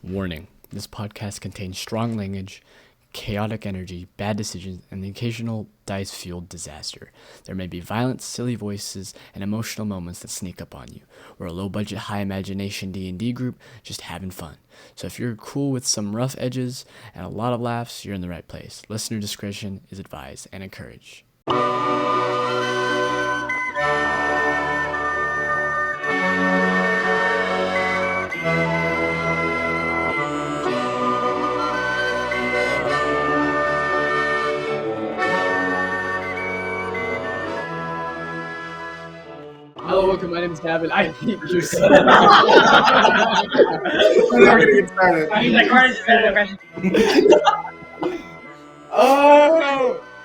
Warning: this podcast contains strong language, chaotic energy, bad decisions, and the occasional dice-fueled disaster. There may be violent, silly voices, and emotional moments that sneak up on you. We're a low-budget, high-imagination D&D group just having fun. So if you're cool with some rough edges and a lot of laughs, you're in the right place. Listener discretion is advised and encouraged. Hello, welcome. My name is Gavin. I hate juice. We're not gonna get started.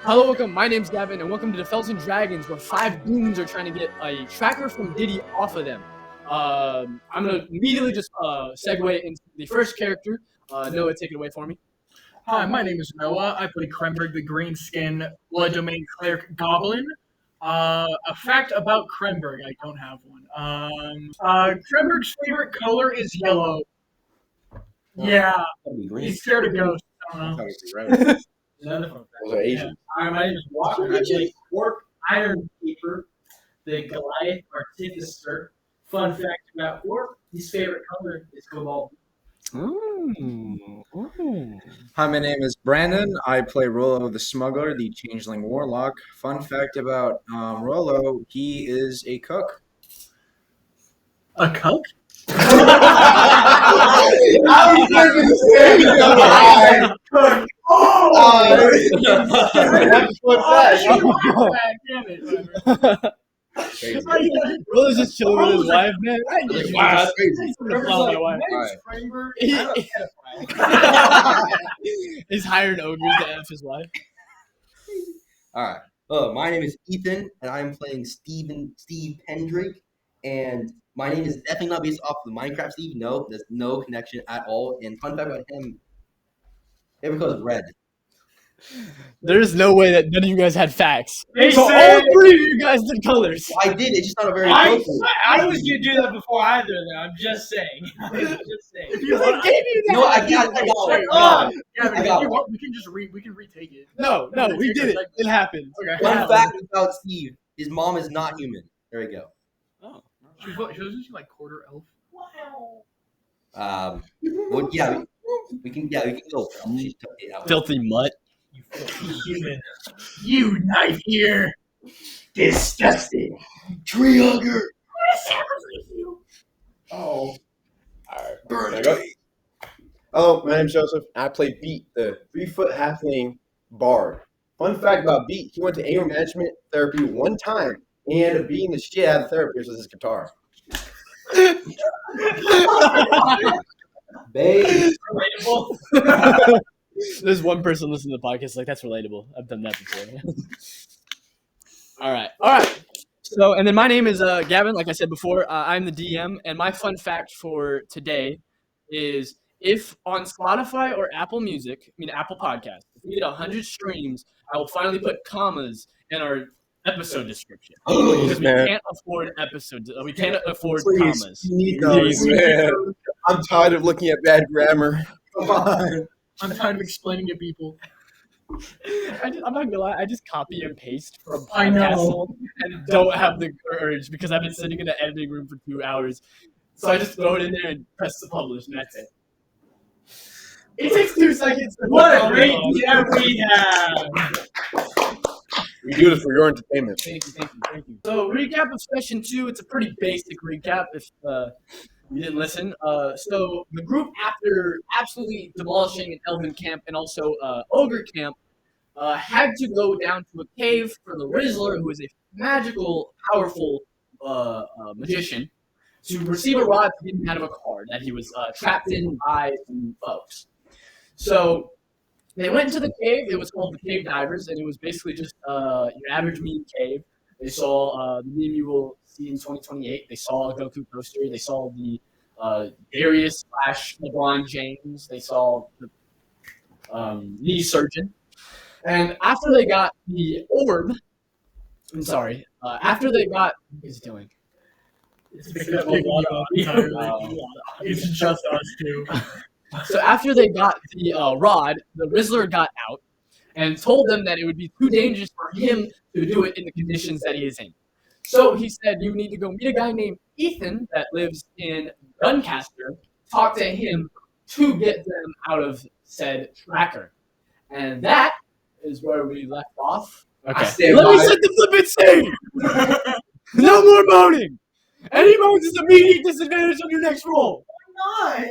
Hello, welcome. My name's Gavin, and welcome to the Fells and Dragons, where 5 goons are trying to get a tracker from Diddy off of them. I'm gonna immediately just segue into the first character. Noah, take it away for me. Hi, my name is Noah. I play Kremberg, the green skin blood domain cleric goblin. A fact about Kremberg, I don't have one. Kremberg's favorite color is yellow. Yeah, he's scared of ghosts. I don't know. Those are Asian. Hi, my name is Walker. I play Orc Iron Keeper, the Goliath Artificer. Fun fact about Orc, his favorite color is cobalt. Hi, my name is Brandon. I play Rollo the Smuggler, the Changeling Warlock. Fun fact about Rollo, he is a cook. A cook? Rollo's just chilling with his wife, man. Wow, that's crazy. My wife. He's hired ogres to F his wife. Alright. My name is Ethan, and I'm playing Steve Pendrake. And my name is definitely not based off the Minecraft Steve. No, there's no connection at all. And fun fact about him, favorite color is red. There's no way that none of you guys had facts. They So say- all 3 of you guys did colors. I did. It's just not a very I close one. was going to do that before either of them. I'm just saying. I gave you that. No, I got it. Gavin, I got we can just we can retake it. No, we did it. It happened. Okay. Fun fact about Steve, his mom is not human. There we go. Oh. Wasn't she like quarter elf? Wow. Well, yeah, we can go. Filthy mutt. You filthy human. You knife here. Disgusting. Tree hugger. Oh. Burn it. Hello, my name's Joseph. I play Beat, the 3-foot halfling bard. Fun fact about Beat, he went to anger management therapy one time, and he ended up beating the shit out of the therapist with his guitar. Babe. Relatable. There's one person listening to the podcast like, that's relatable. I've done that before. All right. So, and then my name is Gavin. Like I said before, I'm the DM, and my fun fact for today is if on Spotify or Apple Podcasts, if we get 100 streams, I will finally put commas in our episode description because we can't afford we can't afford commas. You need those, man. I'm tired of looking at bad grammar. Come on. I'm tired of explaining to people. I'm not gonna lie, I just copy and paste from I know. podcast and don't have the urge because I've been sitting in the editing room for 2 hours. So I just throw it in there and press the publish, and that's it. It takes 2 seconds to What a put great on. DM we have. We do this for your entertainment. Thank you. So recap of session 2, it's a pretty basic recap if you didn't listen. So the group, after absolutely demolishing an elven camp and also ogre camp, had to go down to a cave for the Rizzler, who is a magical, powerful magician, to receive a rod to get him out of a card that he was trapped in by some folks. So they went into the cave. It was called the Cave Divers, and it was basically just your average mean cave. They saw the meme you will see in 2028. They saw a Goku poster. They saw the Darius / LeBron James. They saw the knee surgeon. And after they got the orb, after they got, what is he doing? It's just us two. So after they got the rod, the Rizzler got out and told them that it would be too dangerous for him to do it in the conditions that he is in. So he said, you need to go meet a guy named Ethan that lives in Doncaster, talk to him to get them out of said tracker. And that is where we left off. I Okay. stand Let me by. set the flippin' scene! No more moaning! Any moans is immediate disadvantage on your next roll. Not.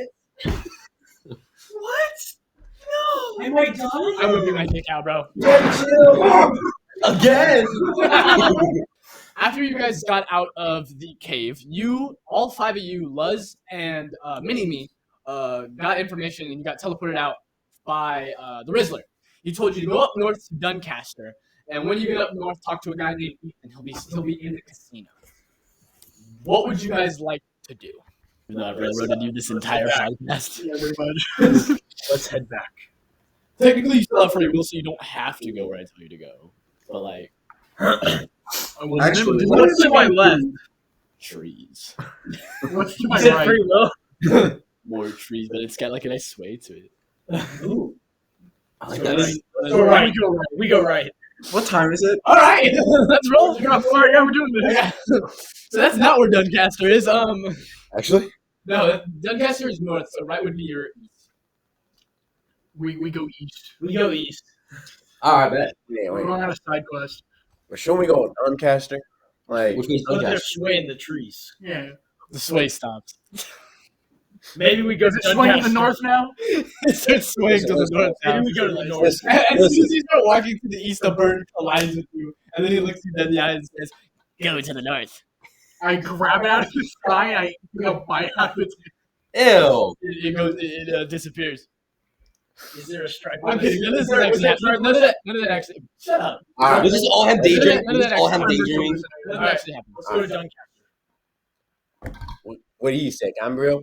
What? No. Am I done? I would be my dick out, bro. Again. After you guys got out of the cave, all 5 of you, Luz and Mini-Me, got information and you got teleported out by the Rizzler. He told you to go up north to Doncaster, and when you get up north, talk to a guy named Ethan. He'll be in the casino. What would you guys like to do? I've railroaded you this entire podcast. Yeah, pretty much. Let's head back. Technically, you still have free will, so you don't have to go where I tell you to go. But like, Actually, what's to my left? trees. What's to my Is it right? free will? More trees, but it's got like a nice sway to it. Ooh. I like So that. let's Go roll. right. We go right. What time is it? All right, let's roll. Yeah, we're doing this. So that's not where Doncaster is. Actually, No, Doncaster is north, so right would be your east. We go east. We go east. All right, bet. yeah, We're wait. going on a side quest. But should we go to Doncaster? Like, Which means Look, okay. there's sway in the trees. Yeah. The sway stops. Maybe we go Is to it swinging to the Doncaster. north now? It starts swaying to the north. Maybe Now. we go to the north. listen, As soon listen. as you start walking to the east, a bird aligns with you, and then he looks you dead in the eye and says, "Go to the north." I grab it out of the sky and I take a bite out of it. Ew. It disappears. Is there a stripe I'm on kidding. this? None of that actually happened. None of that actually. Shut up. All right. Does this all have daydreaming? None of Does that this all have actually daydreaming? None of that actually happened. Let's go to Doncaster. What do you say, Gabriel?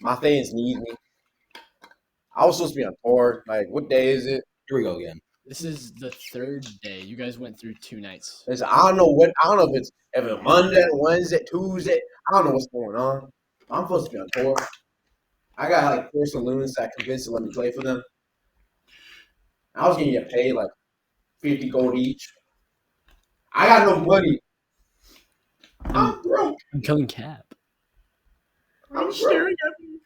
My fans need me. I was supposed to be on tour. Like, what day is it? Here we go again. This is the 3rd day. You guys went through 2 nights. Listen, I don't know if it's Monday, Wednesday, Tuesday. I don't know what's going on. I'm supposed to be on tour. I got like 4 saloons that convinced to let me play for them. I was gonna get paid like 50 gold each. I got no money. I'm broke. I'm killing Cap. I'm Staring at me.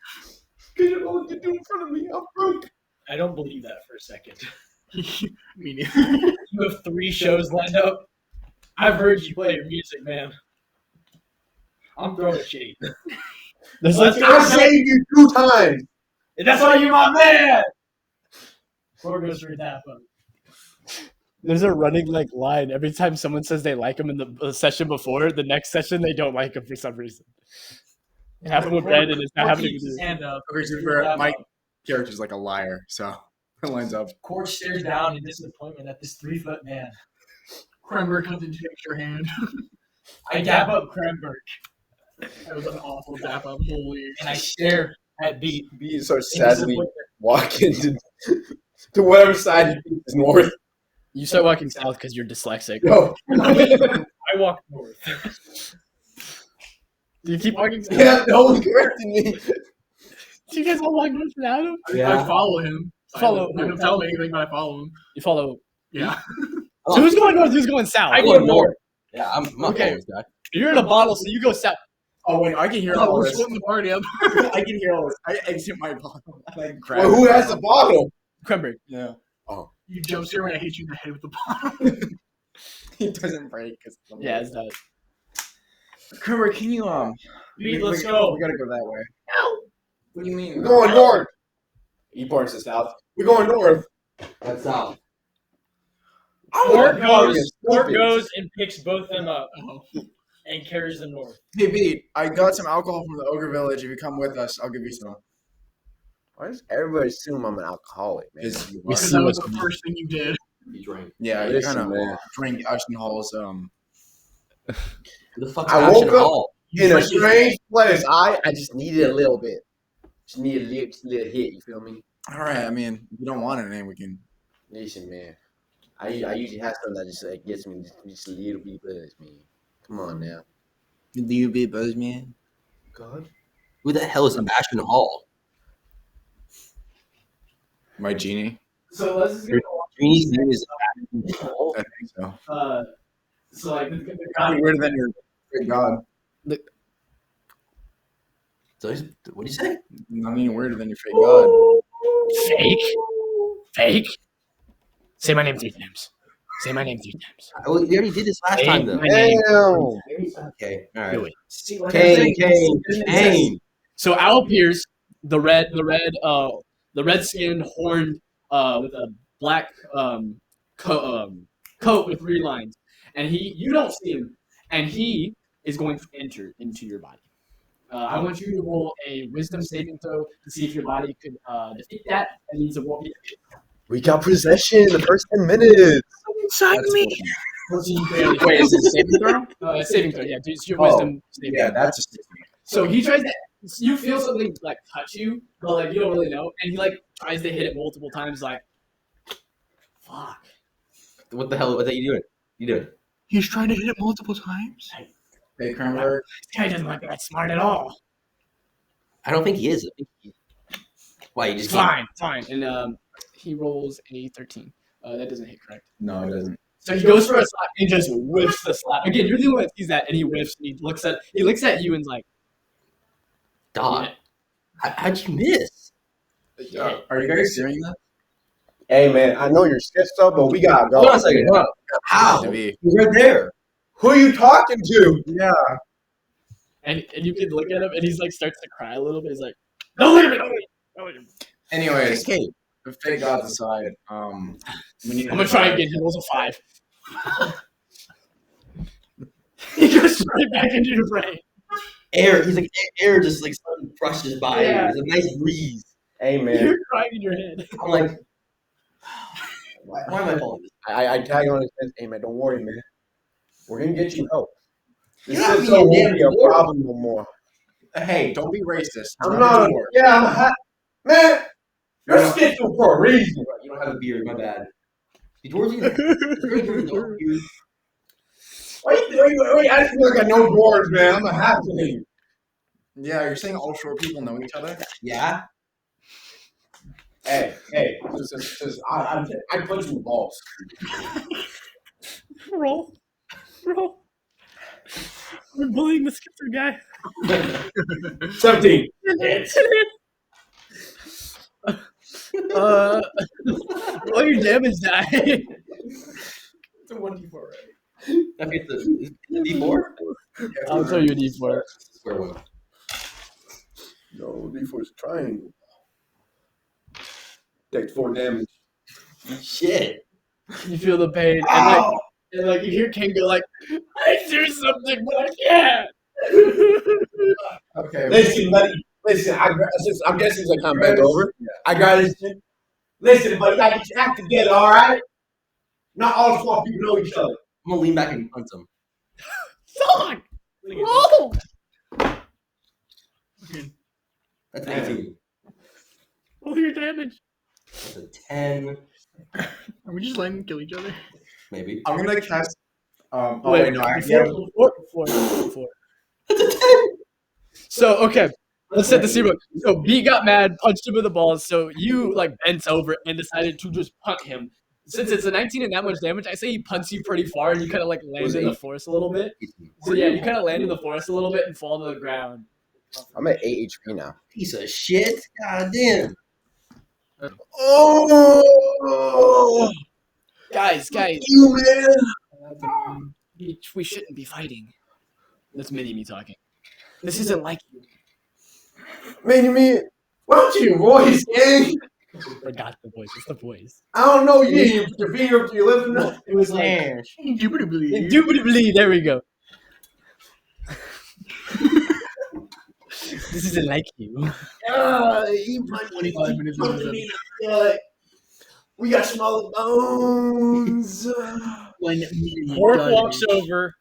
Because you know what you do in front of me. I'm broke. I don't believe that for a second. Me neither. You have 3 shows lined up. I've heard you play your music, man. I'm throwing shade. There's Let's like, go. I saved you 2 times. And that's why you're my man. Four goes for a tap up. there's a running like line. Every time someone says they like him in the session before, the next session they don't like him for some reason. It happened with Brandon. It's not Cord happening keeps with his you. hand up. Okay, so for my character's like a liar, so it lines up. Cord stares down in disappointment at this 3-foot man. Krember comes and takes your hand. I dap up Krenberg That was an awful dap up. Holy. and I stare at Beat. B so in sadly disappointment. walking to whatever side you think is north. You start walking south because you're dyslexic. Yo. I walk north. Do you keep walking south? Yeah, no one corrected me. Do you guys all walk north without him? I follow him. Follow- I don't tell him anything, but I follow him. You follow. Yeah. So who's going north? Who's going south? I I'm go going north. north. Yeah, I'm not Okay. this guy. You're in a bottle, so you go south. Oh wait, I can hear Oh, all we're this. splitting the party up. I can hear all this. I exit my bottle. Like, grab Well, who it. has the bottle? Krenberg. Yeah, You jump here when I hit you in the head with the bottle. it doesn't break. Cause Yeah, it's not. Kummer, can you Beat, let's go. We gotta go that way. What do you mean? We're going north. He points to south. We're going north. That's south. Cord goes, Stupid. Cord goes and picks both them up Oh. and carries them north. Hey, Beat, I got some alcohol from the Ogre Village. If you come with us, I'll give you some. Why does everybody assume I'm an alcoholic, man? Because you We are. see Because that was what's the first thing you did. He drank. Yeah, you Listen, kind man. of drink Ashton Hall's. Who the fuck's I woke Ashton up- Hall? In a strange place. I just needed a little bit. Just need just a little hit. You feel me? All right, I mean, if you don't want it, then we can. Listen, man. I usually have something that just like gets me just a little bit buzz, man. Come on now. Do you be buzz, man? God. Who the hell is Ashton Hall? My genie. So let's just go. Genie's name is. I think so. So like the Probably weirder than your fake god. So what do you say? Nothing weirder than your fake god. Fake. Say my name 3 times. Say my name 3 times. Oh, we already did this last time though. My name. Damn. Okay, all Do right. it. Kane. So Owl Pierce, the red-skinned horned with a black coat with 3 lines, and you don't see him, and he is going to enter into your body. I want you to roll a wisdom saving throw to see if your body could defeat that. That means it won't be. We got possession the first 10 minutes. Inside me. Wait, is it a saving throw? Saving throw, yeah. It's your wisdom saving Yeah, throw. that's a 16. So he tries to. You feel something like touch you, but like you don't really know, and he like tries to hit it multiple times. Like, fuck. What the hell? What are you doing? You doing? He's trying to hit it multiple times. Hey, Kramer. This guy doesn't look that smart at all. I don't think he is. I think why you just can't. Fine. And he rolls a 13. That doesn't hit correct. No, it doesn't. So he goes for a slap and just whiffs the slap. Again, you're the one that sees that, and he whiffs. And he looks at you and's like, Dog. How'd you miss? Are you guys hearing that? Hey, man, I know you're schizo, but we gotta go. Hold on a second. Hold on. How? To be. He's right there. Who are you talking to? Yeah. and you can look at him, and he's like starts to cry a little bit. He's like, don't look at me, don't look at me. Anyways, Okay. the fake gods aside, we need. I'm gonna try again. He rolls a 5. He goes straight back into your brain. Air. He's like air just like suddenly brushes by. Yeah. There's a nice breeze. Hey, man. You're crying in your head. I'm like, why am I falling this? I tag on his fence. Hey, man, don't worry, man. We're gonna get you help. This You're not is being won't damn be a moral. problem no more. Hey, don't be racist. I'm not. Yeah, I'm hot. Man, you're schizo for a reason. You don't have a beard. My bad. George, you Wait, I feel like I know boards, man. I'm a halfling. Yeah, you're saying all short people know each other? Yeah. Hey, just, I punch you in the balls. Roll. We're bullying the schizo guy. 17. Roll your damage die. It's a 1d4, right? Okay, the D4? I'll throw you a D4. Square one. No, D4 is triangle. Take 4 damage. Shit. You feel the pain, and like you hear King go like, "I do something, but I can't." Okay. Listen, buddy. Listen, I'm guessing he's like kind of bent over. I got his chin. Listen, buddy, I get your act together, all right? Not all small people know each other. I'm gonna lean back and punch him. Fuck! Roll. That's 18. Roll your damage. That's a 10, Are we just letting them kill each other? maybe. I'm gonna cast. Wait, no, I Before. So okay, let's set the scene. So B got mad, punched him in the balls. So you like bent over and decided to just punt him. Since it's a 19 and that much damage, I say he punts you pretty far and you kind of like land in the forest a little bit. So yeah, you kind of land in the forest a little bit and fall to the ground. I'm at 8 HP now. Piece of shit. God damn. Oh! Guys, You, man! we shouldn't be fighting. That's me talking. This isn't like you. Man, why don't you your voice, gang? Forgot the voice. It's the voice. I don't know. You didn't even put your finger up to your lips enough. It was like Indubitably. indubitably. There we go. This isn't like you. You punched 25 minutes punched into me in the gut. We got smaller bones. When Orc walks over,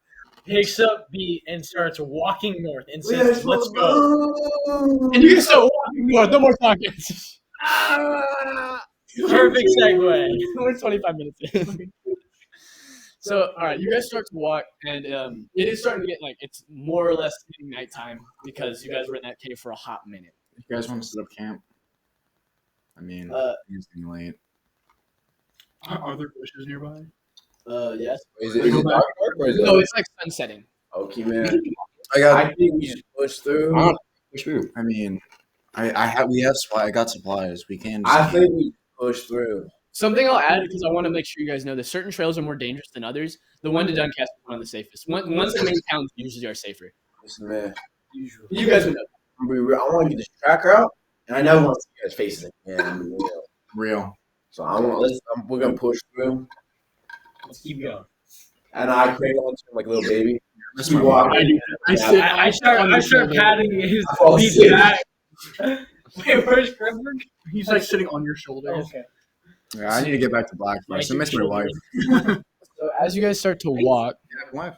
picks up beat, and starts walking north and We got says, smaller "Let's go." bones. And you can start walking north. No more talking. Perfect segue. We're 25 minutes in. So, all right, you guys start to walk, and it is starting to get like it's more or less getting nighttime because you guys were in that cave for a hot minute. You guys want to set up camp? I mean, it's getting late. Are there bushes nearby? Yes. Is it dark or is it? No, it's like sun setting. Okay, man. I I think we should push through. I mean, we have supply. I got supplies. We can. I think we push through. Something I'll add because I want to make sure you guys know that certain trails are more dangerous than others. The one to Duncast is one of the safest. Ones the main towns usually are safer. Listen, man. Usually. You guys would know. I want to get this tracker out, and I know I want to see you guys' faces again. real. So we're gonna push through, Let's keep going. and I cradle onto him like a little baby. That's my Walk. wife. I start patting his Oh, leaf shit. back. Wait, where's Krenberg? He's like sitting on your shoulders. Okay. Yeah, I need to get back to Black first. I miss my wife. So as you guys start to walk, Yeah, wife.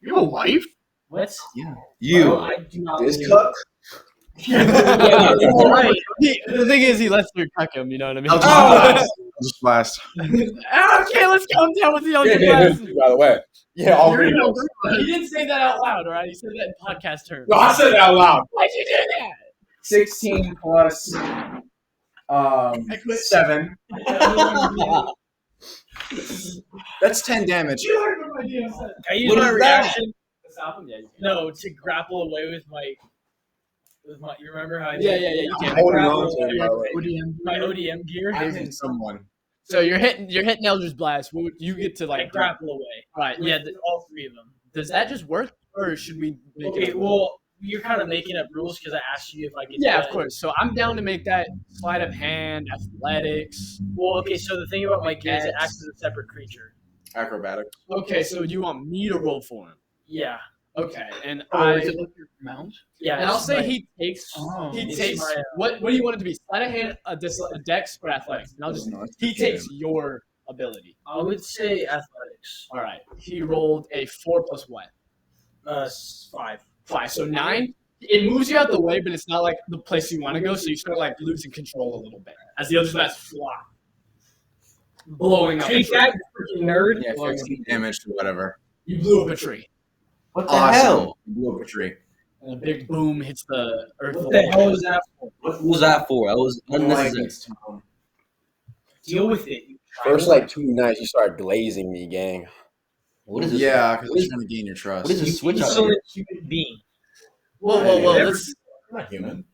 You have a wife? What? Yeah. You. I do not This believe cup. Right. the thing is, he lets her cuck him. You know what I mean? I'll just blast. Okay, let's calm down with the other Yeah, class. by the way. Yeah, all three. He didn't say that out loud, all right? He said that in podcast terms. No, I said it out loud. Why'd you do that? 16 plus 7. That's 10 damage. Can I use What my is that? reaction? Stop him? Yeah, you can. No, to grapple away with my. You remember how I Yeah, did? yeah, yeah, you can. Holding on to him, by the way. ODM. My ODM gear. Hitting someone. So you're hitting Eldritch Blast. What would you get to I like grapple away. Right, With yeah. all three of them. Does that just work, or should we make Okay, it? well, you're kind of making up rules because I asked you if I could. Yeah, do of that. course. So I'm down to make that sleight of hand, athletics. Well, okay, so the thing about my gear is it acts as a separate creature. Acrobatics. Okay, so you want me to roll for him? Yeah. Okay, and Is I it like your mount? Yeah. and I'll it's say my- he takes Oh. he It's takes my, what do you want it to be? Sleight of hand, a dex, or athletics? And I'll just he takes your ability. I would say athletics. All right, he rolled a 4 plus what? 5. 5, so 9. It moves you out the way, but it's not like the place you want to go, so you start like losing control a little bit as the others bats fly, blowing up. a Take tree. that, you freaking nerd. Yeah, 15 damage to whatever. You blew up a tree, What the Awesome. hell? Blew up a tree. and a big boom hits the earth. What the hell is that for? What was that for? That was unnecessary. Deal with it. You First, like 2 nights, you start glazing me, gang. What is this? Yeah, because I'm trying to gain your trust. What is this switch up here? insolent human being. Whoa! Hey, Let's I'm not human.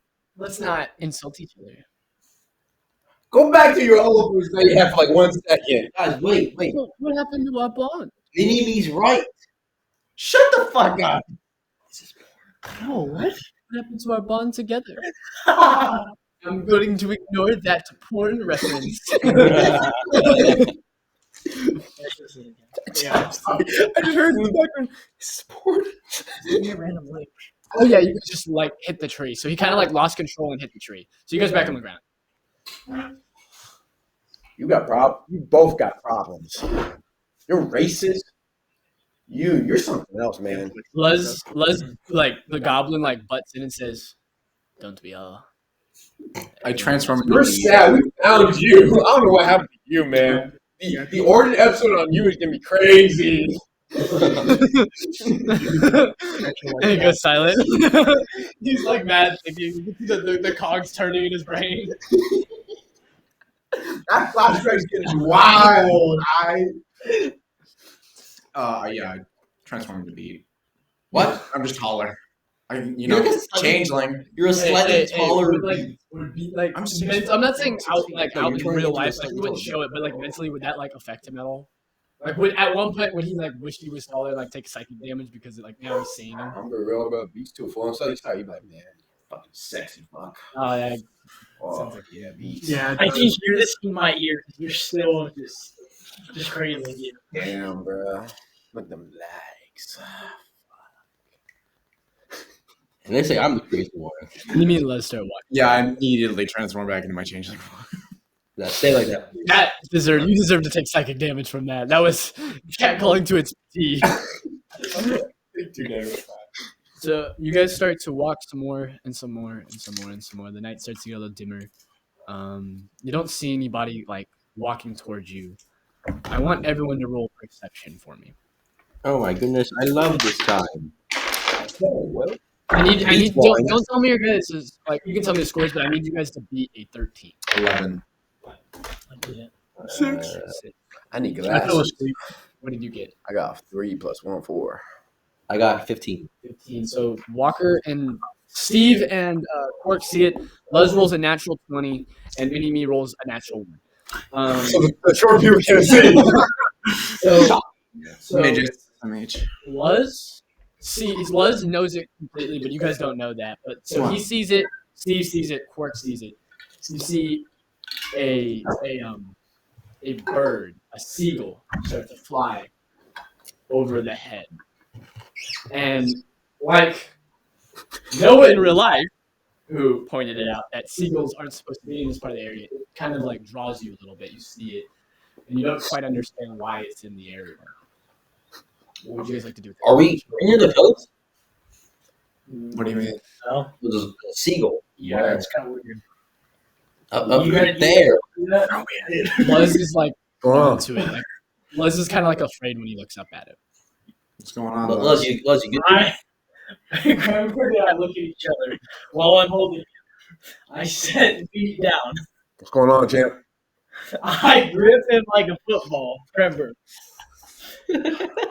not insult each other. Go back to your old moves that you have for like 1 second. Guys, wait. What happened to our bond? Minime's right. Shut the fuck up. No, what? What happened to our bond together? I'm going to ignore that porn reference. Yeah. I just heard in the background, sport. Random link. Oh yeah, you just like hit the tree. So he kind of like lost control and hit the tree. So you guys back on the ground. You got problems. You both got problems. You're racist. You're something else, man. Les, like the goblin, like butts in and says, "Don't be all." I transform into We're a sad. We found you. I don't know what happened to you, man. The origin episode on you is gonna be crazy. And he goes silent. He's like mad thinking. The cogs turning in his brain. That flashback's getting wild. Yeah, I transform into beat. What? I'm just taller. You're like a changeling. You're a slightly taller. would be like I'm I'm not saying out like No, out you're in turning real into a life, like slightly he wouldn't taller show it, but like mentally, would that like affect him at all? Like, would at one point would he like wish he was taller, like take psychic damage because like now he's seeing him? I'm gonna be real about beats too. Full on side, you like, man, fucking sexy fuck. Oh yeah, Oh, sounds like yeah, beats. Yeah. I can hear this in my ear because you're still just crazy. Damn, bro. Look at them legs. And they say I'm the crazy one. you mean let's start watching. Yeah, I immediately transform back into my changeling form. That stay like that. You deserve to take psychic damage from that. That was catcalling to its T. So you guys start to walk some more and some more and some more and some more. The night starts to get a little dimmer. You don't see anybody like walking towards you. I want everyone to roll perception for me. Oh my goodness, I love this time. I need Baseball, don't tell me your guys is like you can tell me the scores, but I need you guys to beat a 13. 11. Six. I need I fell glasses. asleep. What did you get? I got 3 plus 1, 4. I got 15. 15. So Walker and Steve and Quark see it. Luz rolls a natural 20, and Mini Me rolls a natural 1. So the short people can see. So Midgets. MH. Luz knows it completely, but you guys don't know that. But so Come he on. sees it, Steve sees it, Quark sees it. You see a bird, a seagull, start to fly over the head. And like Noah in real life, who pointed it out, that seagulls aren't supposed to be in this part of the area, it kind of like draws you a little bit. You see it, and you don't quite understand why it's in the area. What would you guys like to do with that? Are we near the coast? What do you mean? No. There's a seagull. Yeah, it's kind of weird. Up You gotta there. Luz is like Going on. onto it. Like Luz is kind of like afraid when he looks up at it. What's going on? Luz, you good? Cranberg and I look at each other while I'm holding it. I set feet down. What's going on, champ? I grip him like a football. Cranberg.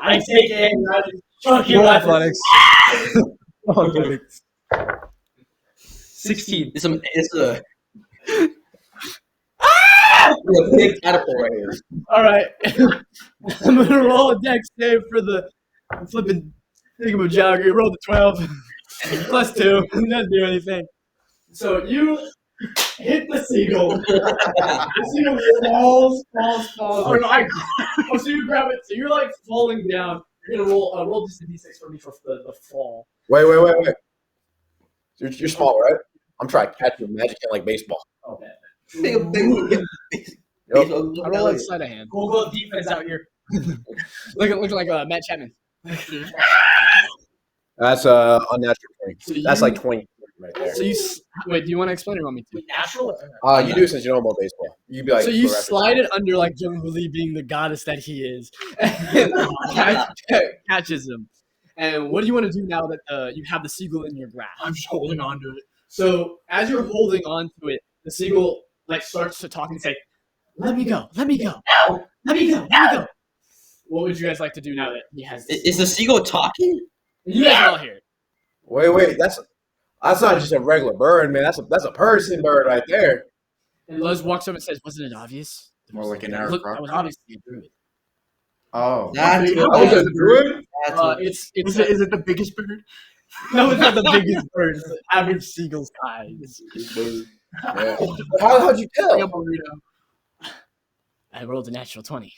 I take it and I just chuck him like Athletics. 16. It's a big catapult right here. All right. I'm gonna roll a dex save for the flipping thingamajigger. Roll the 12 plus 2. Doesn't do anything. So you hit the seagull. The seagull falls. Oh no! So you grab it. So you're like falling down. You're gonna roll just a d6 for me for the fall. Wait. You're small, right? I'm trying to catch your magic hand like baseball. Oh man. Yep. I roll like sleight of hand. Gold glove defense out here. Look like Matt Chapman. That's unnatural 20. So That's you- like 20 right there. So you wait. Do you want to explain or want me to? Natural? You do it since you know about baseball. You'd be like. So you for reference. slide it under like Juvenile being the goddess that he is, and catches him. And what do you want to do now that you have the seagull in your grasp? I'm just holding on to it. So as you're holding on to it, the seagull like starts to talk and say, "Let me go, let me go, let me go, let me go." What would you guys like to do now that he has? Is the seagull talking? You guys all hear it. Wait. That's not just a regular bird, man. That's a person bird right there. And Luz walks up and says, "Wasn't it obvious?" More like an Look, that Arab was obviously a druid. Oh. That's That was a druid? That's what- It's Is it the biggest bird? no, it's not the biggest bird. It's the average seagull's size. Yeah. How'd you Like a tell? burrito. I rolled a natural 20.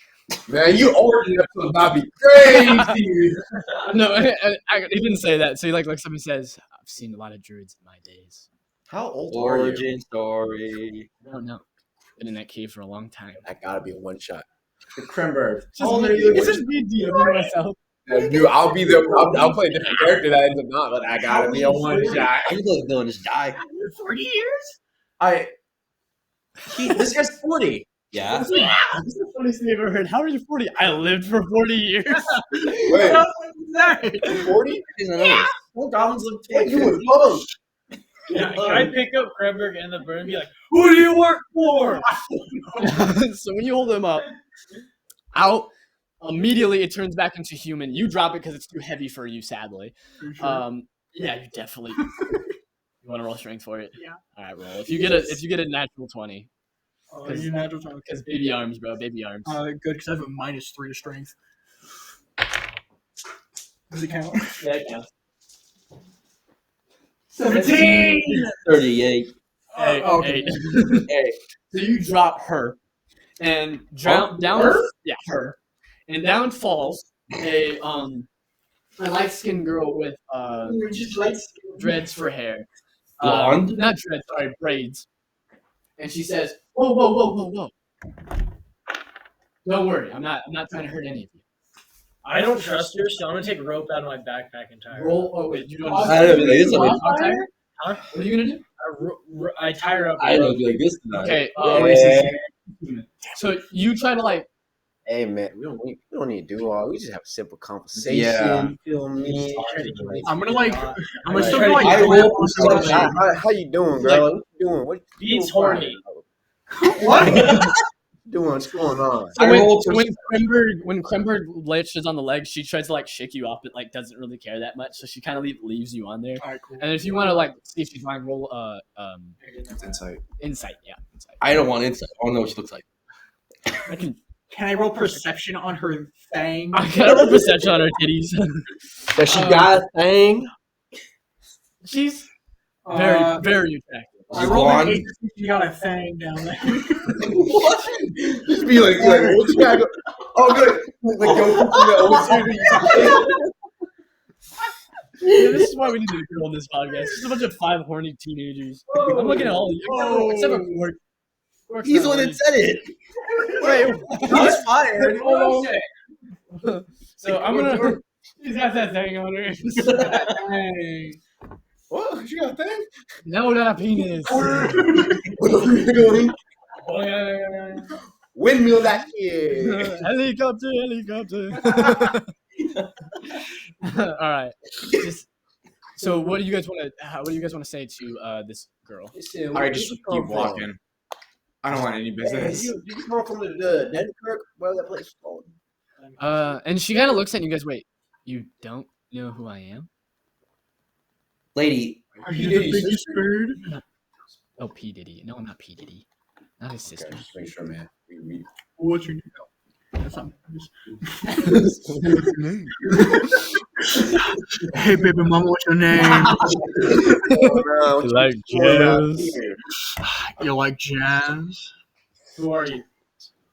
Man, you already know something about me crazy. No, he didn't say that. So he like somebody says, "I've seen a lot of druids in my days." How old are you? Origin story. I don't know. Been in that cave for a long time. That gotta be a one shot. The Cranberry. It's just me DMing myself. Dude, I'll be there. I'll play a different character that ends up not, but I gotta be a one shot. I'm gonna go and just die. 40 years? This guy's 40. Yeah. This is the funniest thing I've ever heard. How are you 40? I lived for 40 years. Wait, How was that? 40? Well, goblins live What you would love? Yeah, can I pick up Cranberg and the bird and be like, "Who do you work for?" So when you hold him up, out, immediately it turns back into human. You drop it because it's too heavy for you, sadly. Yeah, you definitely. You want to roll strength for it? Yeah. All right, roll. If you get a natural 20, You're natural talent. because baby arms, bro, baby arms. Good, because I have a -3 to strength. Does it count? Yeah, it counts. 17! 38. Hey, okay. hey. So you drop her, and down. Yeah, her, and down falls a light skinned girl with dreads for hair. Blonde? Not dreads, sorry, braids. And she says, "Whoa. Don't worry, I'm not trying to hurt any of you. I don't trust her, so I'm gonna take rope out of my backpack and tie her. Roll. Oh wait, you don't. I don't know, like, this is a bit- Tie her? Huh? What are you gonna do? I tie her up. I don't like this tonight. Okay. Yeah. So you try to like Hey man, we don't need to do all. We just have a simple conversation. Yeah. You feel me? I'm gonna like. I'm gonna Right. still Try to like. I glance roll over the perception. way. How you doing, girl? What you doing? What you Beats doing? horny. What? Doing? What's going on? So I roll when Kremberg latches on the leg, she tries to like shake you off, but like doesn't really care that much. So she kind of leaves you on there. Alright, cool. And if you want to like see if she's fine, roll It's insight. insight. Yeah, insight. I don't want insight. I don't know what she looks like. I can. Can I roll perception on her thing? I got a perception on her titties. Does she got a thing? She's very Uh, very attractive. I rolled an blonde. 8 to see if she got a thing down there. What? Just be like, what you gotta go? Oh, good. Like, Yeah, this is why we need a girl on this podcast. Just a bunch of 5 horny teenagers. I'm looking at all of you. Except for Quark. Quark's He's the not one horny. that said it. Wait, He's fired. so I'm gonna. She's got that thing on her. Dang. What? She got a thing? No, not a penis. Windmill that kid. Helicopter, helicopter. All right. So, what do you guys want to? What do you guys want to say to this girl? I just keep walking. I don't want any business. You come from the Dunkirk? Where that place is called? And she kind of looks at you guys. Wait, you don't know who I am? Lady, Are you the biggest bird? Oh, P Diddy. No, I'm not P Diddy. Not his sister. Okay, just make sure, man. We What's your name? That's not. Hey, baby mama, what's your name? Like jazz. You like jazz? Who are you?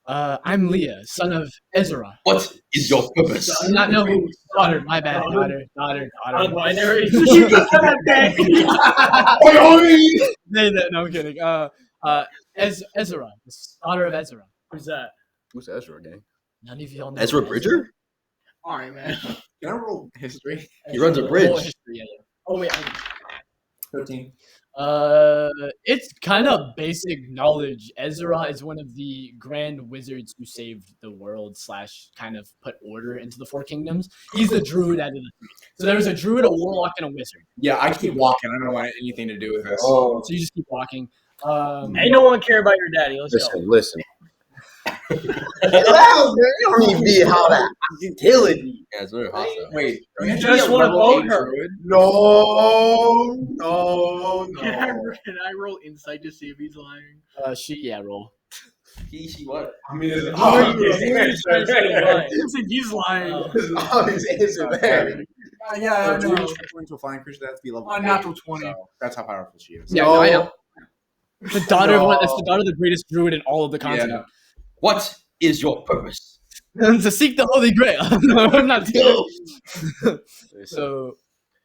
I'm Leah, son of Ezra. what is your purpose? Not no who. Daughter. My bad. Daughter. Non-binary. Say that. No, I'm kidding. Ezra, the daughter of Ezra. Who's that? Who's Ezra, gang? None of y'all know Ezra Bridger? All right, man. Can I roll history? He runs a Oh, bridge. history, yeah. Oh wait. 13. It's kind of basic knowledge. Ezra is one of the grand wizards who saved the world / kind of put order into the 4 kingdoms. He's the druid out of the 3. So there was a druid, a warlock, and a wizard. Yeah, I keep walking. I don't want anything to do with this. Oh, So you just keep walking. Ain't no one care about your daddy. Let's go. listen. You don't need to be how that utility. Yeah, it's very hostile. Wait, You just want to vote her. No. Can I roll insight to see if he's lying? Roll. She what? I mean, it's He said he's lying. obvious answer there. Yeah, I to know. reach into a flying creature, that has to be level 4. Natural 20. So that's how powerful she is. Yeah, no, I No. know. The daughter of it's the daughter of the greatest druid in all of the continent. What is your purpose? To seek the Holy Grail. No, I'm not doing So So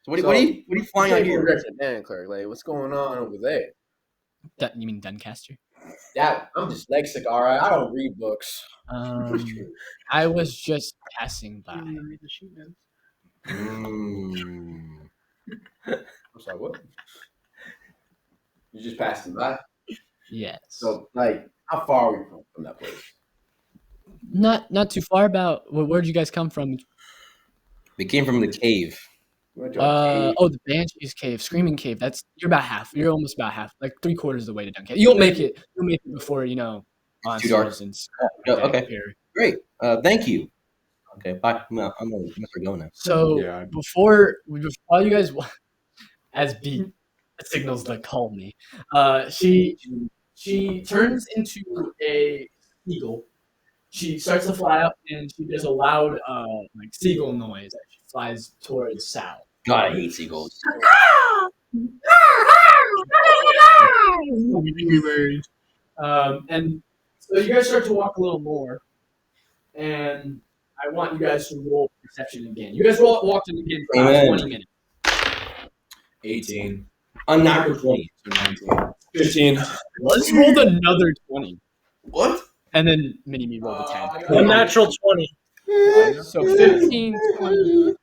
what are you flying out here? Dunkirk, like, what's going on over there? you mean Doncaster? That I'm dyslexic, all right. I don't read books. I was just passing by. Mm. I'm sorry, what? You just passing by. Yes. So, like, how far are we from that place? Not too far. About where'd you guys come from? We came from the cave. We went to a cave. The Banshee's Cave, Screaming Cave. You're about half. You're almost about half, like 3/4 of the way to Duncan. You'll make it. You'll make it before Too dark. monsters and stuff Oh, that okay. appear. Great. Thank you. Okay, bye. I'm gonna start going now. So Yeah. before you guys, as B signals to call me, she turns into a seagull. She starts to fly up, and she does a loud like seagull noise as she flies towards Sal. God, I hate seagulls. And so you guys start to walk a little more, and I want you guys to roll perception again. You guys walked in again for about Amen. 20 minutes. 18. Unnatural 20. So 19. 15. Let's roll another 20. What? And then Mini-Me rolled a 10. Unnatural 20. So 15, 20.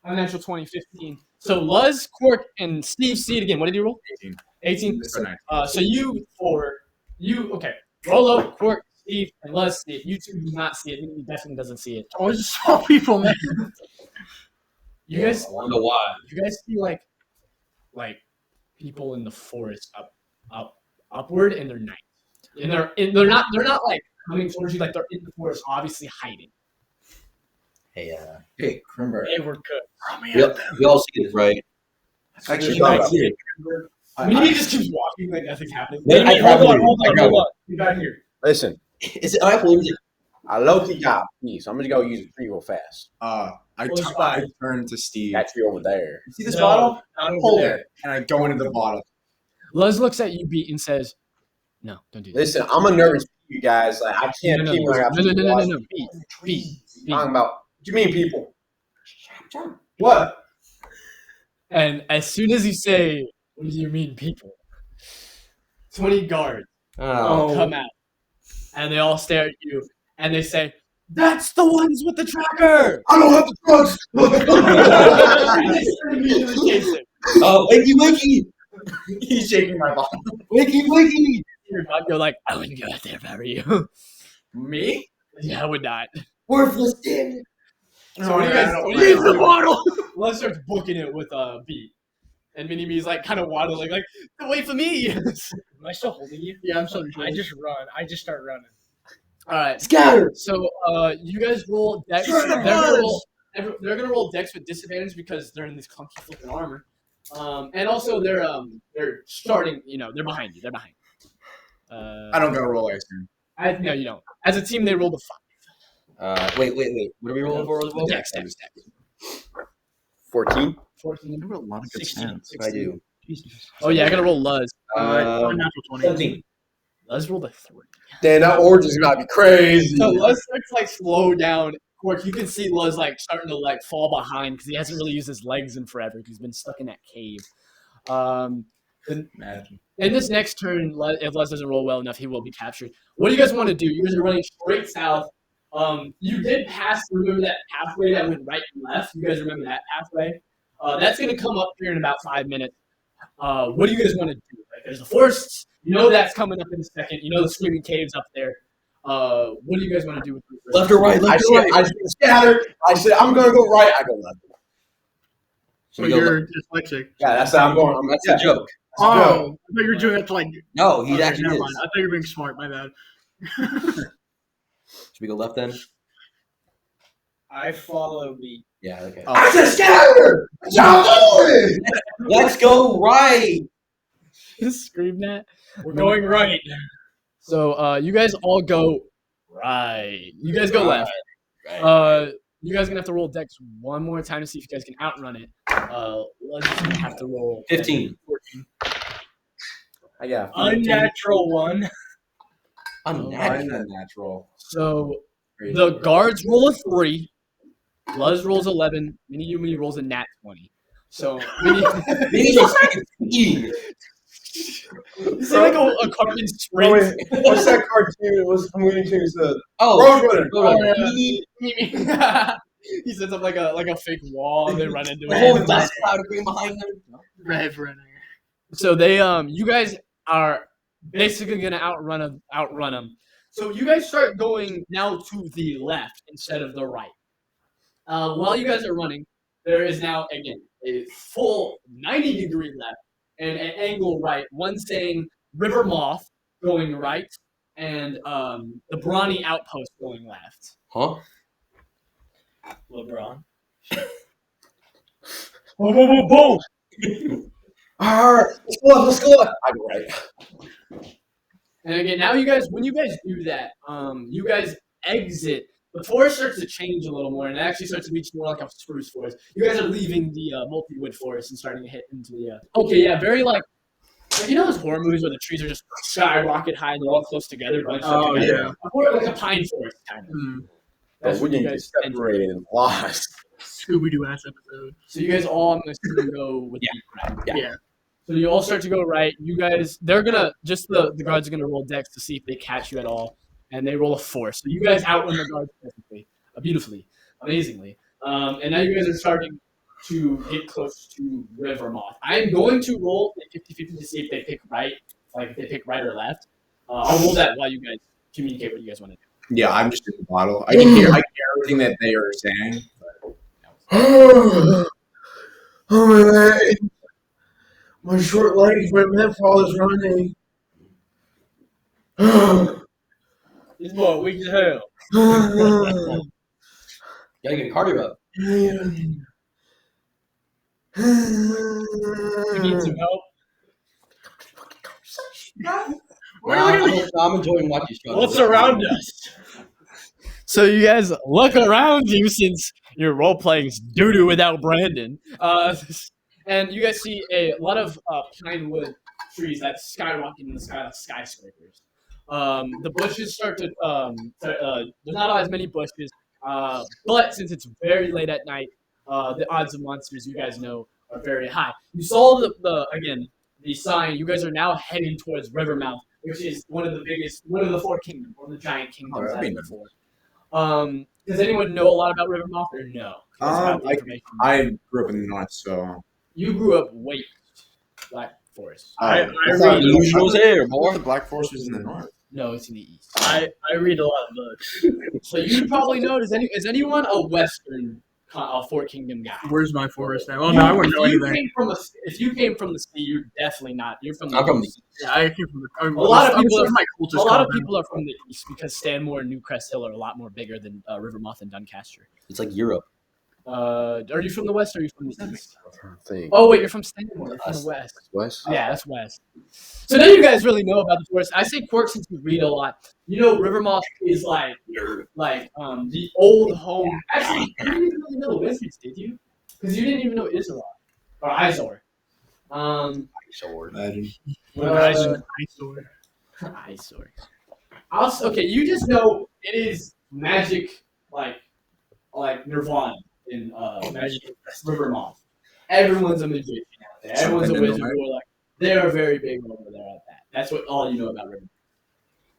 Unnatural 20, 15. So Luz, Quark, and Steve see it again. What did you roll? 18. 18. So 19. So you four, okay. Roll up, Quark, Steve, and Luz see it. You two do not see it. He definitely doesn't see it. Oh, it's small people, man. You guys, I wonder why. you guys see like people in the forest upward, and they're night, and they're not like coming towards you, like they're in the forest, obviously hiding. Hey, Krimber. Hey, we're good. we all see this, right? Actually, You thought might about see it. it. I mean, he just keeps walking like nothing's happening. I grab Hold on, him. hold I on, grab hold on. You got here. Listen, Is it? I believe it. I low-key got me, so I'm gonna go use a tree real fast. I Close by. turn to Steve. That tree over there. See this No, bottle? not over Hold there. it. And I go into the bottle. Luz looks at you, Beat, and says, "No, don't do that." Listen, I'm a nervous you guys. Like I can't No, keep when I got people no. watching. Beat. Talking about what you mean people? What? And as soon as you say, "What do you mean, people?" 20 guards Oh. come out, and they all stare at you, and they say, "That's the ones with the tracker!" I don't have the drugs. And they start immediately chasing. Oh, wakey! He's shaking my bottle. Wakey! You're like, "I wouldn't go out there if I were you." Me? Yeah, I would not. Worthless damn it. So what do you guys? What do you guys do? Les starts booking it with a beat, and Mini Me's like kind of waddling, like, "Wait for me." Am I still holding you? Yeah, I'm sorry. I just run. I just start running. All right. Scatter! So you guys roll dex. Turn the They're gonna roll dex with disadvantage because they're in this clunky flipping armor, and also they're starting. You know, they're behind you. They're behind. I don't gotta roll, I assume. No, you don't. As a team, they rolled a 5. Wait. What are we rolling for as well? Dex. 14. 14. I remember a lot of good 16. stats. I do. Oh yeah, I gotta roll Luz. Natural 20. 17. Luz rolled a 3. Damn, that origin's about to be crazy. So Luz starts like slow down. Of course, you can see Luz like starting to like fall behind because he hasn't really used his legs in forever because he's been stuck in that cave. Imagine. In this next turn, if Les doesn't roll well enough, he will be captured. What do you guys want to do? You guys are running straight south. You did pass, remember that pathway that went right and left? You guys remember that pathway? That's going to come up here in about 5 minutes. What do you guys want to do? Like, there's the forests. You know that's coming up in a second. You know the screaming caves up there. What do you guys want to do with the Left or right? I said scatter. I said I'm gonna go right. I go left. So you're dyslexic. Yeah, that's how I'm going. That's a joke. Oh, I thought you were doing that to like. No, he Okay, actually never is. mind. I thought you were being smart. My bad. Should we go left then? I follow the. Yeah, okay. I said scatter. What y'all doing? Let's go right! Scream that. We're going right. So you guys all go right. You guys go left. You guys are gonna have to roll dex one more time to see if you guys can outrun it. Let's just have to roll 15. 14. I got Unnatural one. Unnatural. So the guards roll a 3. Luz rolls 11. Mini Yumi rolls a nat 20. So Mini, These are freaking eating. it's like a carbon sprint. What's that cartoon? What's the Looney Tunes? Oh, Roadrunner. He sets up like a fake wall and they run into the whole it. dust cloud of green behind them. Rev runner. So they you guys are basically gonna outrun them. So you guys start going now to the left instead of the right. While you guys are running, there is now again a full 90-degree left and an angle right. One saying River Moth going right and the Brawny Outpost going left. Huh? LeBron. Boom! Alright, let's go. I go right. And again, now you guys, when you guys do that, you guys exit. The forest starts to change a little more, and it actually starts to be more like a spruce forest. You guys are leaving the multi-wood forest and starting to hit into the. Okay, yeah, very like you know those horror movies where the trees are just skyrocket high and they're all close together. Oh, together? Yeah, like a pine forest kind of. That's We what you didn't get guys enter. separated and lost. Scooby Doo ass episode. So you guys all, I'm gonna go with the right. Yeah. So you all start to go right. You guys, they're gonna just the guards are gonna roll dex to see if they catch you at all, and they roll a 4. So you guys outrun the guards perfectly, beautifully, amazingly. And now you guys are starting to get close to River Moth. I am going to roll a 50-50 to see if they pick right, like if they pick right or left. I'll roll that while you guys communicate what you guys want to do. Yeah, I'm just in the bottle. I can hear everything that they are saying. Oh my leg. My short legs were meant for all this running. This boy weak as hell. Gotta get cardio up. You need some help. I'm enjoying watching you struggle. What's around us? So you guys look around you since your role playing is doo-doo without Brandon. And you guys see a lot of pine wood trees that skyrocket in the sky like skyscrapers. The bushes start to there's not as many bushes, but since it's very late at night, the odds of monsters you guys know are very high. You saw the sign. You guys are now heading towards Rivermouth, which is one of the four kingdoms, one of the giant kingdoms. Does anyone know a lot about Rivermouth or no? I grew up in the north, so You grew up Black Forest. I thought the usual's here, I thought the Black Forest was in the north. No, it's in the east. I read a lot of books. So you probably know. Is anyone a Western Fort Kingdom guy? Where's my forest now? Oh no, I wouldn't know anything. If you came from the sea, you're definitely not. You're from the I'm from the east. Yeah, I came from the. A lot of people are are from the east because Stanmore and Newcrest Hill are a lot more bigger than Rivermouth and Doncaster. It's like Europe. Are you from the west or are you from the east? Thing. Oh wait, you're from Stanmore. You're from the west. West? Yeah, that's west. So now you guys really know about the forest. I say Quirk since you read a lot. You know, Rivermouth is like the old home. Actually, you didn't even really know the Wizards, did you? Because you didn't even know Isla or Izor. Imagine. Izor. Okay, you just know it is magic, like Nirvana in Magic Rivermouth. Everyone's a magician out there. Everyone's a wizard. They are very big over there at that. That's all you know about Rivermouth.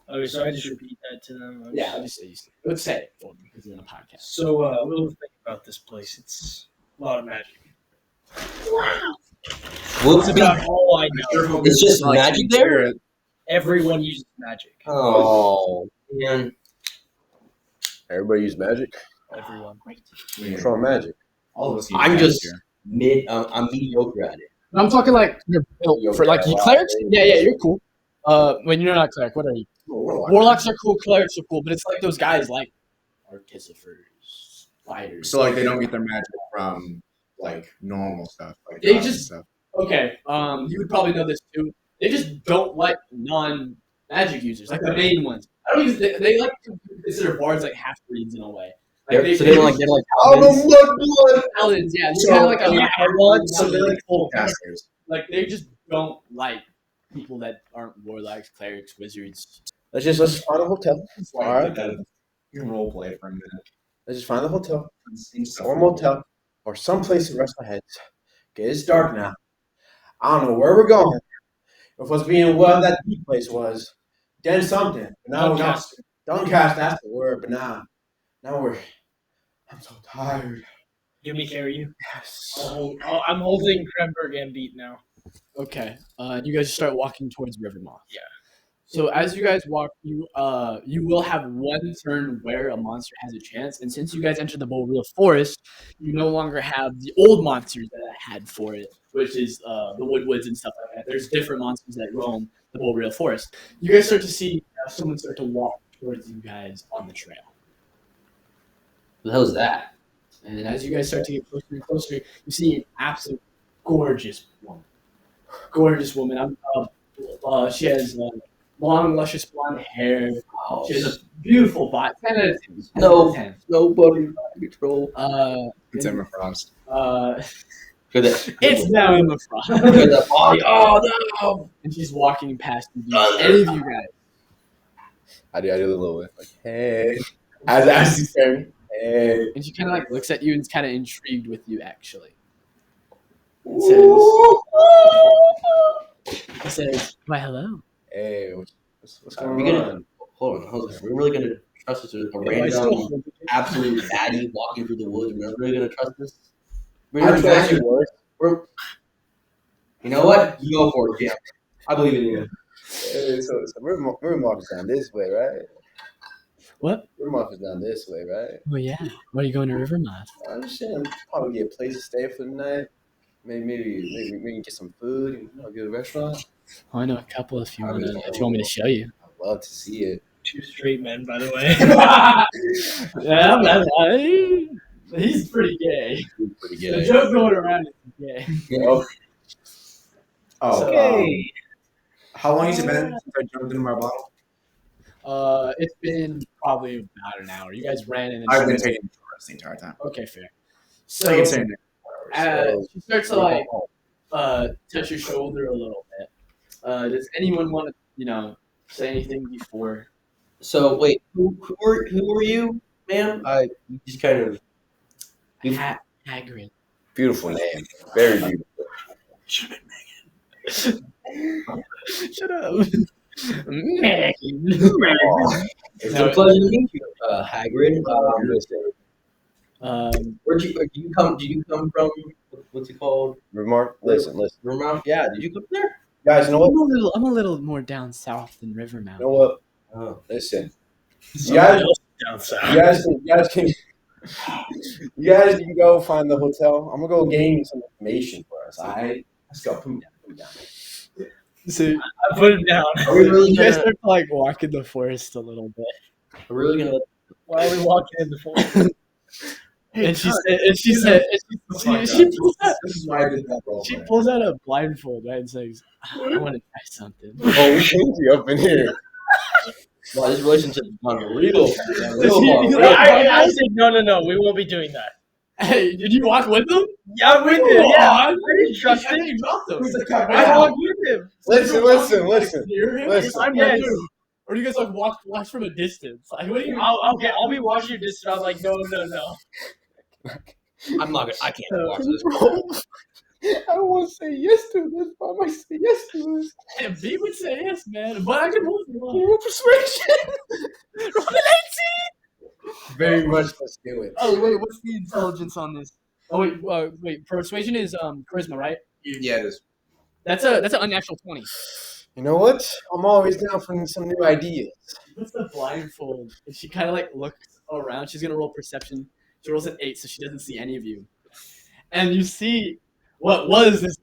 Okay, so I just repeat that to them. Yeah, I'll just say let's say it for them because you're in a podcast. So, what do you think about this place? It's a lot of magic. Well, That's about all I know. it's just magic there? Everyone uses magic. Oh, man. Everybody use magic? Everyone. What's wrong with magic? All of us. I'm just I'm mediocre at it. I'm talking like you're built for like you clerics. Yeah, you're cool. When you're not cleric, what are you? Warlocks are cool. Clerics are cool, but it's like those guys like artificers, fighters. So like they don't get their magic from like normal stuff. Like They gods and just- stuff. Okay, you would probably know this too. They just don't like non-magic users, like the main ones. I don't even. They like to consider bards like half-breeds in a way. Like So they don't like they're like Out of paladins. blood! paladins, yeah. They're So, kind of like a yeah, hard So they're like full casters. Like they just don't like people that aren't warlocks, clerics, wizards. Let's find a hotel. All Alright. You can role play for a minute. Let's just find a hotel. Same stuff. Or a motel. Or someplace to rest my head. Okay, it's dark now. I don't know where we're going. If what's being well that deep place was. Then something. But now we're not. Doncaster, that's the word, but now I'm so tired. Give me carry you. Yes. I'm holding Kremberg and Beat now. Okay. You guys start walking towards Rivermouth. Yeah. So as you guys walk, you will have one turn where a monster has a chance, and since you guys entered the Boreal Forest, you no longer have the old monsters that I had for it, which is the Woodwoods and stuff like that. There's different monsters that roam the Boreal Forest. You guys start to see someone start to walk towards you guys on the trail. What the hell is that? And as you guys start to get closer and closer, you see an absolute gorgeous woman. Gorgeous woman. She has long, luscious blonde hair. She has a beautiful body. 10 out of 10. No. 10. Nobody control. It's Emma Frost. It's now in the front. Oh no! And she's walking past you. Any of you guys. I do a little bit. Like, hey. As she's staring. Hey. And she kind of like looks at you and is kind of intrigued with you, actually. It says, why, hello. Hey, what's Are going we on? gonna hold on? We're really gonna trust this? A random, absolute baddie walking through the woods. We're really gonna trust this? I trust you, We're, you know what? You go for it, yeah. I believe in you. So Rivermark is down this way, right? What? Rivermark is down this way, right? Oh yeah. Why are you going to Rivermouth? I'm just saying, probably get a place to stay for the night. Maybe we can get some food and go to a restaurant. Oh, I know a couple if you I want really to. If you want me to show you. I'd love to see it. 2 straight men, by the way. Yeah, he's pretty gay. Pretty The good. joke going around is gay. Okay. How long has it been since I jumped into my bottle? It's been probably about an hour. You guys ran in. And I've been taking shorts the entire time. Okay, fair. So you can say She starts to like touch your shoulder a little bit. Does anyone want to, say anything before? So wait, who are you, ma'am? I just kind of. Hagrid. Beautiful name. Very beautiful. Shut up. Megan. It's a pleasure to meet you, Hagrid. Did you come from? What's it called? Rivermark. Listen. Vermont. Yeah. Did you come there? Guys, you know what? I'm a little more down south than Rivermouth. You know what? Oh. Listen. You guys can go find the hotel. I'm gonna go gain some information for us. All right, let's go. Put me down. So I put him down. Are we really you guys gonna? start to like walk in the forest a little bit, Are we really gonna? Why are we walking in the forest? and she pulls out a blindfold, right, and says, "I want to try something." Oh, we can you up in here. Wow, this relationship is on real. I said, no, we won't be doing that. Hey, did you walk with them? Yeah, I'm with him. Yeah, I didn't trust him. You dropped them. I walked with him. Listen. I'm yes. Or do you guys like watch from a distance? Like, what do you? I'll be watching your distance. I'm like, no. I'm not gonna. I can't watch this. I don't want to say yes to this, but I might say yes to this. And B would say yes, man. But I can move you on. Roll persuasion. Roll an 18. Very much. Let's do it. Oh wait, what's the intelligence on this? Oh wait, persuasion is charisma, right? Yeah, it is. That's an unnatural 20. You know what? I'm always down for some new ideas. She puts the blindfold and she kind of like looks around. She's gonna roll perception. She rolls an 8, so she doesn't see any of you. And you see what was this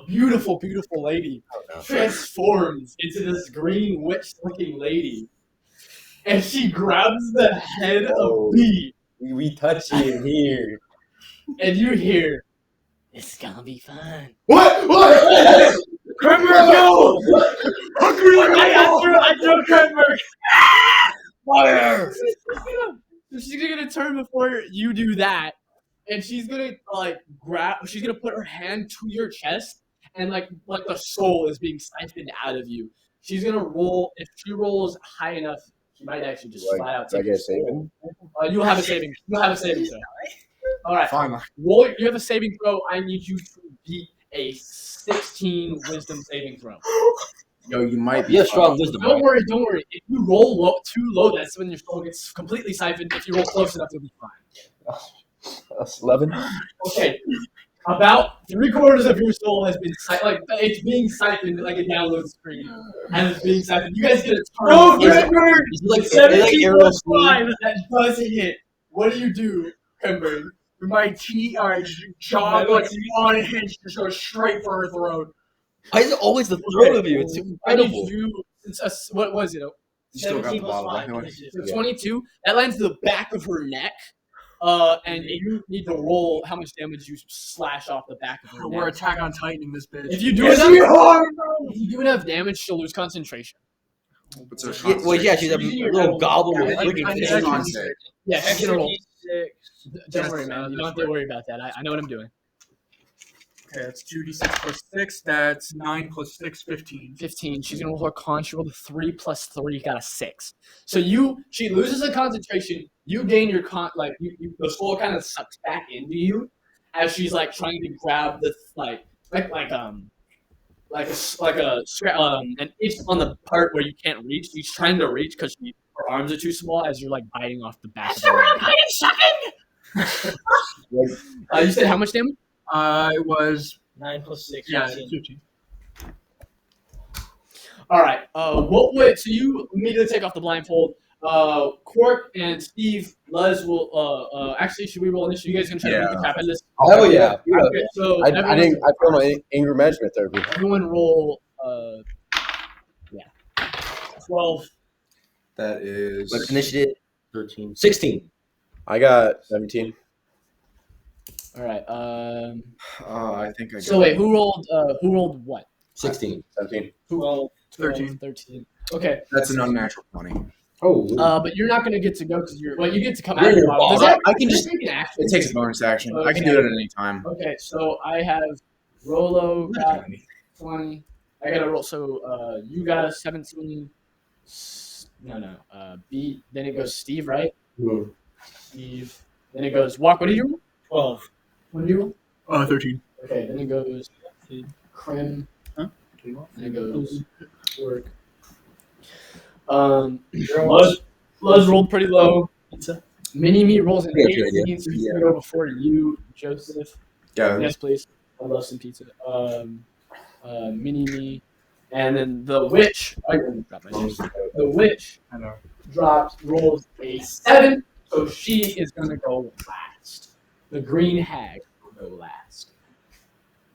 beautiful, beautiful lady transforms into this green witch-looking lady, and she grabs the head of B. We touch it here. And you hear, "It's gonna be fun." What? Krenberg, go! I threw Krenberg. Fire! She's gonna turn before you do that, and she's gonna She's gonna put her hand to your chest, and like the soul is being siphoned out of you. She's gonna roll. If she rolls high enough, she might actually just flat out take your soul. You'll have a saving. You'll have a saving throw. All right. Fine. Roll. You have a saving throw. I need you to beat a 16 wisdom saving throw. Yo, you might be. You have strong wisdom. Don't worry. If you roll too low, that's when your soul gets completely siphoned. If you roll close enough, you'll be fine. That's 11. Okay. About 3/4 of your soul has been it's being siphoned like a download screen, and it's being siphoned. You guys get a turn. No, Krenberg! It's like 17 arrow plus sleeve. 5. That does hit. What do you do, Krenberg? My jaw like on a hinge just goes straight for her throat. Why is it always the throat of you? It's I need incredible. you. What was it? You still got the 17 plus bottle. 5. Anyway. So 22. That lands to the back of her neck. And you need to roll how much damage you slash off the back of her We're neck. Attack on Titaning this bitch. If you do enough damage, she'll lose concentration. What's her Yeah, well, yeah, she's a little goblin with Yeah, freaking like, fangs. I Con save. Yeah, she's gonna roll. 6. Don't worry, man. You don't have to worry about that. I know what I'm doing. Okay, that's 2d6 plus 6. That's 9 plus 6, 15. 15. She's gonna roll her con. She rolled a 3 plus 3, got a 6. So she loses her concentration. You gain your con. Like the soul kind of sucks back into you as she's like trying to grab the an itch on the part where you can't reach. She's trying to reach because her arms are too small as you're like biting off the back of her neck. You said how much damage? It was 9 plus 6. yeah, 15. 15. All right. What would so you immediately take off the blindfold? Quark and Steve, Luz will. Actually, should we roll initiative? You guys gonna try to beat the crap out of this? Oh yeah. Okay, so I everyone, didn't. I failed my anger management therapy. everyone roll. Yeah. 12. That is. Like initiative 13. 16. I got 17. All right. I think I got. So wait, who rolled? Who rolled what? 16. 17. Who rolled 13. 13. Okay. That's an unnatural 20. Oh. But you're not gonna get to go because you're. Well, you get to come You're out. in Of your the bottom. Does box. that? I can does just- that take an action? It takes a bonus action. I can do it at any time. Okay, so I have Rolo got 20. I got to roll. So you got a 17. B. Then it goes Steve, right? Mhm. Steve. Then it goes Walk. What do you roll? 12. What do you roll? 13. Okay. Then it goes Krim. Huh? Then it goes Work. Luz rolled pretty low. Mini Me rolls an Yeah, good idea. 18, so he's gonna go before you, Joseph. Yeah. Yes, please. I love some pizza. Mini Me, and then the witch. I dropped my name. The witch rolls a 7, so she is gonna go last. The green hag will go last.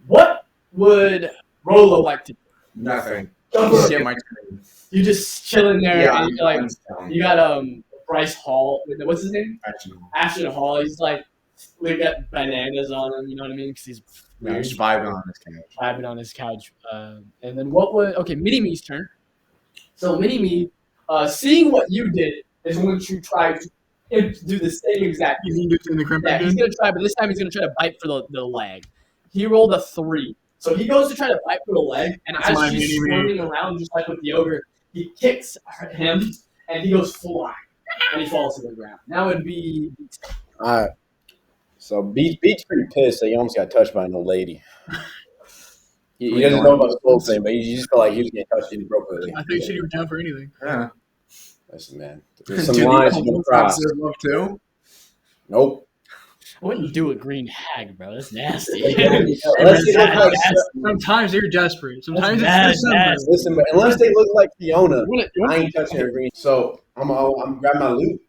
What would Rolo like to do? Nothing. Don't Get worry. my turn. You just chilling there, Yeah, and you're like, I'm down. you got Bryce Hall. What's his name? Actually, Ashton Hall. He's like, we got bananas on him. You know what I mean? Because he's no, just vibing on this couch. vibing on his couch. And then what would Mini Me's turn. So Mini Me, seeing what you did, is going to try to do the same exact. You think it's in the crimp Yeah, he's again? gonna try, but this time he's gonna try to bite for the leg. He rolled a 3, so he goes to try to bite for the leg, and That's as my she's Mini-Me. swarming around just like with the ogre, he kicks him, and he goes flying, and he falls to the ground. Now it'd be All right. So Beat's pretty pissed that he almost got touched by an old lady. He doesn't know about the whole thing, but he just felt like he was getting touched inappropriately. I thought you said you were down for anything. Yeah. Listen, man. There's some Dude, lines you you can cross. love too. Nope. I wouldn't do a green hag, bro. That's nasty. Unless they look like, Sometimes they're desperate. Sometimes That's it's bad, for some. listen, but unless they look like Fiona, You wanna- I ain't touching her green. So I'm grabbing my loot.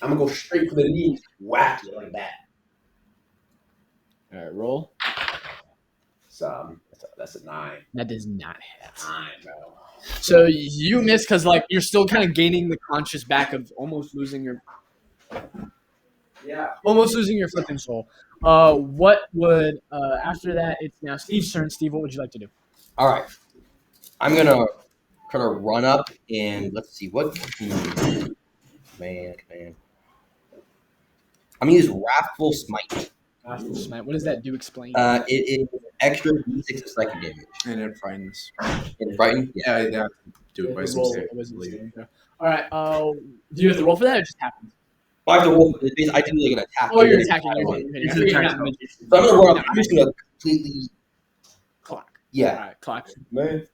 I'm gonna go straight for the knee, whack it like that. All right, roll. So that's a 9. That does not hit. 9, bro. So you miss because like you're still kind of gaining the conscious back of almost losing your flipping soul. What would after that? It's now Steve's turn. Steve, what would you like to do? All right. I'm gonna try to run up and let's see what. Man. I'm gonna use Wrathful Smite. What does that do? Explain. It is extra d6 of psychic damage. And it frightens. And frightened? Yeah. Yeah, yeah. Do it by some Roll- stick. it wasn't saving throw. All right. Do you have to roll for that, or it just happens? I have to roll. I do like an attack. Oh, you're damage. attacking. You're It's an hitting. attack. So I'm gonna run up. I'm just gonna completely. Clock. All Yeah. right, clock. Man.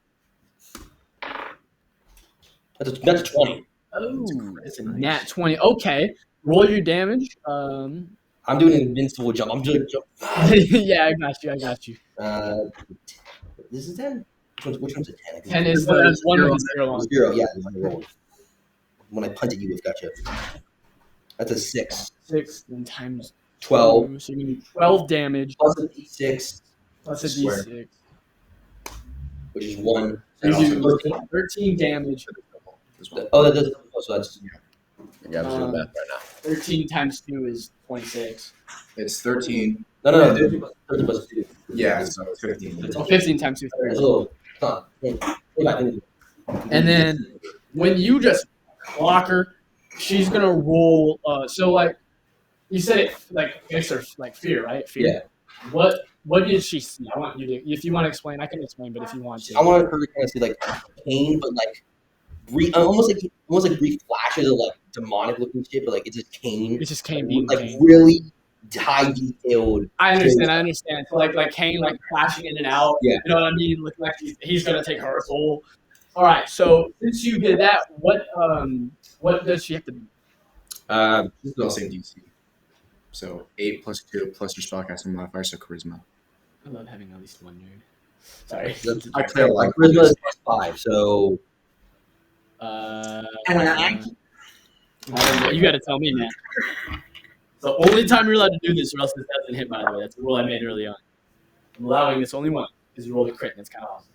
That's a 20. Oh, it's a nat 20. Okay. Roll your damage. I'm doing an invincible jump. I'm doing a jump. Yeah, I got you. This is 10. Which one's a 10? 10 is Well, the that's one zero. with the 0 on. 0. Yeah, the one I rolled. When I punted you, it's gotcha. That's a 6. 6 then times 12 2, so you can do 12 damage plus a d6, plus a Swear. d6. which is 1. You And do 13 damage. As well. Oh, that doesn't. So that's Yeah, I'm just doing math right now. 13 times 2 is 26. It's 13. no. 13 plus 2. Yeah, so it's 15. So 15 times 2 is That's 30. a little. Huh. And then when you just clock her, she's gonna roll. So like you said, it like makes her like fear, right? Fear. Yeah. What did she see? I want you to. If you want to explain, I can explain. But if you want to, I want her to kind of see like pain, but like almost like brief flashes of like demonic looking shit, but like it's just Kane. it's just Kane being Like Kane. really high detailed. I understand. So like Kane like flashing in and out. Yeah. You know what I mean? Looking like he's gonna take her soul. All right. So since you did that, what does she have to do? This is all same DC. So 8 plus 2 plus your spellcasting modifier, so charisma. I love having at least one nerd. Sorry. I play a lot. Charisma is plus 5. So You got to tell me, man. It's the only time you're allowed to do this, or else this doesn't hit. By the way, that's a rule I made early on. I'm allowing this only one because you rolled a crit, and it's kind of awesome.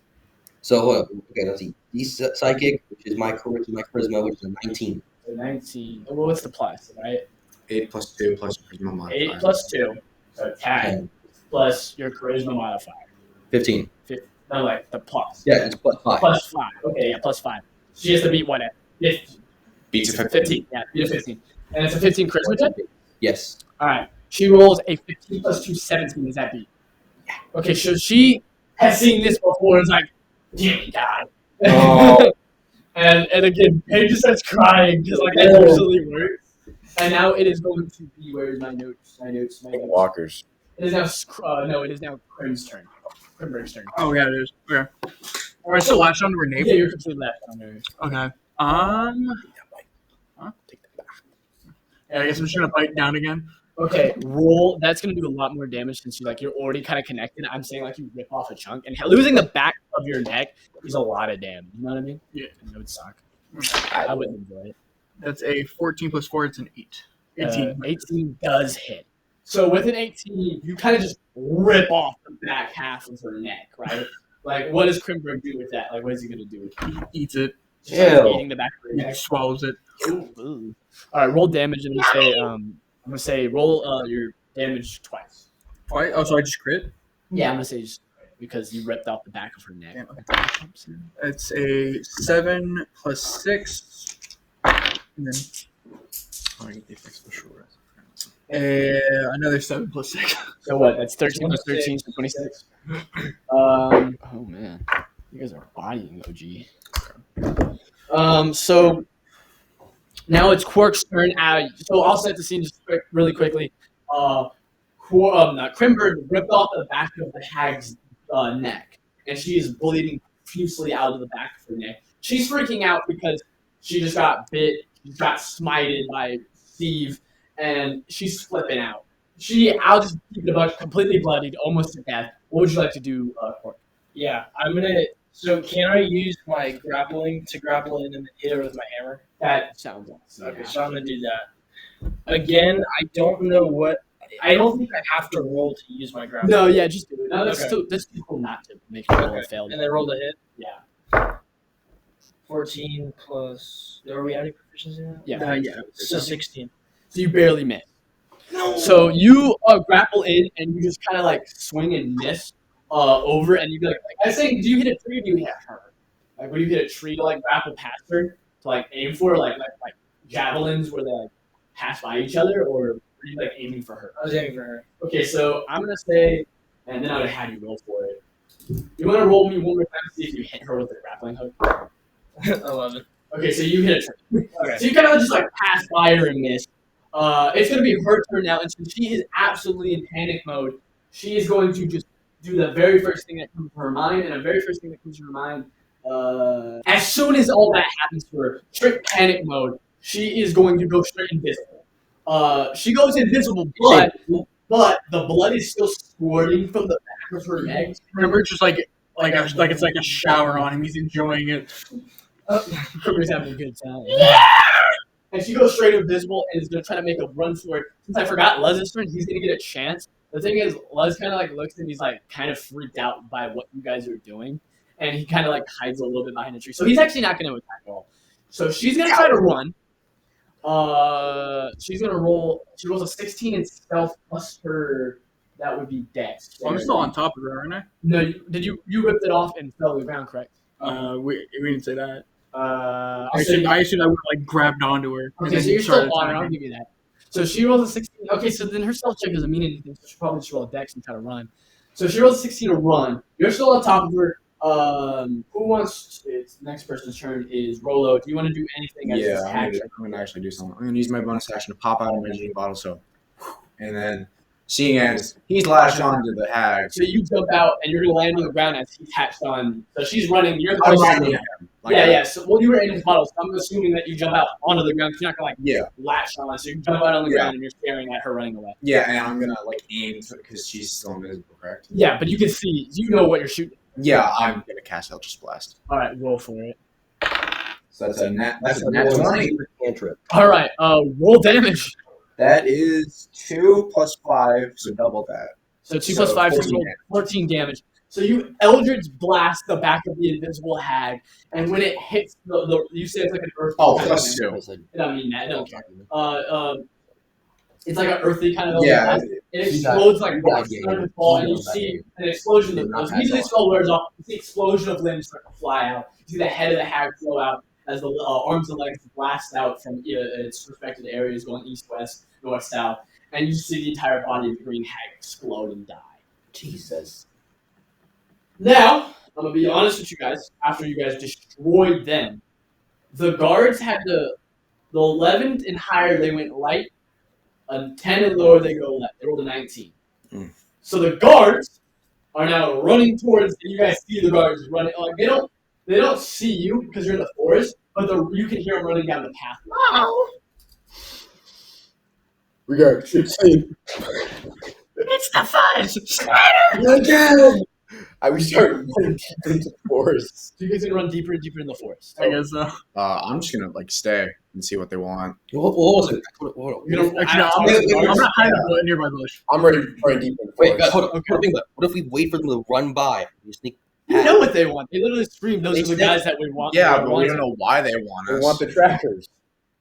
so hold up. Okay, let's see. These psychic, which is my charisma, which is a 19. So 19. Well, what's the plus, right? 8 plus 2 plus charisma modifier. 8 plus 2, so 10 plus your charisma modifier. 15. No, like the plus. Yeah, it's plus 5. Plus 5. Okay, yeah, plus 5. She has to beat what? 15. Beats a 15. Yeah, beat a 15. And it's a 15 charisma check? Yes. All right. She rolls a 15 plus 2, 17. Does that beat? Yeah. Okay, so she has seen this before. It's like, dear God. Oh. and again, Paige just starts crying because like that usually works. And now it is going to be, where's my notes? My notes. Walkers. It is now, it is now Crim's turn. Crimberg's turn. Oh yeah, it is. Okay. All right, so latch onto her Yeah, navel. you're completely left on her. Okay. Yeah, I guess I'm just gonna bite down again. Okay, roll. That's gonna do a lot more damage since you're already kind of connected. I'm saying like you rip off a chunk, and losing the back of your neck is a lot of damage. You know what I mean? Yeah. It would suck. I wouldn't enjoy it. That's a 14 plus 4. It's an 8. 18. 18 does hit. So with an 18, you kind of just rip off the back half of her neck, right? Like, what does Crimberg do with that? Like, what is he gonna do with it? He eats it. Just like Ew. eating the back of her He neck. swallows it. Ooh. All right, roll damage, and I'm gonna say roll your damage twice. Why? Oh, so I just crit? Yeah, I'm gonna say just because you ripped off the back of her neck. Damn. It's a 7 plus 6. And then another 7 plus 6. So what? That's 13 plus 13, so 26. Oh man, you guys are bodying OG. So now it's Quark's turn. So I'll set the scene just really quickly. Crimberg ripped off the back of the hag's neck, and she is bleeding profusely out of the back of her neck. She's freaking out because she just got bit. She got smited by Steve, and she's flipping out. I'll just keep it about completely bloodied, almost to death. What would you like to do, Quark? Yeah, I'm gonna. So can I use my grappling to grapple in and then hit her with my hammer? That sounds awesome. Okay, so I'm gonna do that. Again, I don't know what. I don't think I have to roll to use my grappling. No, yeah, just do it. No, that's Okay. that's too cool not to make you roll a Okay. failed. And then roll to hit. Yeah. 14 plus. Are we adding proficiency now? Yeah. Yeah. So 16. So you barely miss. So you grapple in and you just kind of like swing and miss over, and you be like I was saying, do you hit a tree or do you hit her? Like, would you hit a tree to like grapple past her to like aim for like javelins where they like pass by each other, or were you like aiming for her? I was aiming for her. Okay, so I'm gonna say, and then I would have you roll for it. You want to roll me one more time to see if you hit her with the grappling hook? 11. Okay, so you hit a tree. Okay. So you kind of just like pass by her and miss. It's going to be her turn now, and since she is absolutely in panic mode, she is going to just do the very first thing that comes to her mind, and the very first thing that comes to her mind, as soon as all that happens to her, strict panic mode, she is going to go straight invisible. She goes invisible, but the blood is still squirting from the back of her neck. Remember, just like it's like a shower on him. He's enjoying it. Cooper's having a good time. And she goes straight invisible and is going to try to make a run for it. Since I forgot Lez's turn, he's going to get a chance. The thing is, Lez kind of like looks and he's like kind of freaked out by what you guys are doing. And he kind of like hides a little bit behind the tree. So he's actually not going to attack at all. So she's going to try to run. She's going to roll. She rolls a 16 in stealth plus her. That would be dex. Well, I'm still on top of her, aren't I? No, you ripped it off and fell to the ground, correct? We didn't say that. I I assumed I would have like grabbed onto her. and Okay, then so you're started still on her. I'll attacking. give you that. So she rolls a 16. Okay, so then her stealth check doesn't mean anything. So she'll probably just roll a dex and try to run. So she rolls a 16 to run. You're still on top of her. Who wants? It's next person's turn is Rolo. Do you want to do anything as this Yeah, action? I'm gonna actually do something. I'm gonna use my bonus action to pop out of my genie bottle. So, and then seeing as he's lashed onto the hag, So you jump out and you're gonna land on the ground as he's hatched on. So she's running. You're the I'm person. riding him. Like, Yeah. So you were in his bottle. So I'm assuming that you jump out onto the ground. 'Cause you're not gonna like Yeah, latch on. So you jump out on the Yeah. ground and you're staring at her running away. yeah, and I'm gonna like aim because she's still invisible, correct? Yeah, but you can see. You know what you're shooting. Yeah, I'm gonna cast Eldritch Blast. All right, roll for it. So that's a nat 20. Cantrip. All right, roll damage. That is 2 plus 5, so double that. So 2 plus 5, so 14 damage. 14 damage. So you Eldritch blast the back of the invisible hag, and when it hits you say it's like an earthly. Oh, kind plus of, 2. I don't mean that. I don't care. It's like an earthy kind of. Yeah. It explodes like rocks start to fall, and you see an explosion of limbs. Usually, skull wears off. You see an explosion of limbs start to fly out. You see the head of the hag flow out as the arms and legs blast out from its respective areas, going east, west, north, south, and you see the entire body of the green hag explode and die. Jesus. Now, I'm gonna be honest with you guys. After you guys destroyed them, the guards had the 11th and higher. They went light. 10 and lower, they go left. They rolled a 19. So the guards are now running towards. And you guys see the guards running. Like they don't see you because you're in the forest, but you can hear them running down the path. Wow. We got to It's the fudge. again. We start running deep into the forest. So you guys are gonna run deeper and deeper in the forest. I guess so. I'm just gonna stay and see what they want. What was it? Hold on. You're gonna, Actually, no, I'm not hiding a nearby bush. I'm ready to run deep in the Wait, forest. guys, hold on. What if we wait for them to run by? You sneak. you know what they want. They literally scream. Those They are the say- guys that we want. Yeah, but we don't know why they want us. We want the trackers.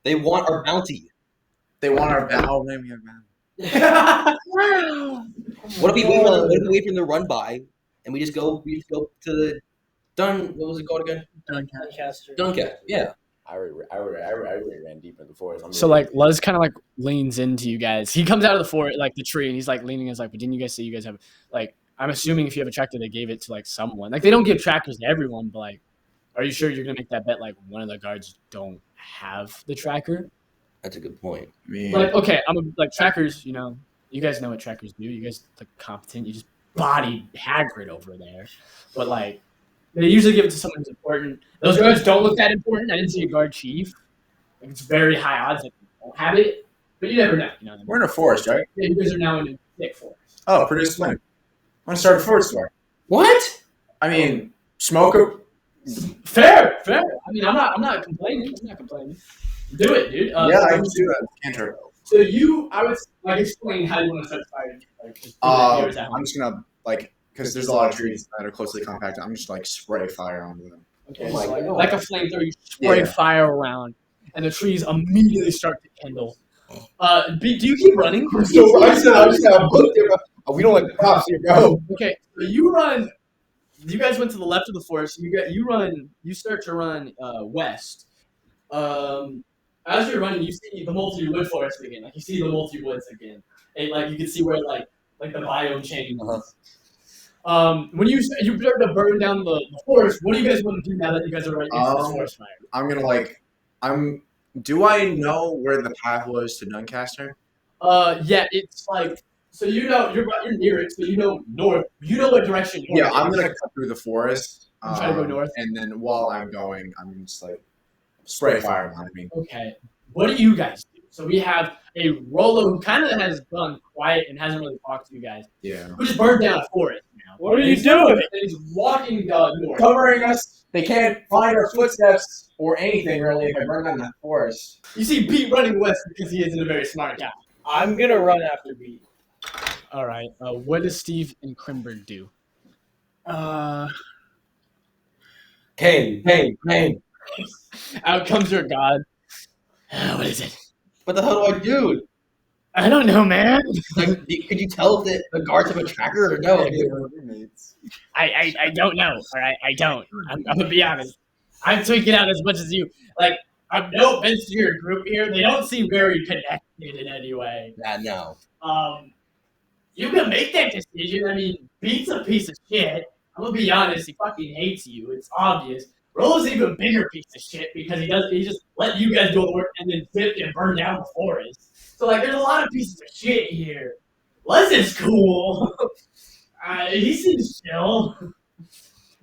They want our bounty. They want our battle. Maybe our battle. What if we wait for them to run by, and we just go to the What was it called again? Duncat. Yeah. I already ran deep in the forest. So like Luz kind of like leans into you guys. He comes out of the forest, like the tree, and he's like leaning. Is like, but didn't you guys say you guys have like? I'm assuming if you have a tracker, they gave it to like someone. Like they don't give trackers to everyone, but like, are you sure you're gonna make that bet? Like one of the guards don't have the tracker. That's a good point. I mean, Like okay, like trackers. You know, you guys know what trackers do. You guys like competent. You just body Hagrid over there, but like. They usually give it to someone who's important. Those guards don't look that important. I didn't see a guard chief. Like it's very high odds that they don't have it, but you never know. You know, we're in a forest, right? yeah, you guys are now in a thick forest. Oh, produce flame. I'm gonna start a forest fire. What? I mean, smoke it. Fair. I mean, I'm not complaining. Do it, dude. Yeah, I can do that. Cantrip. So I would like explain how you want to start the fire. Like, just I'm just gonna like. Because there's a lot of trees that are closely compacted. I'm just like spray fire onto them. okay, Oh my so God. like a flamethrower, you spray fire around, and the trees immediately start to kindle. Do you keep running? So I said I booked it. We don't like the cops here, bro. Okay, so you run. You guys went to the left of the forest. You start to run west. As you're running, you see the multi-wood forest again. Like you see the multi-woods again, and like you can see where like the biome changes. When you start to burn down the forest, what do you guys want to do now that you guys are right next to this forest fire? I'm gonna like. Do I know where the path was to Doncaster? Yeah, it's like so you know you're near it, so you know north. You know what direction you're Yeah, I'm going. gonna cut through the forest. I'm trying to go north. And then while I'm going, I'm just like spray fire behind me. Okay, what do you guys do? So we have a Rolo who kind of has gone quiet and hasn't really talked to you guys. Yeah. Who just burned down a forest now. What are And you he's- doing? And he's walking north. Covering us. They can't find our footsteps or anything really if I burn down that forest. You see Pete running west because he isn't a very smart guy. I'm gonna run after Beat. All right. What does Steve and Krimberg do? Pain. Out comes your god. What is it? What the hell do I do? I don't know, man. Like, could you tell if the guards have a tracker or no? I don't know. All right, I don't. I'm gonna be honest. I'm tweaking out as much as you. Like, I'm no offense to your group here. They don't seem very connected in any way. No. You can make that decision. I mean, Beat's a piece of shit. I'm gonna be honest. He fucking hates you. It's obvious. Rolo's an even bigger piece of shit because he just let you guys do all the work and then zip and burn down the forest. So like, there's a lot of pieces of shit here. Les is cool. He seems chill.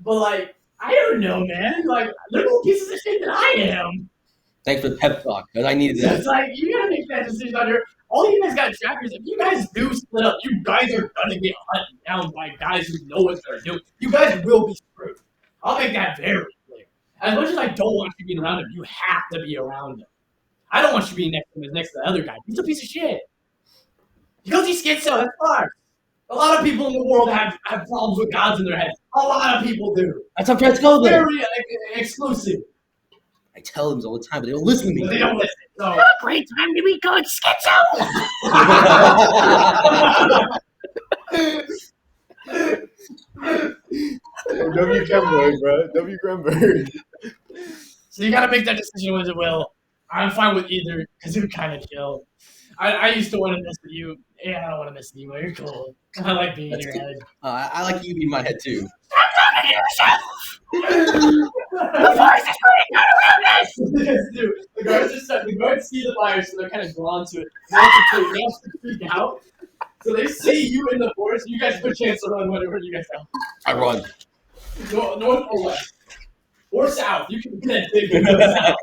But like, I don't know, man. Like, they're more pieces of shit than I am. Thanks for the pep talk, because I needed So that. it's like, you gotta make that decision on your all you guys got trackers. If you guys do split up, you guys are gonna get hunted down by guys who know what they're doing. You guys will be screwed. I'll make that very clear. As much as I don't want you being around him, you have to be around him. I don't want you being next to him as next to the other guy. He's a piece of shit. Because he's schizo, that's fine. A lot of people in the world have problems with gods in their heads. A lot of people do. That's what I'm trying to tell them. Very exclusive. I tell them all the time, but they don't listen to me. But they don't listen. So. Great time to be called schizo. W. Krenberg, bro. W. Krenberg. So you gotta make that decision with it, Will. I'm fine with either, because you're kind of chill. I used to want to mess with you. Yeah, I don't want to mess with you, but you're cool. I like being in your head. I like you being in my head too. The force is running out around us! Dude, the guards see the fire, so they're kind of drawn to it. They have to freak out. So they see you in the forest. You guys have a chance to run whatever you guys go. I run. North or west? Or south. You can get big and go south.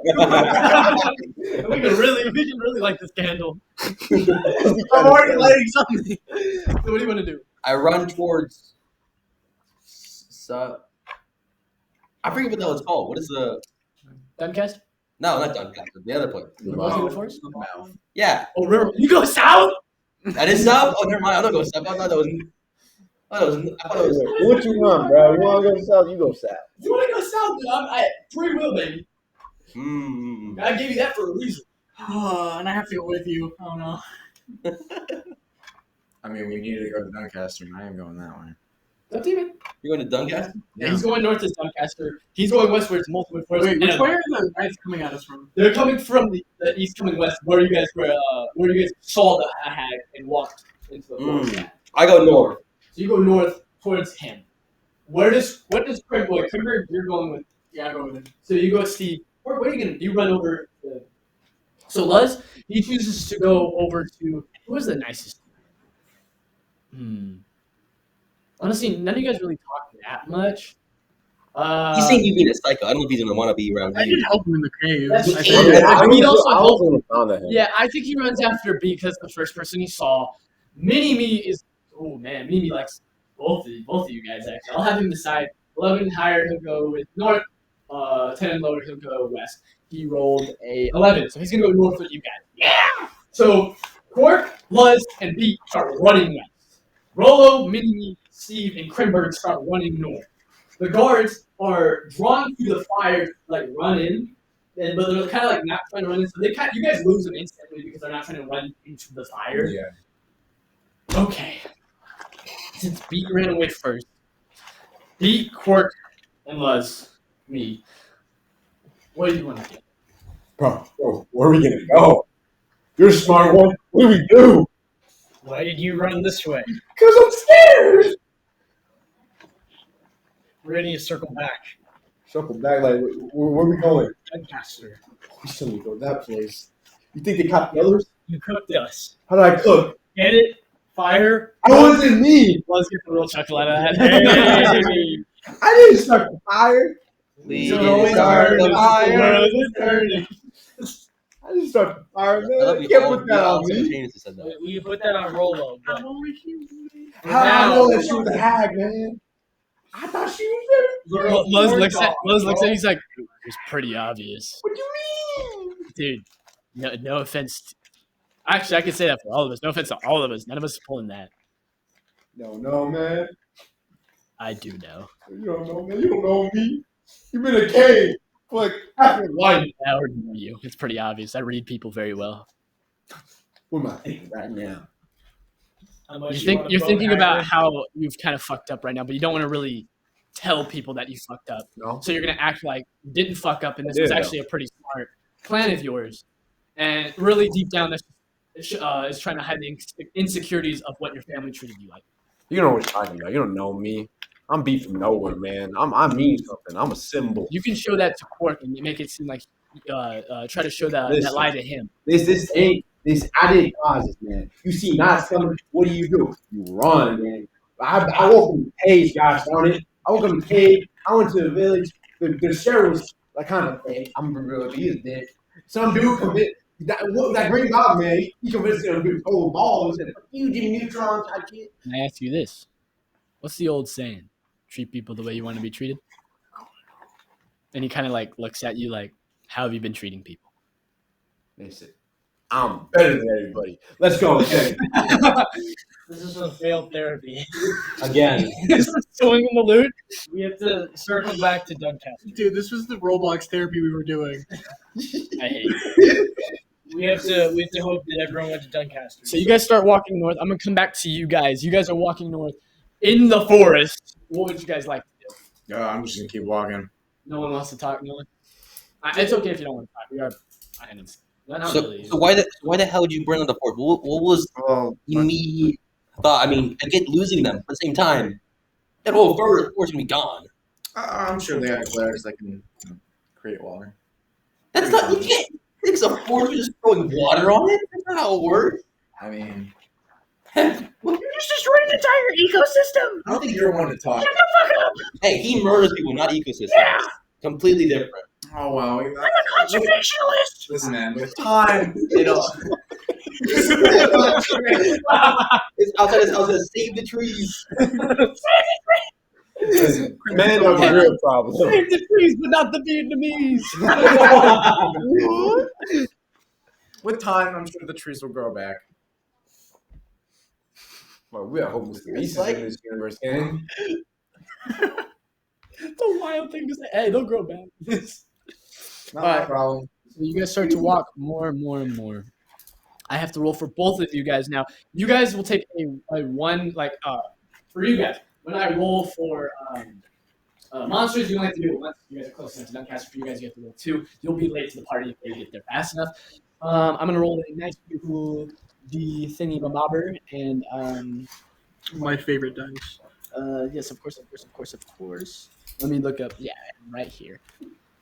we can really light this candle. I'm already lighting something. So what do you want to do? I run towards. I forget what that was called. What is the? Duncast? No, not Duncast. The other place. The forest? Yeah. Oh, river. You go south? That is south. Oh, never mind. I'm not going south. I thought that was. What you want, bro? You want to go south? You go south. You want to go south? Dude? Free will, baby. I gave you that for a reason. And I have to go with you. Oh no. I mean, we needed to go to Doncaster, and I am going that way. That's even. You're going to Doncaster? Yeah, he's going north to Doncaster. He's going westwards, multiple forest. Wait, which way are the guys coming at us from? They're coming from the east, coming west. Where you guys saw the hag and walked into the forest. I go north. So you go north towards him. What does Krimberg, you're going with? Yeah, I go with him. So you go, Steve. What are you gonna do? You run over. So Luz, he chooses to go over to. Who is the nicest? Honestly, none of you guys really talk that much. He's saying you being a psycho. I don't know if he's gonna want to be around I you. did help him in the cave. That's I true. think. I mean, also Yeah. I think he runs after B because the first person he saw. Mini-Me is. Oh man, Mini likes both of you guys actually. I'll have him decide. 11 and higher, he'll go with north. 10 and lower, he'll go west. He rolled a 11, so he's gonna go north with you guys. Yeah. So Quark, Luz, and Beat start running west. Rolo, Mini, Steve, and Krimberg start running north. The guards are drawn to the fire, like run in, but they're kind of like not trying to run in. So you guys lose them instantly because they're not trying to run into the fire. Yeah. Okay. Since Beat ran away first, Beat, Quark, and Luz, me. What do you want to do? Bro, where are we gonna go? You're a smart one. What do we do? Why did you run this way? Cause I'm scared. We're going to circle back. Circle back, like where are we going? Doncaster. We still need to go to that place. You think they caught the others? You cooked us. How did I cook? Get it? Fire? It wasn't me. Let's get the real chuckle out of that. Hey. I didn't start the fire. Please start the fire. I didn't start the fire, I man. love You you can't all. put that on me. Simultaneously said that. We put that on Rolo. But How did I know that she was a hag, man? I thought she was Luz looks at you, he's like, it was pretty obvious. What do you mean? Dude, no offense. Actually, I can say that for all of us. No offense to all of us. None of us are pulling that. No, man. I do know. You don't know, man. You don't know me. You've been in a cave for like half your life. I already know you. It's pretty obvious. I read people very well. What am I thinking right now? You're thinking about how you've kind of fucked up right now, but you don't want to really tell people that you fucked up. No. So you're going to act like you didn't fuck up, and this was actually a pretty smart plan of yours. And really deep down, this is trying to hide the insecurities of what your family treated you like. You don't know what you're talking about. You don't know me. I'm beat from nowhere, man. I mean something. I'm a symbol. You can show that to Quark and make it seem like try to show that lie to him. This ain't this. I didn't cause this, man. You see knots coming. What do? You run, man. I woke up in the cage, gosh darn it. I woke up in the cage. I went to the village. The sheriff was like kind of, hey, I'm real. He is dead. Some dude that green goblin, man, he convinced him to hold balls and you Jimmy Neutron type shit. Can I ask you this? What's the old saying? Treat people the way you want to be treated. And he kind of like looks at you like, how have you been treating people? And he said, I'm better than everybody. Let's go. Okay. This is a failed therapy. Again. Swinging the loot. We have to circle back to Doncaster. Dude, this was the Roblox therapy we were doing. I hate it. We have to hope that everyone went to Doncaster. So you guys start walking north. I'm gonna come back to you guys. You guys are walking north in the forest. What would you guys like to do? I'm just gonna keep walking. No one wants to talk. No one. It's okay if you don't want to talk. We are. Not So really. why the hell did you burn down the fort? What was immediate thought? I mean, I get losing them, but at the same time, that whole fort's gonna be gone. I'm sure they have players that can create water. That's not. You can't fix a fort just throwing water on it. That's not how it works. I mean, You're just destroying the entire ecosystem. I don't think you're one to talk. Hey, he murders people, not ecosystems. Yeah. Completely different. Oh well. I'm a conservationist. Listen, man. With time, it'll. It's outside his house to save the trees. Listen, man, that's a real problem. Save the trees, but not the Vietnamese. With time, I'm sure the trees will grow back. Well, we are hopeless to be in this universe, gang. It's a wild thing to say. Hey, they'll grow back. Not my Alright. problem. So you guys start to walk more and more and more. I have to roll for both of you guys now. You guys will take a one, for you guys. When I roll for monsters, you only have to do it once. You guys are close enough to Doncaster. For you guys, you have to roll 2. You'll be late to the party if they get there fast enough. I'm going to roll a nice, beautiful D thingy bobber. And, My favorite dice. yes, of course. Let me look up. Yeah, right here.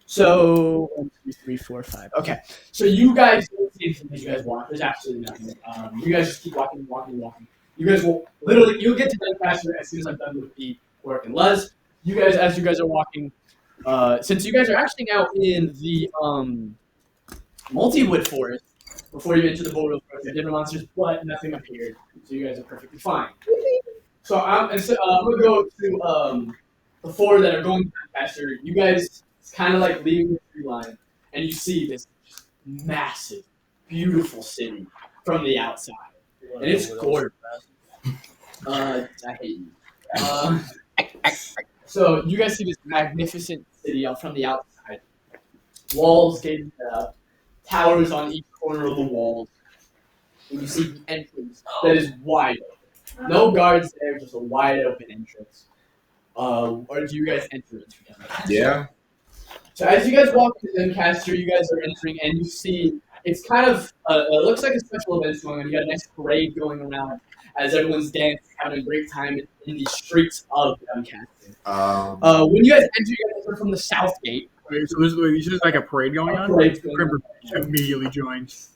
So 1, 2, 3, 4, 5. Okay, so you guys don't see anything as you guys walk. There's absolutely nothing. You guys just keep walking. You guys will literally. You'll get to Doncaster as soon as I'm done with the work and Luz. You guys, as you guys are walking, since you guys are actually now in the multi-wood forest before you enter the boreal forest, there are different monsters, but nothing appeared, so you guys are perfectly fine. So I'm gonna go to the 4 that are going to Doncaster. You guys. It's kind of like leaving the tree line, and you see this massive, beautiful city from the outside, and it's gorgeous. I hate you. So you guys see this magnificent city from the outside. Walls gated up, towers on each corner of the walls, and you see the entrance that is wide open. No guards there, just a wide open entrance. Or do you guys enter it together? Yeah. So as you guys walk into Doncaster, you guys are entering, and you see it's kind of it looks like a special event going on. You got a nice parade going around as everyone's dancing, having a great time in the streets of Doncaster. When you guys enter, you guys enter from the south gate. Wait, so this is like a parade going on? Parade's going Crimber immediately joins.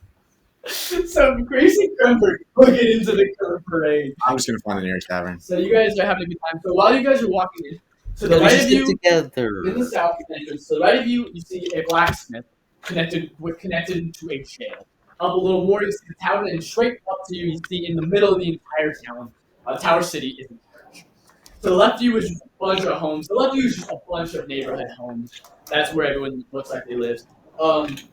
So Gracie Crumber will get into the parade. I'm just gonna find the nearest tavern. So you guys are having a good time. So while you guys are walking in, to the Let's right just of get you. together. In the south entrance, to the right of you, you see a blacksmith connected to a jail. Up a little more, you see the town, and straight up to you, you see in the middle of the entire town, Tower City is a church. To the left of you is just a bunch of homes. To the left of you is just a bunch of neighborhood homes. That's where everyone looks like they live. It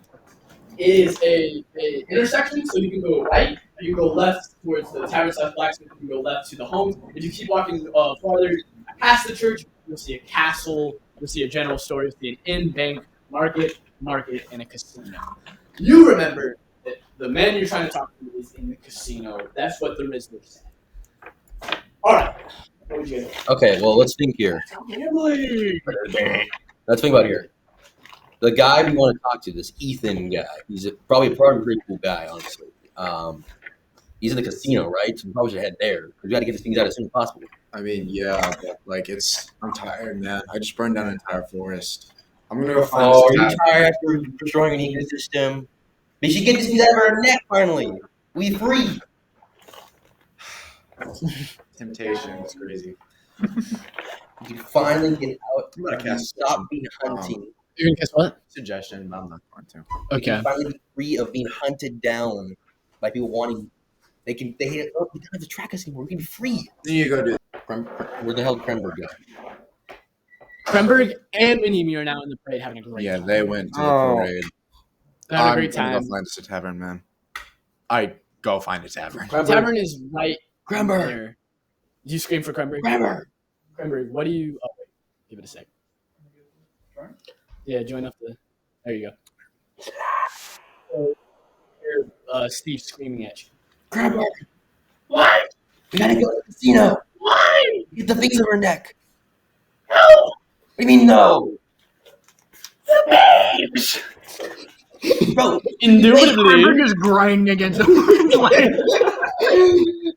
is a intersection, so you can go right, you can go left towards the Tavern / Blacksmith, you can go left to the homes. If you keep walking farther past the church, you'll see a castle, you'll see a general store, you'll see an inn, bank, market, and a casino. You remember that the man you're trying to talk to is in the casino. That's what the Rizzler said. All right. What would you guys do? Okay, well, let's think here. Let's think about here. The guy we want to talk to, this Ethan guy, he's probably a pretty cool guy, honestly. He's in the casino, right? So we probably should head there because we got to get these things out as soon as possible. I mean, yeah, but I'm tired, man. I just burned down an entire forest. I'm gonna go find Oh, this are you tavern. tired after destroying an ecosystem? We should get these things out of our neck finally. We free. Temptation is crazy. We can finally get out I'm gonna and cast stop being hunting. You're gonna guess what? Suggestion, but I'm not going to. You Okay. can finally be free of being hunted down by people wanting. They don't have to track us anymore. We can be free. Then you go do. Where the hell did Krenberg go? Krenberg and Minimi are now in the parade having a great Yeah, time. they went to the Oh. parade. They're having a I'm great gonna time. go find us a tavern, man. I go find a tavern. Tavern is right Krenberg. there. Do you scream for Krenberg? Krenberg. Krenberg, what do you... Oh, wait. Give it a sec. Yeah, join up the... There you go. So, hear Steve screaming at you. Krenberg. What? We gotta go to the casino. Why? Get the things on our neck. No. What do you mean no? The babes. Bro, Indubitably. Krenberg is grinding against the leg.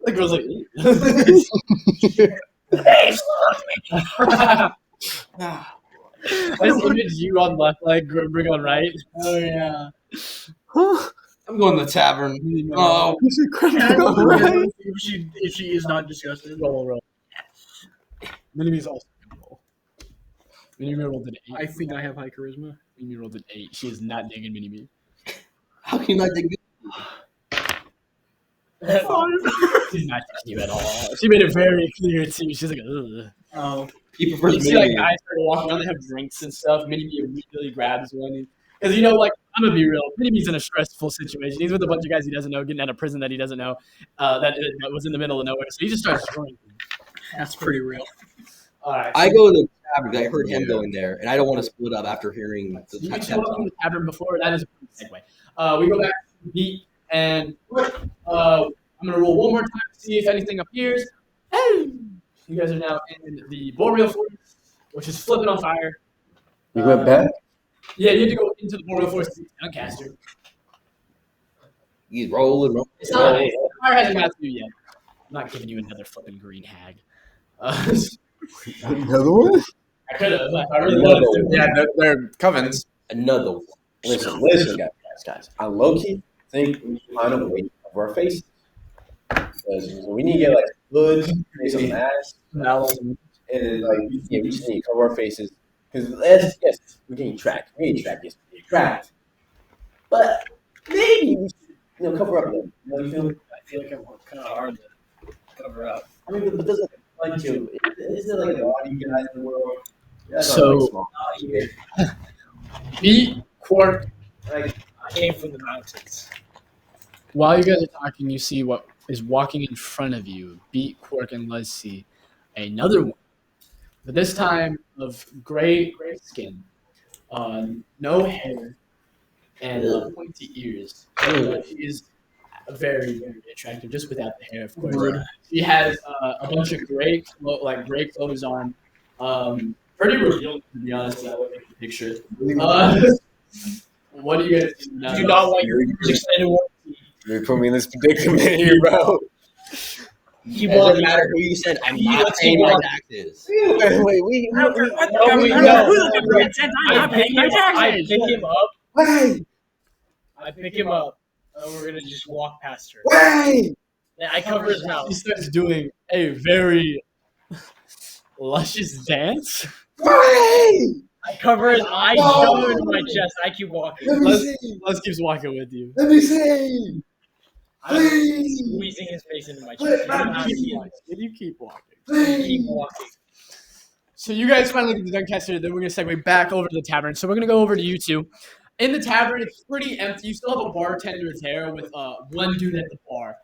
The girl's like... the babes. This image you on left leg, Krenberg on right. Oh yeah. I'm going to the tavern. Oh, If she is not disgusted. Roll. Minimi's also gonna roll. Minimi rolled an 8. I think I have high charisma. Minimi rolled an 8. She is not digging Minimi. how can you not dig She's not digging you at all. She made it very clear too. She's like, ugh. Oh. He prefers You see, like, me. guys start walking around, they have drinks and stuff. Minimi immediately grabs one. Because, you know, like, I'm going to be real. Minimi's in a stressful situation. He's with a bunch of guys he doesn't know, getting out of prison that he doesn't know, that was in the middle of nowhere. So he just starts drinking. That's pretty real. All right. I go to the tavern because I heard him going there, and I don't want to split up after hearing the You show up in the tavern before. That is a pretty segue. We go back to the beat, and I'm going to roll one more time to see if anything appears. Hey! You guys are now in the Boreal Forest, which is flipping on fire. You went back? Yeah, you have to go into the Boreal Forest to see Suncaster. He's rolling. It's not. The fire hasn't got to you yet. I'm not giving you another flipping green hag. Another one? I could have. I really wanted to. Yeah, they're covens. Another one. Listen, guys. I low-key think we should find a way to cover our faces. Because we need to get, like, hoods, maybe some masks, and, like, we just need to cover our faces. Because, yes, we're getting tracked. But maybe we should, cover up a little. You know, you feel me? I feel like I work kind of hard to cover up. I mean, but there's like a bunch of, isn't there like a lot of you guys in the world? That's not, So- like, small. Beat, Quark. Like, I came from the mountains. While you guys are talking, you see what is walking in front of you. Beat, Quark, and Luz see another one. But this time of gray skin, no hair, and pointy ears. She is very, very attractive, just without the hair, of course. Right. She has a bunch of gray clothes on. Pretty revealing, to be honest. That way, the picture. What do you guys do now? Do not want your extended warranty. you put me in this predicament here, bro. Keep It doesn't walking. matter who you send. I'm You not just paying keep my walking. taxes. Wait, I'm not paying my I taxes. pick him up. wait, I pick him up. And we're gonna just walk past her. wait. And I cover his mouth. He starts doing a very luscious dance. Wait! I cover his eyes, shove him into my chest. I keep walking. Let me see. Les keeps walking with you. Let me see. I'm Please. squeezing his face into my chest. You keep walking. Keep walking. So you guys finally get to Doncaster, then we're going to segue back over to the tavern. So we're going to go over to you two. In the tavern, it's pretty empty. You still have a bartender there with one dude at the bar.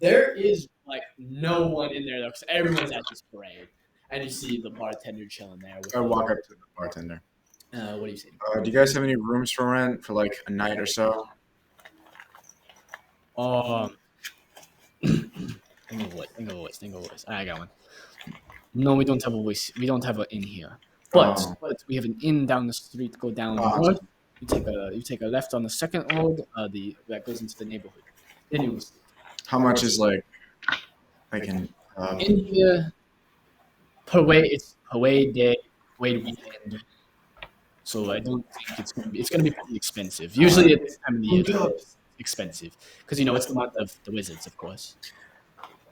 There is, like, no one in there, though, because everyone's at this parade. And you see the bartender chilling there. With I walk up to the bartender. what do you say? Do you guys have any rooms for rent for like a night or so? Think of voice. I got one. No, we don't have a voice. We don't have an inn here. But we have an inn down the street. Go down the road. You take a left on the second road. That goes into the neighborhood. Then you will see. How much is like in In here, per way, it's per way day, way weekend. So I don't think it's gonna be pretty expensive. Usually at this time of the year, it's expensive because it's the month of the wizards, of course.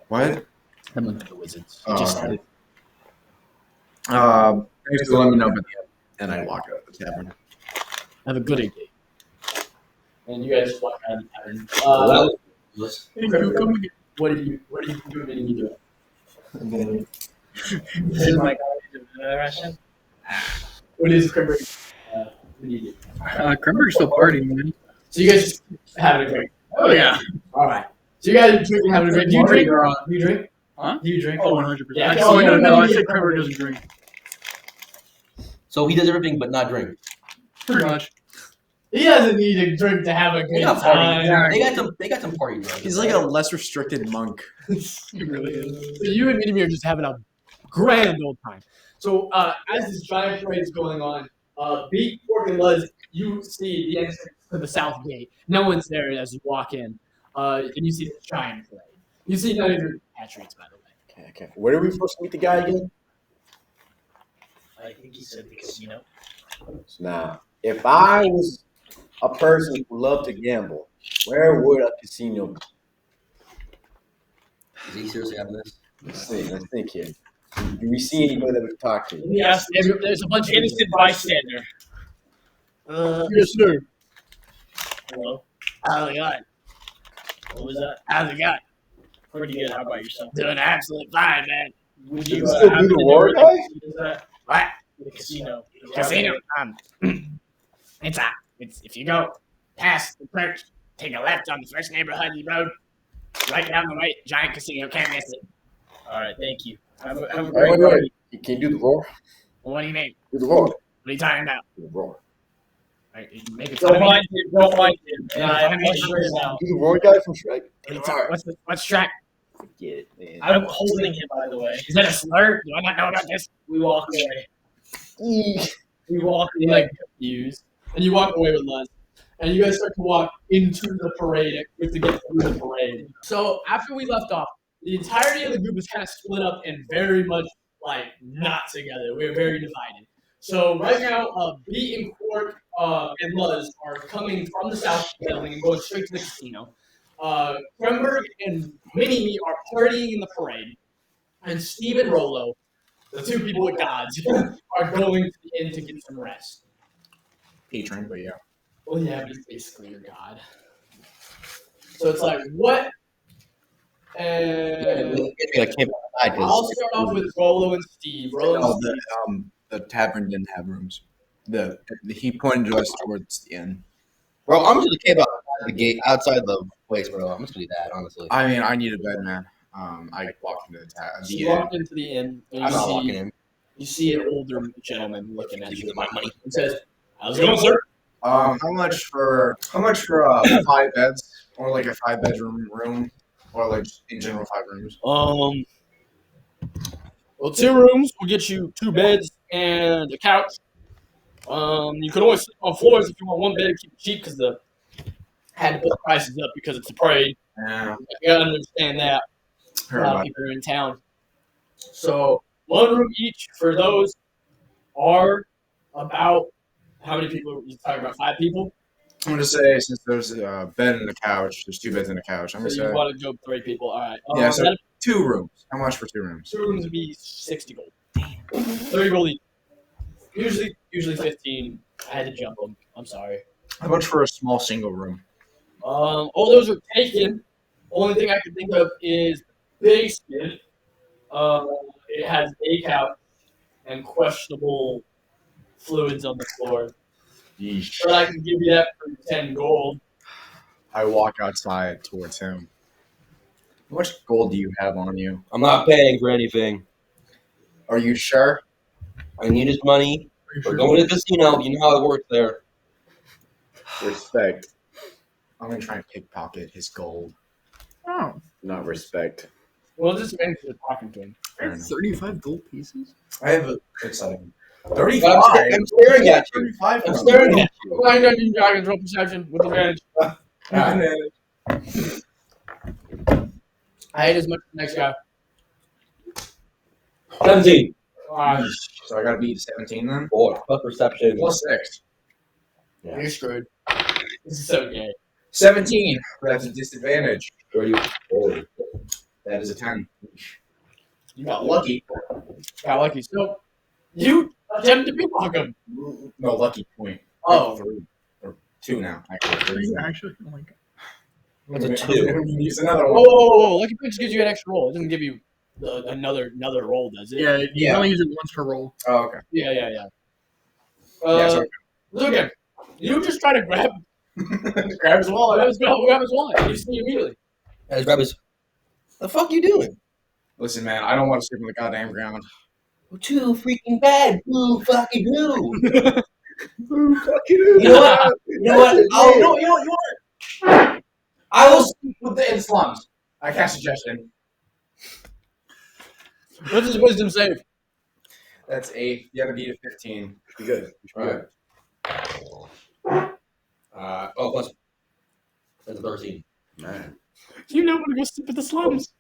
what? The month of the wizards. Thanks for letting me know, but and I walk out of the tavern. Have a good day. And you guys just walk out of the tavern. Come again. What are you doing? This is my college of direction. What is Cranberry? What do you do? Cranberry's still partying, man. So you guys just having a drink. Oh yeah. All right. So you guys are drinking, having a drink. Do you drink? Do you drink? Huh? Do you drink? Oh, 100%. Yeah. Oh no, I said Cranberry doesn't drink. So he does everything but not drink. Pretty much. He doesn't need a drink to have a They good got party. time. They got some party drugs. He's like a less restricted monk. He really is. So you and Minnie are just having a grand old time. So as this giant parade is going on, Beat, Fork, and Luz, you see the entrance to the south gate. No one's there as you walk in, and you see the giant parade. You see none of your patriots, by the way. Okay. Where are we supposed to meet the guy again? I think he said the casino. Now, if I was a person who loved to gamble, where would a casino be? Is he seriously having this? Let's see. Let's think here. Do we see anybody that we can talk to? Yes, There's a bunch of innocent bystander. Yes, sir. Hello. How's it going? What was that? How's it going? Pretty good. How about yourself? Doing absolutely fine, man. Would Does you it still happen do the to know war where guy? the casino is at? What? The casino. Casino. It's if you go past the church, take a left on the first neighborhood road, right down the right, giant casino. Can't miss it. All right. Thank you. Have a Wait, great wait, party. wait. Can you do the roar? What do you mean? Do the roar. What are you talking about? Do the roar. Right, you make it Don't mind him. Don't mind him. And I'm sure now. Do the roar guy from Shrek. What's track? Forget it, man. I'm holding him, by the way. Is that a slur? Do I not know about this? We walk away. Eek. We walk You away. like confused, and you walk away with Luz, and you guys start to walk into the parade. You have to get through the parade. So after we left off, the entirety of the group is kind of split up and very much like not together. We're very divided. So right now, Beat and Quark and Luz are coming from the south building and going straight to the casino. Kremberg and Minnie are partying in the parade, and Steve and Rolo, the two people with gods, are going to the inn to get some rest. Patron, but yeah. Well, yeah, but he's basically your god. So it's like, what? And I'll start off with Rolo and Steve. Rolo No, and Steve. the tavern didn't have rooms. He pointed us towards the inn. Bro, I'm just gonna camp outside the gate, outside the place, bro. I'm just gonna do that, honestly. I mean, I need a bed, man. I walked into So the you inn. walk into the inn, and I'm not walking in. you see an older gentleman looking at Give you me my money. and says, "How's it going, sir?" How much for 5 beds, or like a 5-bedroom room, or like in general 5 rooms? Well, 2 rooms will get you 2 beds and a couch. You could always sleep on floors if you want 1 bed to keep it cheap because had to put the prices up because it's a parade. Yeah, You gotta understand that. A heard lot of about people are in town. So 1 room each for those are about how many people? You talking about 5 people? I'm gonna say since there's a bed and a couch, there's 2 beds and a couch. I'm So gonna you say want to go 3 people? All right. Yeah, so- That'd 2 rooms. How much for 2 rooms? 2 rooms would be 60 gold. 30 gold each. Usually 15. I had to jump them. I'm sorry. How much for a small single room? All those are taken. Only thing I can think of is basement. It has a couch and questionable fluids on the floor. Yeesh. But I can give you that for 10 gold. I walk outside towards him. How much gold do you have on you? I'm not paying for anything. Are you sure? I need his money. We're going to the casino. You know how it works there. Respect, I'm gonna try and pickpocket his gold. Oh, not respect. Well, just manage to talking to him. Fair enough. 35 gold pieces? I have a good setting. I'm staring at you. 35. I'm staring at you. Flying Dungeons and Dragons, roll perception with advantage. I hate as much as the next guy. 17. So I gotta beat 17 then? Boy, plus perception. Plus 6. Yeah. You're screwed. This is so gay. 17. That's a disadvantage. 34. That is a 10. You got Lucky. Got lucky. So, You attempt to pickpocket him. No, lucky point. Oh. 3 or 2 now. Actually, 3. Actually, oh my god. That's a 2. It's another Whoa, one. whoa, whoa! Lucky point just gives you an extra roll. It doesn't give you another roll, does it? Yeah, you Yeah. only use it once per roll. Oh, okay. Yeah. Yeah, It's okay. You just try to grab his wallet. Grab his wallet. You see immediately. I just grab his. The fuck you doing? Listen, man, I don't want to sleep on the goddamn ground. Too freaking bad. Boo fucking boo. Fucking You know what? You know what? You know what? I will sleep with the slums. I cast suggestion. What's his wisdom save? That's 8. You have a beat of 15. Be good. Right. Oh, plus. That's a 13. Man. You know when to go sleep at the slums.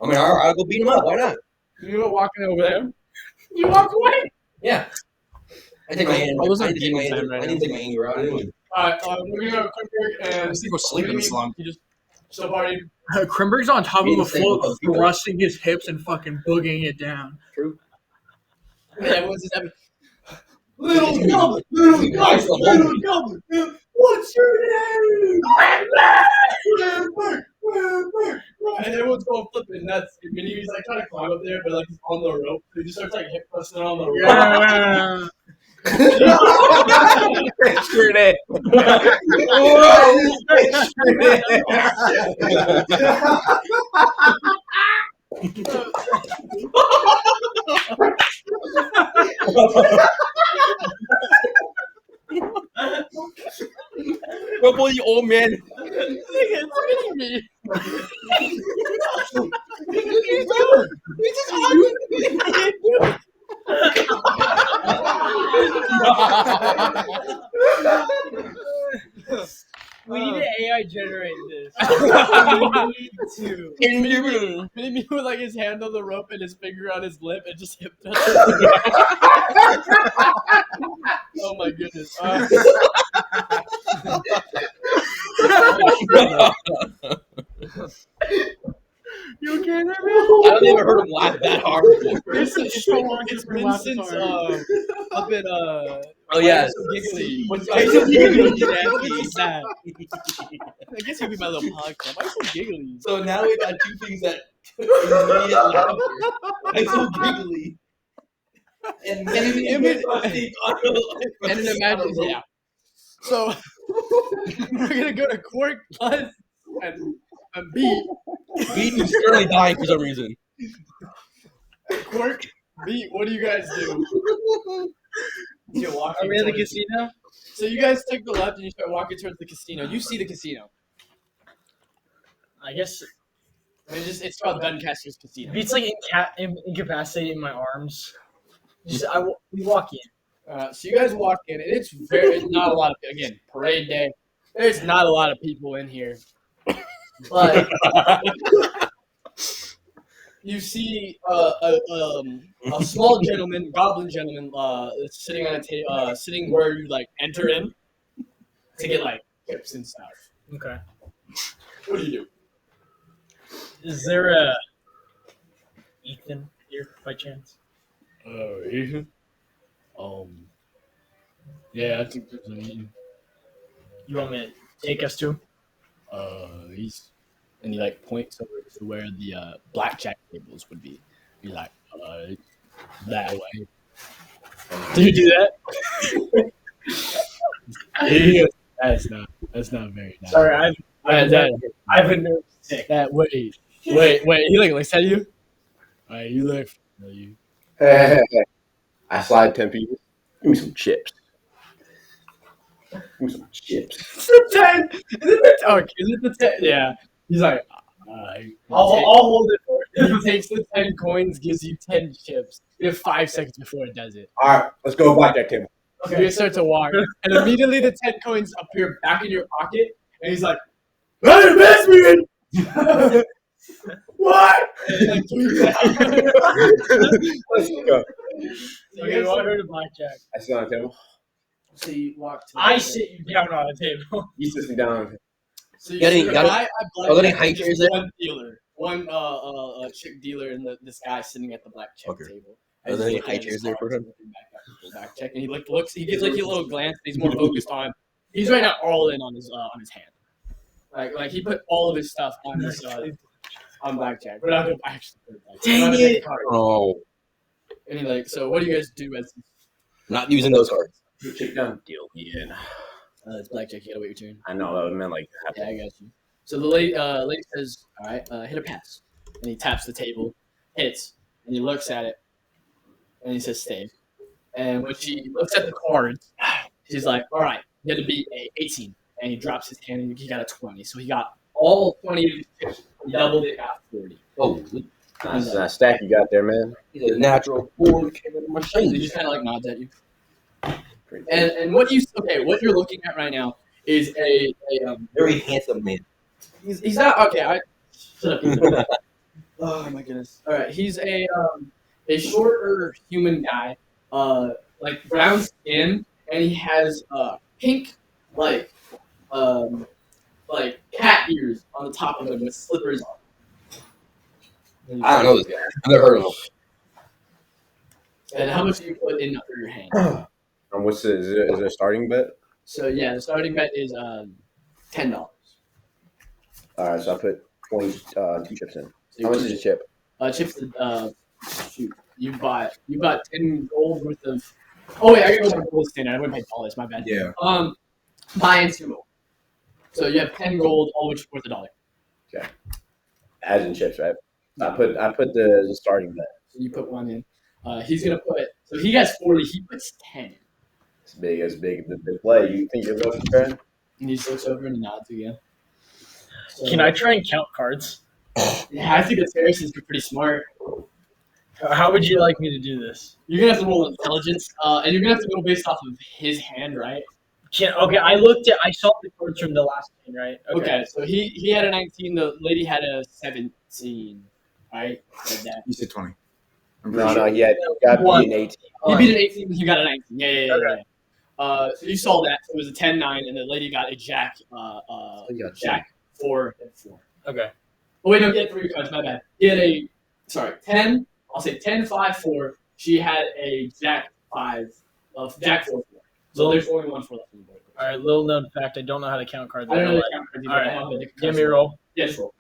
I mean, I'll go beat him up. Why not? You know walking over there. You walk away. Yeah. I take my anger. Oh, those I are need to take my demon anger. time right I need to take my anger out anyway. Alright, we're gonna go quick break and Let's go sleep in the slum. You just still party. Krimberg's on top of Being the safe float, with people. thrusting his hips and fucking boogieing it down. Yeah, everyone's just having. Little goblin. What's your name? And everyone's going flipping nuts. And he's like trying to climb up there, but like he's on the rope. So he just starts like hip thrusting on the rope. Yeah. Yesterday. What boy, you old man? It's hitting me. We need to AI generate this. We need to. Hitting me with like his hand on the rope and his finger on his lip and just hip touch. Oh my goodness. You okay there, man? I've never heard him laugh that hard before. It's been since up in Oh yeah. So giggly. What's Why are you so giggly, Jackie? Nah. I guess you'll be my little podcast. Why are you so giggly? So now we got two things that immediate laughter. I'm so giggly. And And then imagine, yeah. So we're gonna go to Quark plus and Beat. Beat is currently dying for some reason. Quark, Beat. What do you guys do? You're walking. Are we at the towards- casino? So you guys take the left and you start walking towards the casino. You see the casino. I guess It's called Duncaster's Casino. Beats like incapacitated in my arms. We walk in. So you guys walk in, and it's not a lot of, again, parade day. There's not a lot of people in here. But you see a small gentleman, goblin gentleman, sitting on a table, sitting where you like enter in to get like tips and stuff. Okay. What do you do? Is there a Ethan here by chance? Ethan? Yeah, I think there's an Ethan. You want me to take us to him? He's, and he like points over to where the blackjack tables would be. He's like, that way. Do you do that? Yeah, that's not very nice. Sorry, I've been sick. That wait. He like looks at you. All right, you look. You. Hey. I slide 10 pieces. Give me some chips. Give me some chips. It's the 10. Is it the 10? Yeah. He's like, I'll hold it for you. He takes the 10 coins, gives you 10 chips. You have 5 seconds before it does it. All right, let's go blackjack table. So you start to walk, and immediately the 10 coins appear back in your pocket, and he's like, "Hey, investment!" What? And he, like, tweets out. Let's go. So Okay, walk over to blackjack. I sit on the table. So you walk to I sit you down on a table. He sits me down. So you Got any- see a got guy at are there any blackjack, high just chairs there? one dealer, one chick dealer, and this guy sitting at the blackjack Okay. table. Are there any high chairs there for him? Back check, and he looks. He gives like a little glance. He's more focused on. He's right now all in on his hand. Like he put all of his stuff on this on blackjack. But I actually put blackjack. Dang it! Oh, And he like, so what do you guys do as not using those cards. Check down. Deal. Yeah. it's blackjack? You gotta wait your turn. I know that meant like. Yeah, I got you. So the lady says, "All right, hit a pass," and he taps the table, hits, and he looks at it, and he says, "Stay." And when she looks at the cards, she's like, "All right, you had to beat a 18," and he drops his hand, and he got a 20. So he got all 20 of his chips. He doubled it, got 40. Oh, That's that stack you got there, man. he's a natural born machine. He just kind of like nods at you. And what you're looking at right now is a Very handsome man. he's not okay. Shut up. Oh my goodness. All right, he's a shorter human guy, like brown skin, and he has pink like cat ears on the top of him with slippers on. I don't know this guy. I've never heard of him. And how much do you put in for your hand? What's the, is it a starting bet? So yeah, the starting bet is $10. All right, so I put 2 chips in. So How much is a chip? Chips. Shoot, you bought 10 gold worth of. Oh wait, I gotta go by gold standard. I wouldn't pay all this. My bad. Yeah. Buy in 2 gold. So you have 10 gold, all which is worth $1. As in chips, right? I put the starting bet. So you put 1 in. He's gonna put. So he has 40. He puts 10. It's big. The big play. You think you're going to turn? And he just looks over and nods again. So, Can I try and count cards? Yeah, I think the Pharisees are pretty smart. How would you like me to do this? You're gonna have to roll intelligence, and you're gonna have to go based off of his hand, right? I saw the cards from the last game, right? Okay, so he had a 19. The lady had a 17. Right? Said that. You said 20. I'm No, pretty sure. he got One. beat an 18. He beat an 18. He got a 19. Yeah. Okay. So you saw that. So it was a 10-9, and the lady got a jack. You got Jack 4 and 4. Okay. Oh wait, no, he had 3 cards. My bad. He had 10. I'll say 10, 5, 4. She had a jack 5, jack 4, 4. So there's only 1 4 left on the board. All right. Little known fact: I don't know how to count cards. I don't know the count cards. All right. Give me a roll. Yes, roll.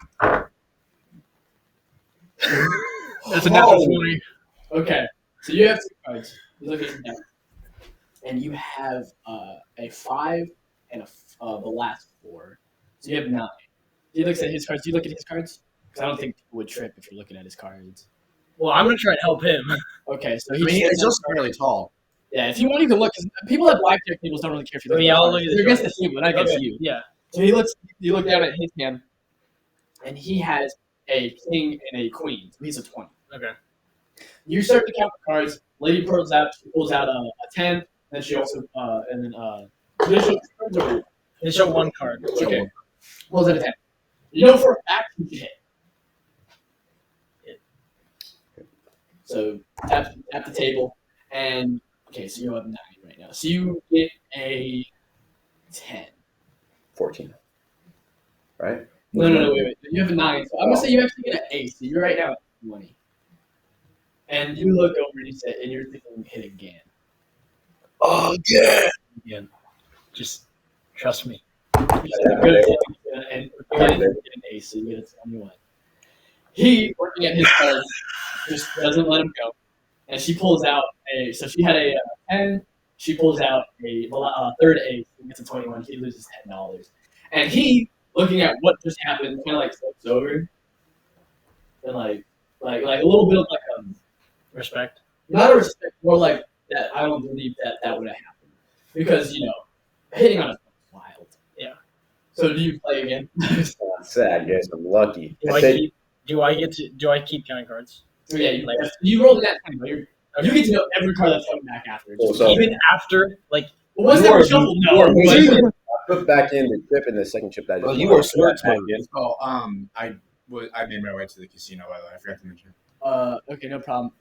That's a natural 20. Okay, so you have 2 cards. You look at your deck, and you have a 5 and the last 4. So you have 9. He looks at his cards. Do you look at his cards? Because I don't think people would trip if you're looking at his cards. Well, I'm gonna try and help him. Okay, so I mean, he's also fairly tall. yeah. If you want, you can look. Cause people at blackjack tables don't really care if you look. Yeah, at I'll the look cards. at They're his against the table, not against you. Yeah. So you look down at his hand, and he has a king and a queen. So he's a 20. Okay. You start to count the cards. Lady pulls out a 10. Then she also you show 2 cards or They show 1 card. okay. Pulls out a 10. You know for a fact you can hit. So tap the table, and okay, so you have 9 right now. So you get a 10. 14. Right? No, wait. You have a 9. So I'm gonna say you actually get an 8. So you're right now at 20. And you look over and you're thinking hit again. Oh yeah. Again. Just trust me. You said good and you get an ace, so you get a 21. He, working at his cards, just doesn't let him go. And she pulls out so she had a 10. She pulls out a third ace and gets a 21. He loses $10. And he, looking at what just happened, kind of like slips over. And like a little bit of like Respect. not a respect, more like that I don't believe that would have happened. Because, hitting on a phone is wild. Yeah. So do you play again? Sad, I guess I'm lucky. Do I keep counting cards? So yeah, you rolled that 20, but you get to know every card that's coming back after. So- Even after, like, Once they were shuffled, no. I put back in the chip and the second chip that I just Oh, you are smart, back man. in. Oh, I made my way to the casino, by the way. I forgot to mention. Okay, no problem.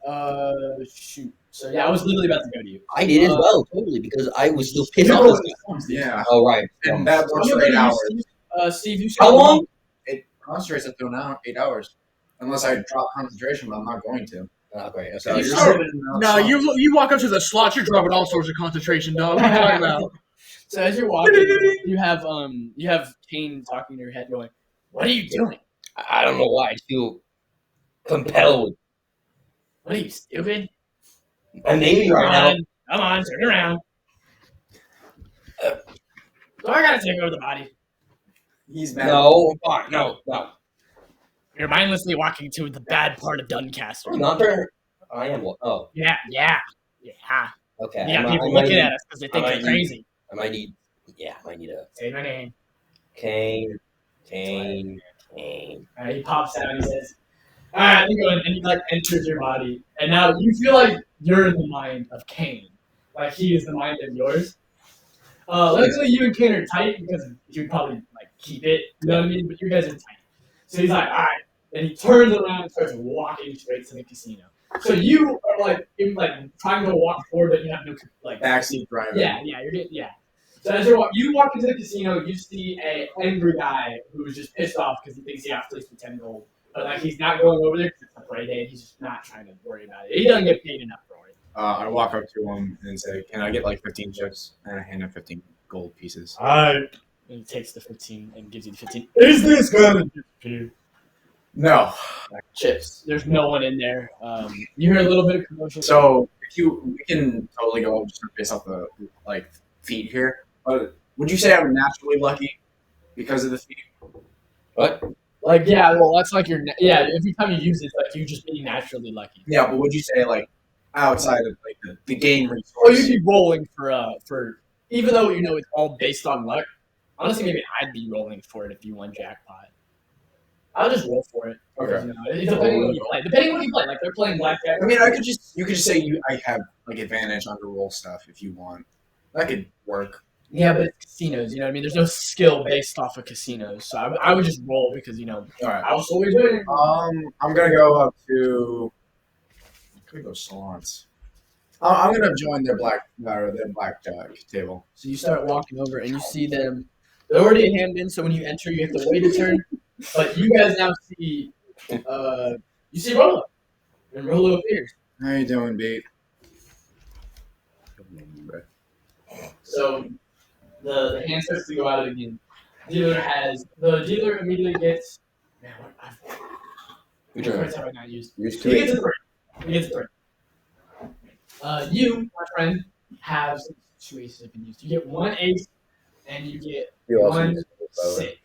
Shoot. So yeah, I was literally about to go to you. I did as well, totally, because I was still pissed You off. rolled This guy. Yeah. Oh right. And that works I'm for gonna 8 go to hours. you, Steve, you How said- long? It concentrates up to now 8 hours. Unless I drop concentration, but I'm not going to. Okay. So You you're start- sitting in No, you walk up to the slot, you're dropping all sorts of concentration, dog. What are you talking about? So as you're walking, you have Kane talking in your head, going, "What are you doing? I don't know why I feel compelled. What are you, stupid? And maybe Come right now. on, come on, turn around. So I gotta take over the body. He's mad. No, fine. No. You're mindlessly walking to the bad part of Doncaster. I'm not turning. I am. Oh, Yeah. okay. You got I people might looking need- at us because they think I you're might crazy. I might need. Yeah, I might need a Say my name. Kane. Alright, he pops out and he says, "Alright, you go in," and he like enters your body, and now you feel like you're in the mind of Kane, like he is the mind of yours. Luckily, you and Kane are tight because you'd probably like keep it, you know what I mean? But you guys are tight. So he's like, "Alright," and he turns around and starts walking straight to the casino. So you are like, trying to walk forward, but you have no like Backseat driver. Yeah, you're getting, yeah. So as you walk into the casino, you see a angry guy who's just pissed off because he thinks he has to for 10 gold. But like he's not going over there because it's a parade day. He's just not trying to worry about it. He doesn't get paid enough for it. I walk up to him and say, "Can I get like 15 chips?" And I hand him 15 gold pieces. Alright. And he takes the 15 and gives you the 15. Is this gonna disappear? No. Chips. There's no one in there. You hear a little bit of commotion. So we can totally go just based off the like feet here. But would you say I'm naturally lucky because of the feet? What? like, yeah, well, that's like every time you use it, it's like you just being naturally lucky. Yeah, but would you say like outside of like the game Or resource? you'd be rolling for even though it's all based on luck. Honestly, maybe I'd be rolling for it if you won jackpot. I'll just roll for it. Okay. It's depending on what you play. Depending on what you play, like they're playing blackjack. I mean, you could just say I have like advantage on the roll stuff if you want. That could work. Yeah, but it's casinos. You know what I mean? There's no skill based off of casinos, so I would just roll because All right. I was always winning. I'm gonna go up to. Could go salons. I'm gonna join their blackjack table. So you start walking over and you see them. They're already a hand in, so when you enter, you have to wait a turn. But you guys now see, you see Rolo, and Rolo appears. How you doing, Beat? So the hand starts to go out again. The dealer immediately gets. Man, which cards have I not used? Used He to gets it. a three. He gets a three. You, my friend, have some two aces have been used. You get one ace, and you get You also one used it, by the way. 6.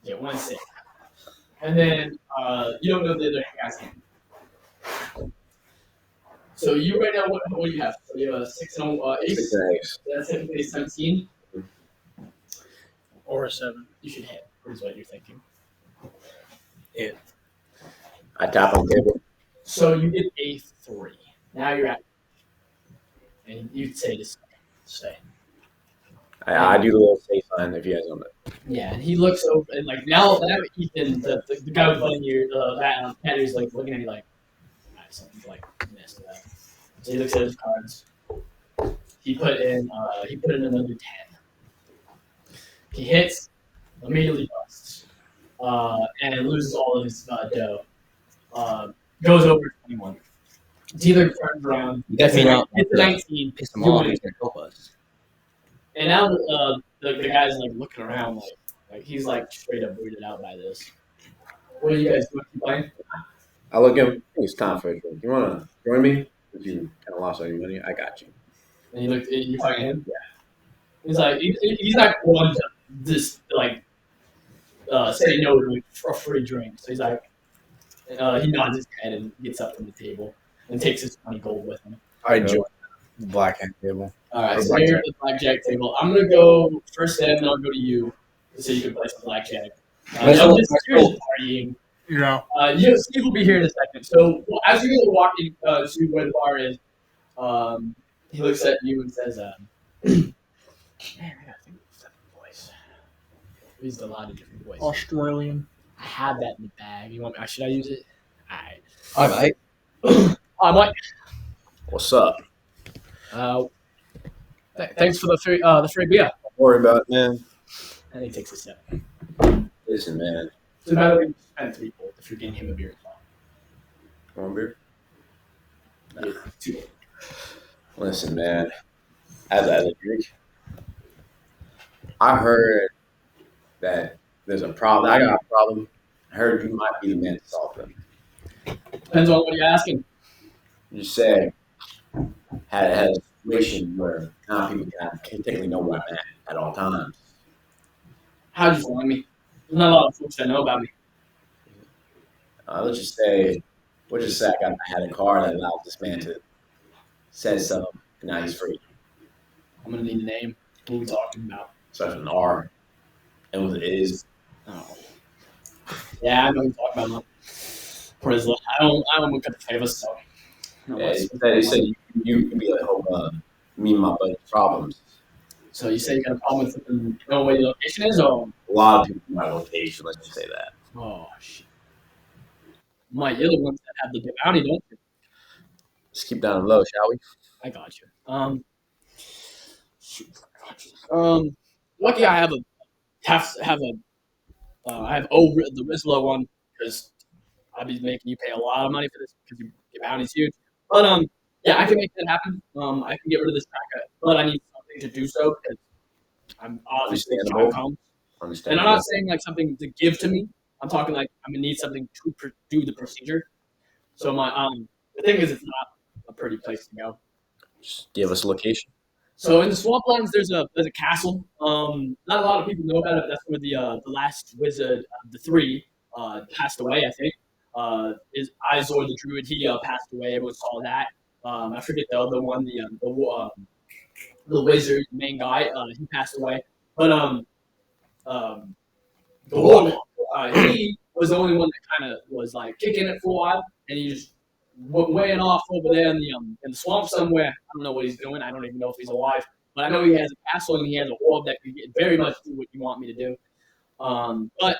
You get 1 6. And then you don't know the other guy's hand. So you right now, what do you have? So you have a 6 and ace. Six and ace. That's technically 17. Or a 7. You should hit, is what you're thinking. I tap on the table. So you get a 3. Now you're at. And you'd say to stay. I do the little safe sign if you guys don't know. Yeah, and he looks over and like now Ethan, the guy with playing your that Henry's like looking at you like, something's like messed up. So he looks at his cards. He put in another 10. He hits, immediately busts, and loses all of his dough. Goes over 21. Dealer turns around. You definitely not Hits 19. piss them You off. win. He's gonna help us. And now the guy's like looking around like he's like straight up weirded out by this. What are you guys doing? You playing? I look at him. I think it's time for a drink. You want to join me? If you kind of lost all your money, I got you. And you're talking to him? Yeah. He's like, he's not one to just like say no to a free drink. So he's like, he nods his head and gets up from the table and takes his 20 gold with him. I join the blackhand table. All right, Or so you're at the blackjack table. I'm gonna go first, then I'll go to you, so you can play some blackjack. You're just partying. Yeah. Steve will be here in a second. So as you guys are walking to where the bar is, he looks at you and says, "Man, I gotta think of a different voice." He used a lot of different voices. Australian. I have that in the bag. You want me? Should I use it? All right. Hi, mate. I might. What's up? Thanks for the free beer. Don't worry about it, man. And he takes a sip. Listen, man. So now we spend 3 gold if you're getting him a beer as well. Want a beer? Listen, man. As a Greek, I heard that there's a problem. I got a problem. I heard you might be the man to solve them. Depends on what you're asking. You said had a situation where people can technically know where I'm at all times. How'd you find me? There's not a lot of folks that know about me. Let's just say I had a car that allowed this man to say something, and now he's free. I'm gonna need a name. What are we talking about? Starts with an R. And what it is. Oh. Yeah, I know what you're talking about. Prisla. I don't look at the favors, so. Yeah, he said you can be like, me and my buddy's problems. So you say you got a problem with knowing where your location is, or? A lot of people know my location, let's just say that. Oh, shit. Mike, you're the ones that have the big bounty, don't you? Let's keep down low, shall we? I got you. Lucky I have the Rizla one because I'd be making you pay a lot of money for this because your bounty's huge. But yeah, I can make that happen. I can get rid of this tracker, but I need something to do so because I'm obviously trying to come. And I'm not saying like something to give to me. I'm talking like I'm gonna need something to do the procedure. So my the thing is, it's not a pretty place to go. Just give us a location. So in the swamplands, there's a castle. Not a lot of people know about it. That's where the last wizard of the three passed away. I think is Izor the druid. He passed away. Everyone saw that. I forget the other one. The wizard, main guy. He passed away. But the warlock. He was the only one that kind of was like kicking it for a while, and he just went weighing off over there in the swamp somewhere. I don't know what he's doing. I don't even know if he's alive. But I know he has a castle and he has a orb that can very much do what you want me to do. But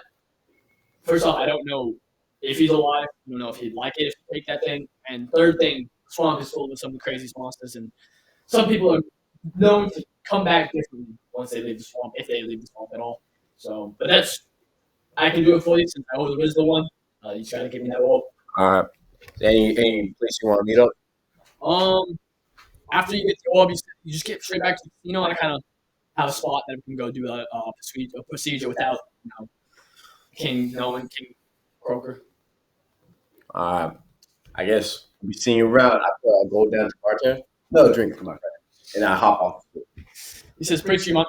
first off, I don't know if he's alive. I don't know if he'd like it if you take that thing. And third thing, the swamp is full of some crazy monsters, and some people are known to come back differently once they leave the swamp, if they leave the swamp at all. So, but I can do it for you since I owe the Rizla one. You try to give me that orb. All right. Any place you want to meet up? After you get the orb, you just get straight back to the casino. I kind of have a spot that we can go do a procedure without, King Croker. I guess we seeing you around. I'll go down to the bartender. No drink for my friend, and I hop off. He says, "Preach you,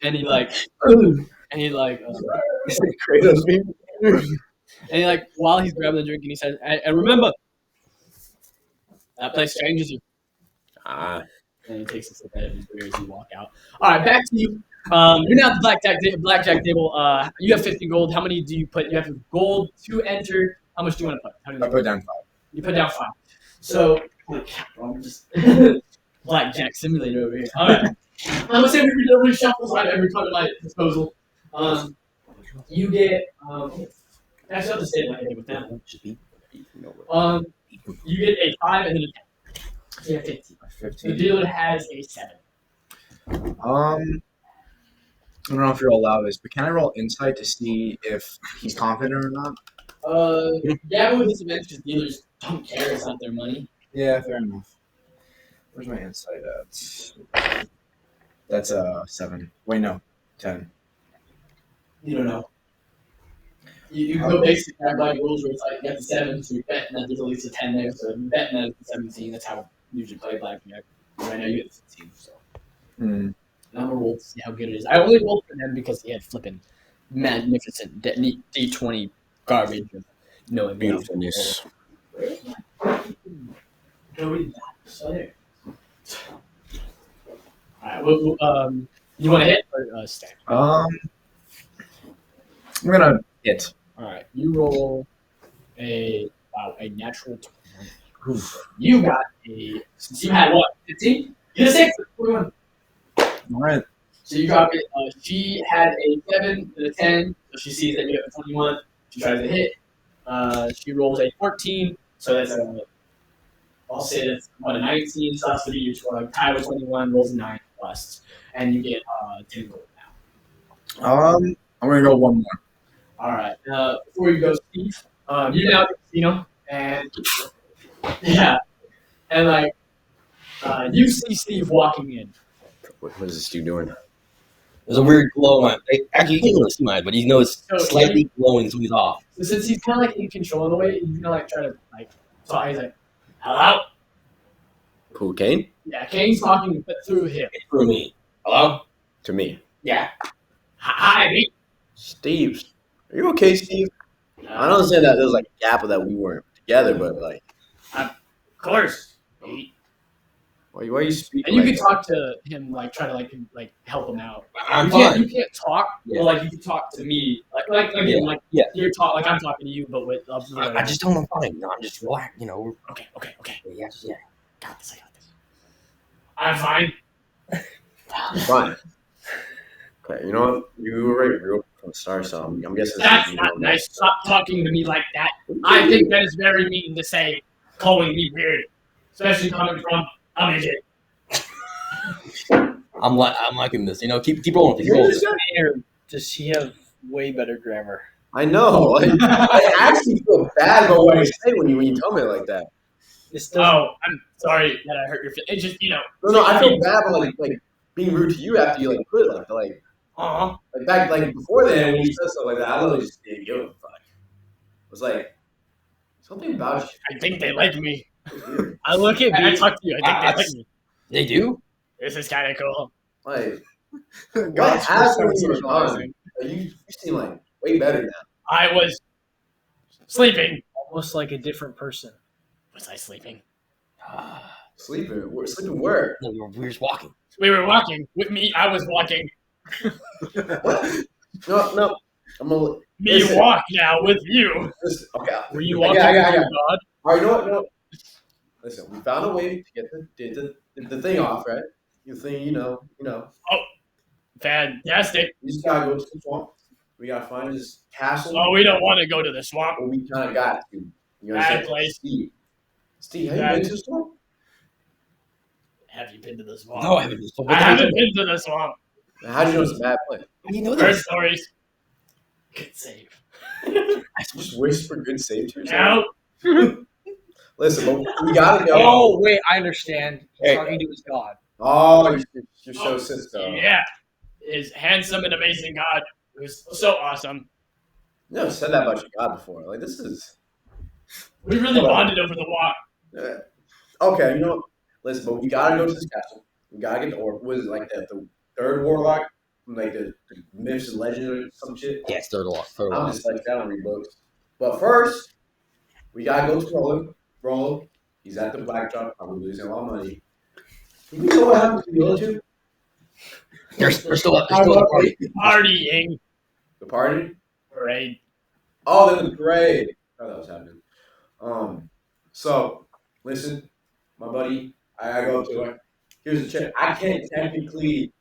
and he Kratos people. And he while he's grabbing the drink, and he says, "And remember, that place changes you." And he takes a sip out of his beer as you walk out. All right, back to you. You're now at the blackjack table. You have 50 gold. How many do you put? You have gold to enter. How much do you want to put? I put down 5. You put down 5. So, I'm just blackjack simulator over here. All right. I'm gonna say every shuffles. I have every card at my disposal. You get. Actually, I'll just say it like I did with them. You get a 5 and then a 10. So you have 15. The dealer has a 7. I don't know if you're allowed this, but can I roll insight to see if he's confident or not? Yeah, but with disadvantage because dealers don't care. It's not their money. Yeah, fair enough. Where's my insight at? That's a 7. Wait, no, 10. You don't know. You go basic like rules where it's like you have the 7, so you're betting that there's at least a 10 there. So you're betting that it's 17. That's how you usually play blackjack. Right now you get 15. So. I'm gonna roll to see how good it is. I only rolled for them because he had flipping magnificent D20 garbage. No beautifulness. Alright, you want to hit or stay? I'm gonna hit. Alright, you roll a natural 20. You got since you had what, 15? You get a 6. 21. All right. So you drop it. She had a 7 and a 10, so she sees that you have a 21. She tries to hit. She rolls a 14, so that's I'll say that's a 19. So that's to be your tie with 21, rolls a 9 plus, and you get 10 gold now. I'm gonna go one more. All right. Before you go, Steve, you're now at the casino, and yeah, and like you see Steve walking in. What is this dude doing? There's a weird glow on my. Actually, you can't really see mine, but you know it's So slightly glowing, so he's off. So since he's kind of like in control in a way, he's gonna like try to like talk. He's like, "Hello." Who, Kane? Yeah, Kane's talking but through him. It's for me. Hello? To me. Yeah. Hi, mate. Steve. Are you okay, Steve? I understand that there's like a gap that we weren't together, but like. Of course. Mate. Why are you speaking? And you like can talk to him, like try to like help him out. I'm You fine. can't talk, Yeah. but like you can talk to me, like again, like Yeah. you're like I'm talking to you, but with I just told him I'm fine. No, I'm just relaxed. You know. okay. Yeah. Just, yeah. Got this. I'm fine. I'm fine. Okay, you know what? You were right real from the start, so I'm guessing. That's not nice. Stop talking to me like that. I think that is very mean to say, calling me weird, especially coming from a midget. I'm liking this. You know, keep rolling. Keep rolling. Does he have way better grammar? I know. Like, I actually feel bad about what I say when you tell me like that. Oh, I'm sorry that I hurt your feelings. It's just No, I feel bad about like being rude to you after you like quit like back like before then when you said stuff like that. I literally just didn't give a fuck. It was like something about you. I think they like me. I look at I B. talk to you. I think they like me. They do. This is kind of cool. Like what God's happened when you were socializing. gone? Like, you seem like way better now. I was sleeping. Almost like a different person. Was I sleeping? Sleeping. We're sleeping where? No, we were just walking. We were walking. With me, I was walking. What? No. I'm gonna Me listen. walk now with you. Listen, okay. Were you I walking got it. with your God? All right, you know what? No. Listen, we found a way to get the thing off, right? The thing, you know. Fantastic. We just gotta go to the swamp. We gotta find this castle. Oh, we don't want to go to the swamp. Well, we kind of got to. You Bad understand? place. Steve, have you been to the swamp? Have you been to the swamp? No, I haven't. I haven't been to the swamp. How do you know it's a bad place? How do you know Heard this? stories. Good save. Just whisper good save to yourself. Now, Listen, but we gotta go. Oh, wait, I understand. He's Hey. talking to his God. Oh, you're so sister. yeah, his handsome and amazing God who's so awesome. You never said that about your God before. Like this is. We really bonded over the walk. Okay, you know what? Listen, but we gotta go to this castle. We gotta get the orc. What is it like the third warlock? Like the myths and legends or some shit. Yeah, it's third walk. I'm just like I don't read books. But first, we gotta go to Roland. Roland, he's at the blackjack. Probably losing a lot of money. Do we know what happened to the other two? They're still up. They're still up. Partying. The party? Parade. Oh, they're in the parade. Oh, that was happening. So listen, my buddy, I go up to her. Here's the check. I can't technically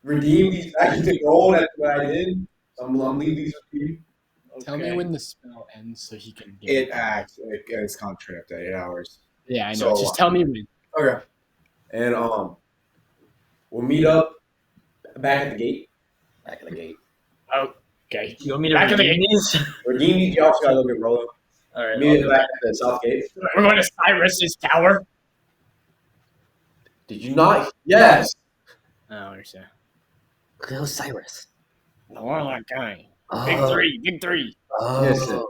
redeem these back into gold after what I did. So I'm leaving these with you. Tell me when the spell ends so he can get It acts. It's contract at 8 hours. Yeah, I know. So, Just tell me when. Okay. And we'll meet up back at the gate. Back in the gate. Okay. You want me to Back at the redeem gate. these? Redeem these. You also gotta look at Roland. All right. Meet us back at the south gate. We're going to Cyrus's tower. Did you not? Yes. I don't understand. That was Cyrus. The warlock guy. Oh. Big three. Oh. Listen.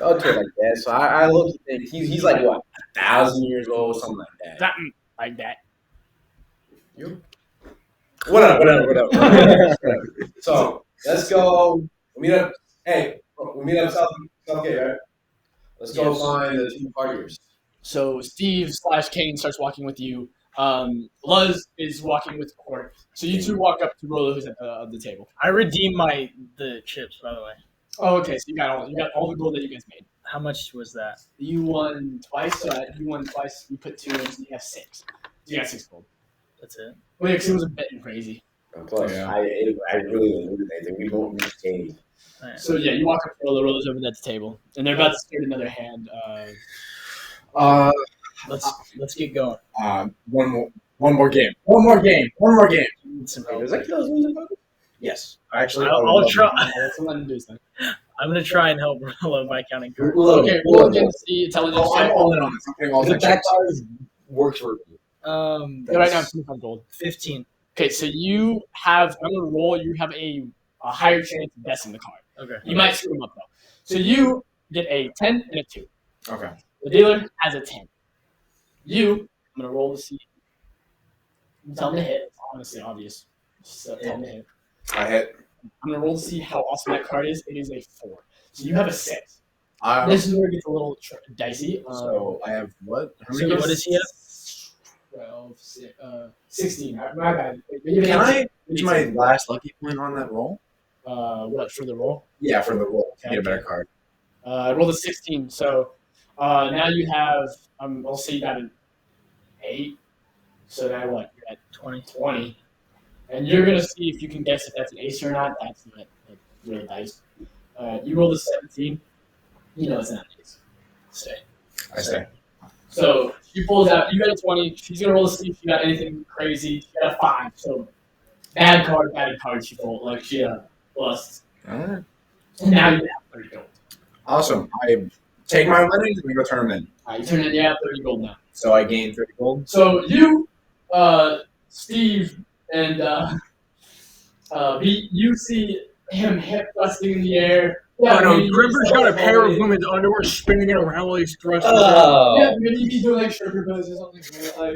Don't do it like that. So I look at things. He's like what, 1,000 years old, something like that. Something like that. Whatever. So let's go. We'll meet up. Hey, we'll meet up south gate, right? Let's go find the two partiers. So Steve / Kane starts walking with you. Luz is walking with Court. So you two walk up to Rolo, who's at the table. I redeemed the chips, by the way. Oh, okay. So you got all the gold that you guys made. How much was that? You won twice. So you won twice. You put 2 in, so you have 6. You got 6 gold. That's it. Well, yeah, because it was a betting crazy. Plus, Yeah. I really didn't lose anything. We won't lose games. All right. So yeah, you walk up to Rolo. Rolo's over at the table, and they're about to start another hand. Let's get going. One more game. One more game. Some Does that kill us losing? Yes. Actually, I'll try. That's what I'm doing. I'm gonna try and help Rollo by counting cards. Okay, roll again to see intelligence Oh, I'm check. all in on this. I'm putting all The the back cards works for me. Right now, 25 gold. 15. Okay, so you have. I'm gonna roll. You have a higher chance of guessing the card. Okay. You might screw them up though. So you get a 10 and a 2. Okay. The dealer has a 10. I'm gonna roll to see. Tell him to hit. It's honestly obvious. Just tell him to hit. I hit. I'm gonna roll to see how awesome that card is. It is a 4. So you have a 6. I, This is where it gets a little dicey. so I have what? How So many you what have is he at? 12, 16. My bad. You have Can I 18. use my last lucky point on that roll? What for the roll? Yeah, for the roll. Okay. Get a better card. I rolled a 16. So now you have. I'll say you got an 8. So now what? You're at 20. And you're gonna see if you can guess if that's an ace or not. That's not like really nice. You rolled a 17. You know it's not an ace. Stay. I say. So she pulls out. You got a 20. She's gonna roll to see if you got anything crazy. She got a 5. So bad card. She pulled like she busts. All right. And now you have 30 gold. Awesome. I take my winnings and go turn them in. All right, you turn in. You have 30 gold now. So I gain 30 gold. So you, Steve, and Beat, you see him hip thrusting in the air. Oh no, maybe Grimber's he's got a like, pair of holy- women's underwear spinning it around while he's thrusting. Oh. Yeah, maybe he's doing like stripper poses or something. Like,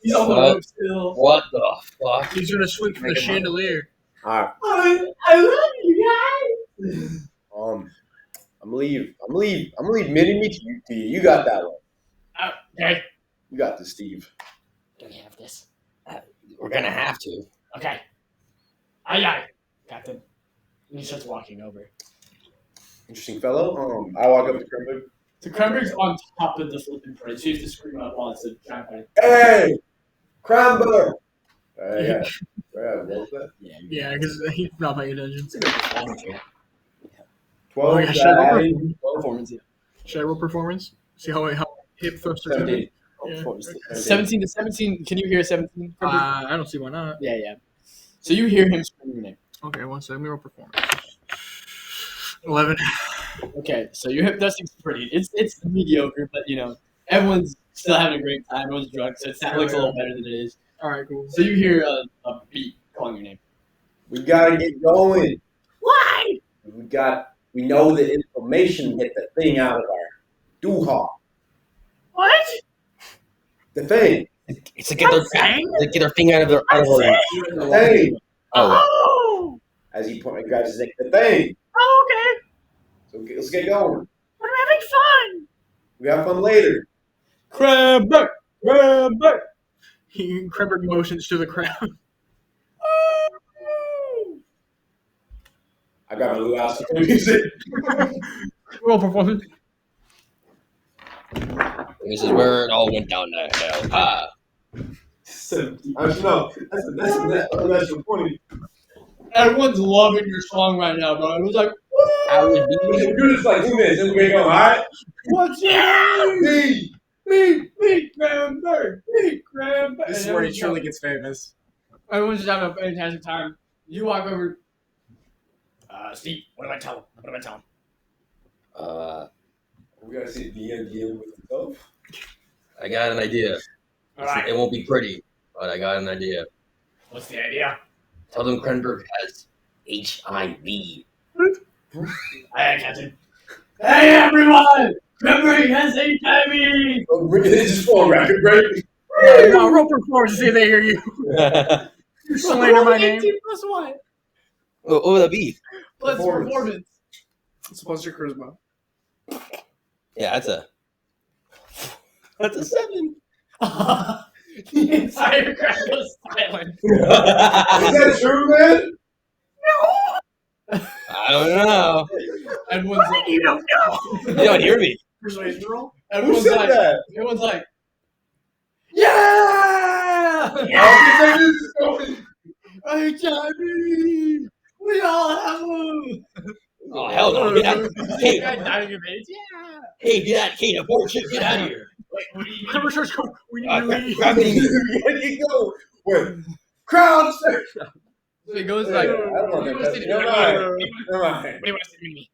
he's on the rope still. What the fuck? He's gonna swing from the chandelier. All I love you guys. right. I'm gonna leave mini me to you. You got that one. Okay. You got this, Steve. Do we have this? We're gonna have to. Okay. Aye, Captain. And he starts walking over. Interesting fellow. I walk up to Krimberg. So Cranberry's on top of the flipping bridge. So you have to scream out while it's a giant fight. Hey, Krimberg. Yeah. What was that? Yeah, because he's not paying attention. 12. yeah, should I roll guys. Performance, yeah. Should I roll performance? See how hip thruster. 17. Yeah. 17 to 17. Can you hear 17? I don't see why not. Yeah. So you hear him scream your name. Okay, one second. Let me roll performance. 11. Okay, so your hip dusting's pretty. It's mediocre, but everyone's still having a great time. Everyone's drunk, so it looks a little better than it is. All right, cool. So you hear a beat calling your name. We gotta get going. Why? We know the information to get the thing out of our doo-ha. What? The thing. It's to get their thing out of their The thing. Oh! As he grabs his neck. The thing. Oh, okay. So let's get going. We're having fun. We have fun later. Cranberry! Krenberg motions to the crowd. I got my little ass music. Roll performance. This is where it all went down to hell. 17. That's 20. Everyone's loving your song right now, bro. It was like, I would We be. should do this for like 2 minutes and we go, alright? what's me? Me, Cranberry. This is where he truly gets famous. Everyone's just having a fantastic time. You walk over. Steve, what do I tell him? We gotta see DM with himself. I got an idea. All right. It won't be pretty, but I got an idea. What's the idea? Tell them Krenberg has HIV. Hey, Captain. Hey, everyone! Cranberry has HIV! This is for a record break. No, roll performance to see if they hear you. You slander my name. 18 plus 1. What would that be? Plus performance. It's plus your charisma. Yeah, that's a 7. The entire crowd goes silent. Is that true, man? I don't know. Everyone's like, You don't know. You don't hear me. Persuasion roll? Who everyone's said like, that? everyone's like, yeah! HIV! We all have them! Oh, hell no. Get out. Hey, Guy dying of AIDS? Yeah! hey, get out. Kate, abort ship. Get out of here. Krenberg starts going, we need to leave. Gravity. Where you go? Wait. Crowd. So he goes like, I don't want "What that. do you Never want mind. to Never mind. What do you want to say to Mini-Me?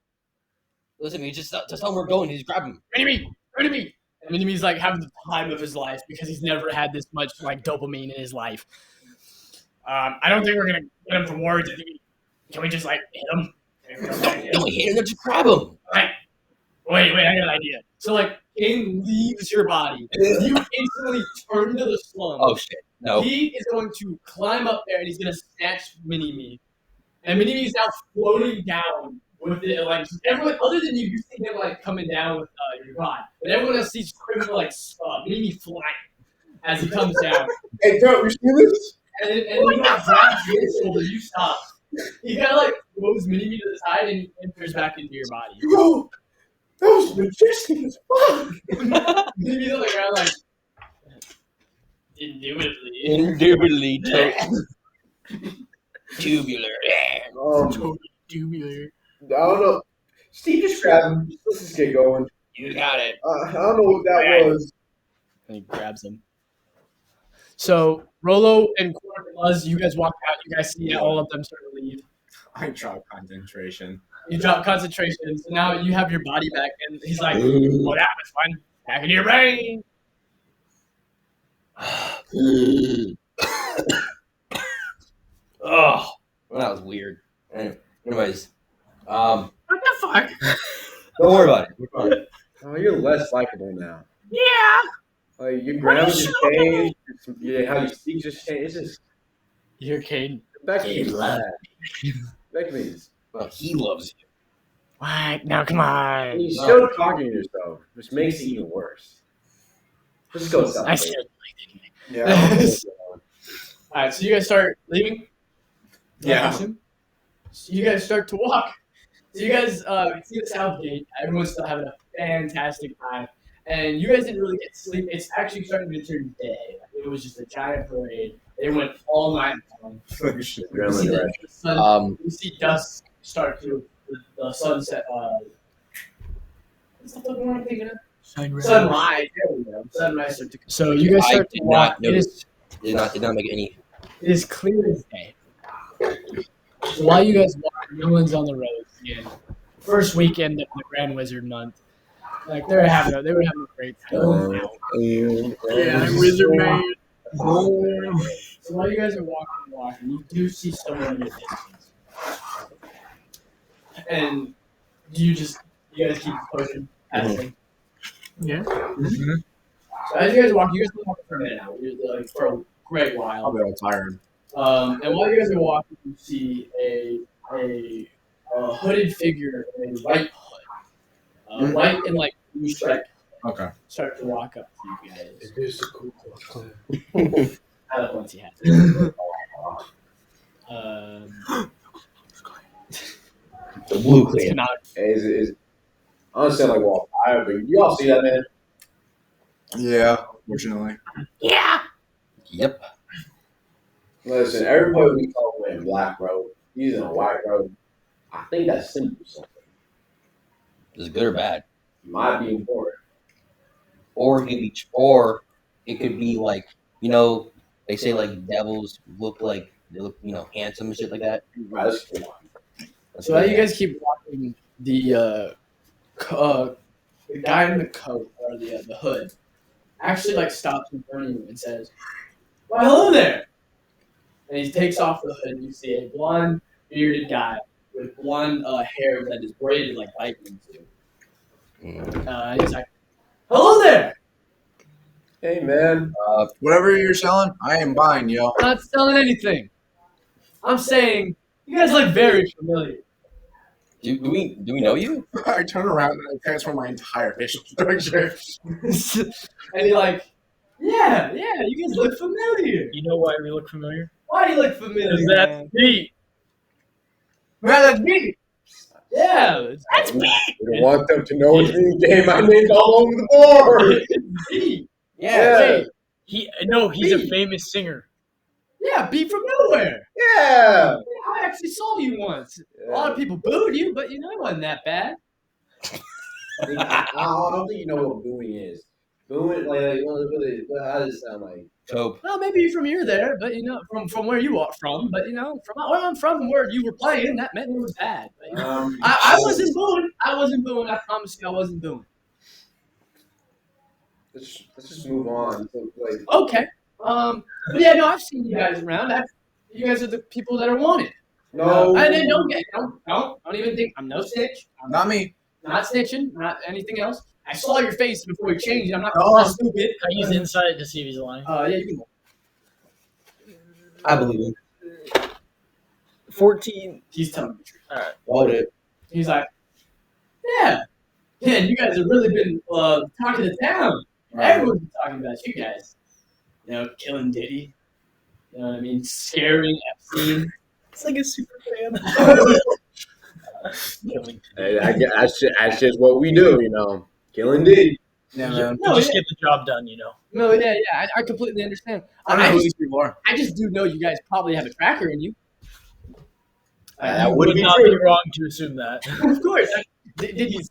Listen, we just tell him we're going. He's grabbing him. Mini-Me! Mini-Me!" And Mini-Me's like having the time of his life because he's never had this much like dopamine in his life. I don't think we're gonna get him from words. Can we just like hit him? Don't hit him. Just grab him. Wait, I got an idea. So like, Kane leaves your body. You instantly turn to the slum. Oh shit! No. He is going to climb up there and he's gonna snatch Mini-Me. And Mini-Me is now floating down with it. Like everyone other than you see him like coming down with your god. But everyone else sees criminal like Mini-Me flying as he comes down. Hey, Joe, you see this? And he like grabs your shoulder. You stop. He kind of like moves Mini-Me to the side and enters back into your body. Bro, that was majestic as fuck. Mini-Me's on the ground like, indubitably. Indubitably tubular. Tubular. I don't know. Steve, just grab him. Let's just get going. You got it. I don't know what that was. And he grabs him. So Rolo and Quark and Luz, you guys walk out. You guys see all of them start to leave. I drop concentration. You drop concentration. So now you have your body back, and he's like, "Well, that was fun. Back in your brain." Oh, well, that was weird. Anyways, What the fuck? don't worry about it. We're fine. Oh, you're less likable now. Yeah. Like your grammar just changed. How you speak just changed. It's just You hear Kane. Becky. Becky. Well, he loves you. What? Now come on. You're still talking to yourself, which makes it even worse. Just go south. I said. Yeah. All right, so you guys start leaving. Yeah. So you guys start to walk. So you guys see the south gate. Everyone's still having a fantastic time, and you guys didn't really get sleep. It's actually starting to turn day. It was just a giant parade. They went all night long. You see the sun, you see dusk start to the sunset. What's the fuck am I thinking of? Sunrise. Sunrise. There we go. Sunrise. So you guys start to walk. Did not make any. It is clear as day. So while you guys walk, no one's on the road again. First weekend of the Grand Wizard month. Like they were having a great time. Yeah, Wizard Man. So while you guys are walking, you do see someone in the distance. And you guys keep pushing past them. Yeah. So as you guys walk, you guys been walking for a minute now. You're like for a great while. I'll be all tired. And while you guys are walking, you see a hooded figure in a white hood. White and like blue stripe Okay. start to walk up to you guys. It is a cool. I love once he has it. The blue It's clear. not. Is honestly like well, but you all see that man? Yeah. Fortunately. Yep. Listen, everybody we talk with in black robe, he's in a white robe. I think that's simple something. Is it good or bad? Might be important. Or it could be like, they say like devils look handsome and shit like that. Right, that's cool. So as you guys keep walking, the guy in the coat or the hood actually like stops in front of you and says, "Why, hello there!" And he takes off the hood. And you see a blonde, bearded guy with blonde hair that is braided like Vikings do. He's like, "Hello there!" Hey man. Whatever you're selling, I am buying, yo. I'm not selling anything. I'm saying you guys look very familiar. Do we know you? I turn around and I transform my entire facial structure. And you're like, yeah, you guys look familiar. You know why we look familiar? Why do you look familiar? Because that's me. Man, that's me. Yeah, that's me. We don't want them to know it's me. Game. My name's all over the board. It's me. Yeah. He's a famous singer. Yeah, beat from nowhere. Yeah. I actually saw you once. A lot of people booed you, but it wasn't that bad. I don't think you know what booing is. Booing, how does it sound like? Cope. Well, maybe you're from here there, but from where you are from, but from where I'm from and where you were playing, that meant it was bad. But, I wasn't booing. I wasn't booing. I promise you, I wasn't booing. Let's just move on. Okay. But yeah, no, I've seen you guys around. You guys are the people that are wanted. No. I didn't don't even think I'm no snitch. I'm Not me. not snitching, not anything else. I saw your face before you changed. I'm not Oh. stupid. I use insight to see if he's lying. Yeah, you can. I believe him. 14. He's telling the truth. All right. Hold it. He's like, yeah, you guys have really been talking to town. Everyone's been talking about you guys. Killing Diddy. You know what I mean? Scaring Epstein. It's like a super fan. Hey, that's just what we do, Killing Diddy. Yeah, man. No, Just get the job done, No, yeah, I completely understand. I don't know who these people are. I just do know you guys probably have a tracker in you. That Would would be not true. be wrong to assume that. Of course. Diddy's.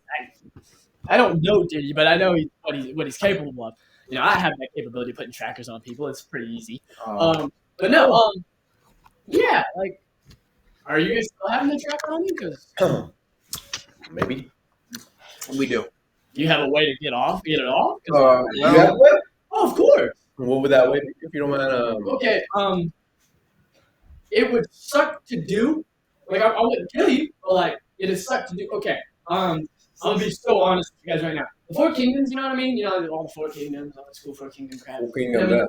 I don't know Diddy, but I know what he's capable of. I have that capability of putting trackers on people. It's pretty easy. But no, yeah, like, are you guys still having the tracker on you? Because Maybe. We do. you have a way to get it off. You have a whip? Oh, of course. What would that whip be, if you don't mind? Okay. It would suck to do. Like, I wouldn't kill you, but like, it'd suck to do. Okay. I'm gonna be so honest with you guys right now. The Four Kingdoms, you know what I mean? All the Four Kingdoms, all the school Four Kingdom crap. The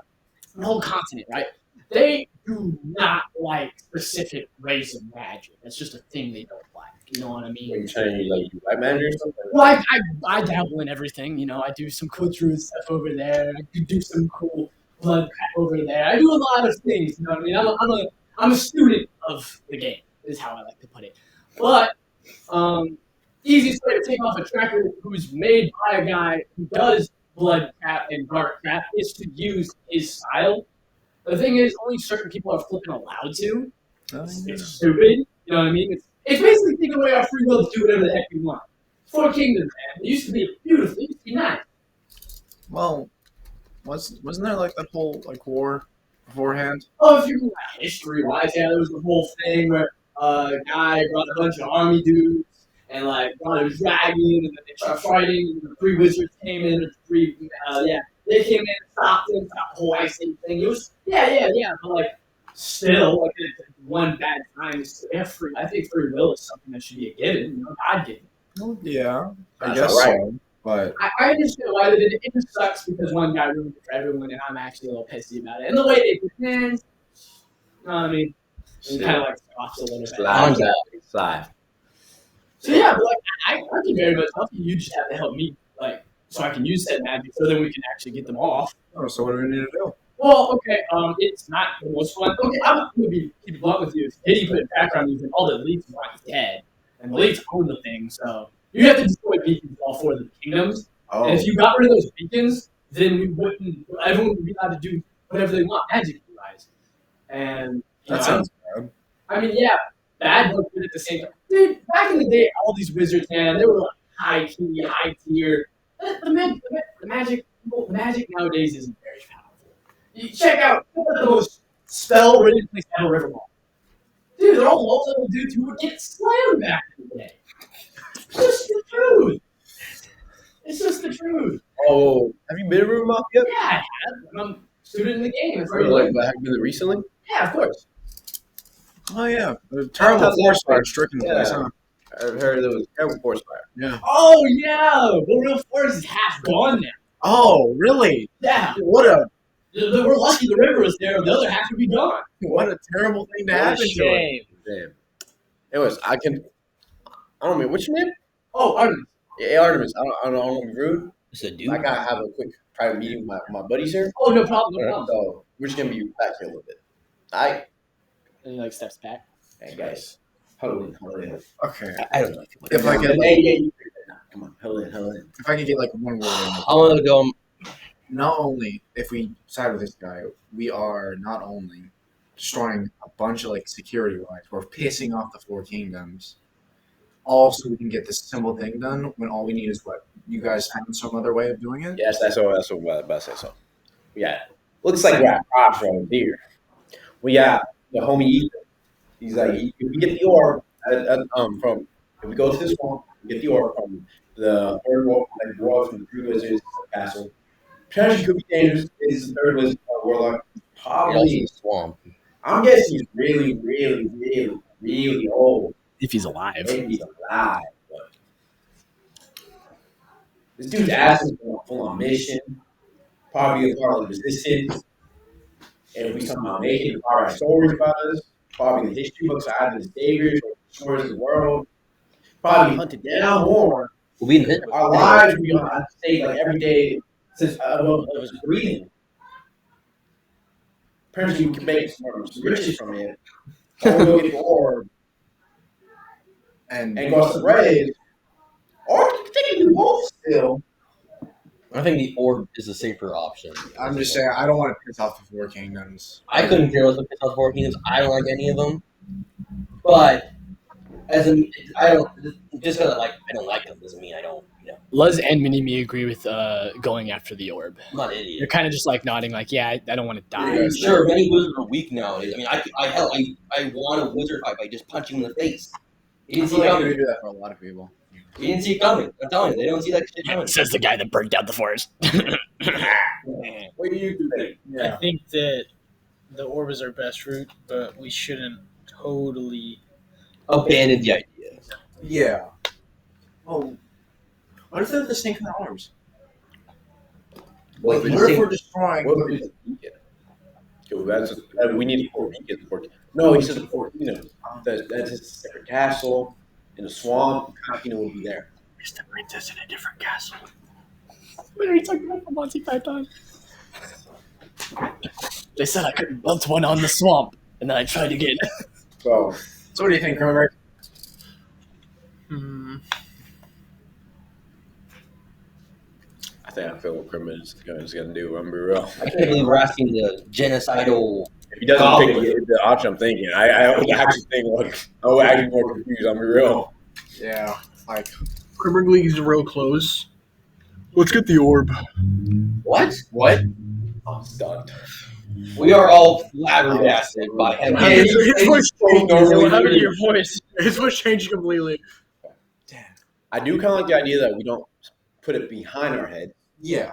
whole continent, right? They do not like specific rays of magic. That's just a thing they don't like. You know what I mean? Are you trying to you white magic or something? Well, I dabble in everything. I do some cool druid stuff over there. I do some cool blood crap over there. I do a lot of things. You know what I mean? I'm a student of the game. Is how I like to put it. But easiest way to take off a tracker who's made by a guy who does blood crap and dark crap is to use his style. The thing is, only certain people are flipping allowed to. It's stupid. You know what I mean? It's basically taking away our free will to do whatever the heck we want. Four Kingdoms, man. It used to be beautiful. It used to be nice. Well, wasn't there like that whole war beforehand? Oh, if you go back history-wise, yeah, there was the whole thing where a guy brought a bunch of army dudes and brought a dragon, and then they started fighting, and the three wizards came in, they came in and stopped him, stopped the whole Ice Age thing. It was, but still, one bad time is free. I think free will is something that should be a given, God given. Well, yeah, I That's guess all right. so. But I understand why they did it. It just sucks because one guy ruined it for everyone, and I'm actually a little pissy about it. And the way they pretend, you know what I mean? It kind of stops a little bit. Slide. So yeah, but I can very much help you. You just have to help me, so I can use that magic, so then we can actually get them off. so what do we need to do? Well, okay, it's not the most fun. Okay, I'm going to keep it blunt with you. If Diddy put a background music, all the elites want dead, and the elites own the thing. So you have to destroy beacons in all four of the kingdoms. Oh, And if you got rid of those beacons, then everyone would be allowed to do whatever they want, magic-wise. And that sounds bad. I mean, yeah, bad but good at the same time. Dude, back in the day, all these wizards, man, they were high key, high tier. The magic nowadays isn't very powerful. You check out the most spell-ridden place ever, Riverwalk. Dude, they're all low-level dudes who would get slammed back in the day. It's just the truth. It's just the truth. Oh, have you been to River Mafia yet? Yeah, I have. I'm a student in the game. It's Or very have you been there recently? Yeah, of course. Oh yeah, the terrible forest fire stricken the place, huh? I've heard there was a terrible forest fire. Yeah. Oh, yeah. The real forest is half gone now. Oh really? Yeah. What We're lucky the river is there. The other half would be gone. a terrible thing to happen to it. Damn. Anyways, I don't know, what's your name? Oh, Artemis. Yeah, Artemis. I don't want to be rude. It's a dude. I gotta have a quick private meeting with my buddies here. Oh, no problem. No problem. So we're just gonna be back here a little bit. Alright. And he steps back. Hey guys. Hold in. Okay. I don't know If I could, Hey, come on, hold in. if I could get one word in. I want to go. Not only if we side with this guy, we are not only destroying a bunch of security wise, we're pissing off the Four Kingdoms. all so we can get this simple thing done when all we need is what? You guys found some other way of doing it? Yes, that's what I'm about to say. So, yeah, looks like we're at crossroads here. We got the homie Ethan. He's like, if we get the orb from, if we go to this one, we get the orb from the third world, like dwarves from the three wizards castle. Potentially could be dangerous. It's the third wizard warlock. Probably swamp. I'm guessing he's really, really, really, really old. If he's alive. If he's alive. But this dude's asking for a full on mission. Probably a part of the resistance. And if we somehow make it, probably write stories about us. Probably the history books either the saviors or the stories of the world. Probably hunted down more. We'll be in the Our lives we gonna have to stay like every day since I was breathing. Apparently we can make some riches from it. Or we'll get the orb and go some rays. Or technically both still. I think the orb is a safer option. I'm just saying, I don't want to piss off the Four Kingdoms. I couldn't care less about piss off 4 kingdoms. I don't like any of them. But as a, I don't just because I don't like them doesn't mean I don't. Luz and Minimi agree with going after the orb. I'm not an You're idiot. kind of just like nodding, like, yeah, I don't want to die. Sure, many wizards are weak nowadays. I mean, I won a wizard fight by just punching him in the face. You I didn't see feel it like we coming. do that for a lot of people. You didn't see it coming. I'm telling you, they don't see that shit coming. Says the guy that burned down the forest. What do you think? I think that the orb is our best route, but we shouldn't totally. Abandon the idea. Yeah. Oh, what if they're the snake in the arms? What What if we're destroying? What if we need 4 beacons. No, he says the 4 kingdoms. That's a separate castle in the swamp. Kakino will be there. It's the princess in a different castle. What are you talking about from Monty Python? They said I couldn't build one on the swamp, and then I tried again. So So what do you think, Kramer? I think I feel what Crimin is going to do. I'm be real. I can't believe we're asking the genocidal. If he doesn't pick the option I'm thinking, I actually think like I'm actually more confused. I'm be real. Yeah, like Crimberg League's real close. Let's get the orb. What? What? I'm stunned. We are all flabbergasted by him. His voice changed. Normally- What happened to your voice? His voice changed completely. damn. I do kind of like the idea that we don't put it behind our head. Yeah.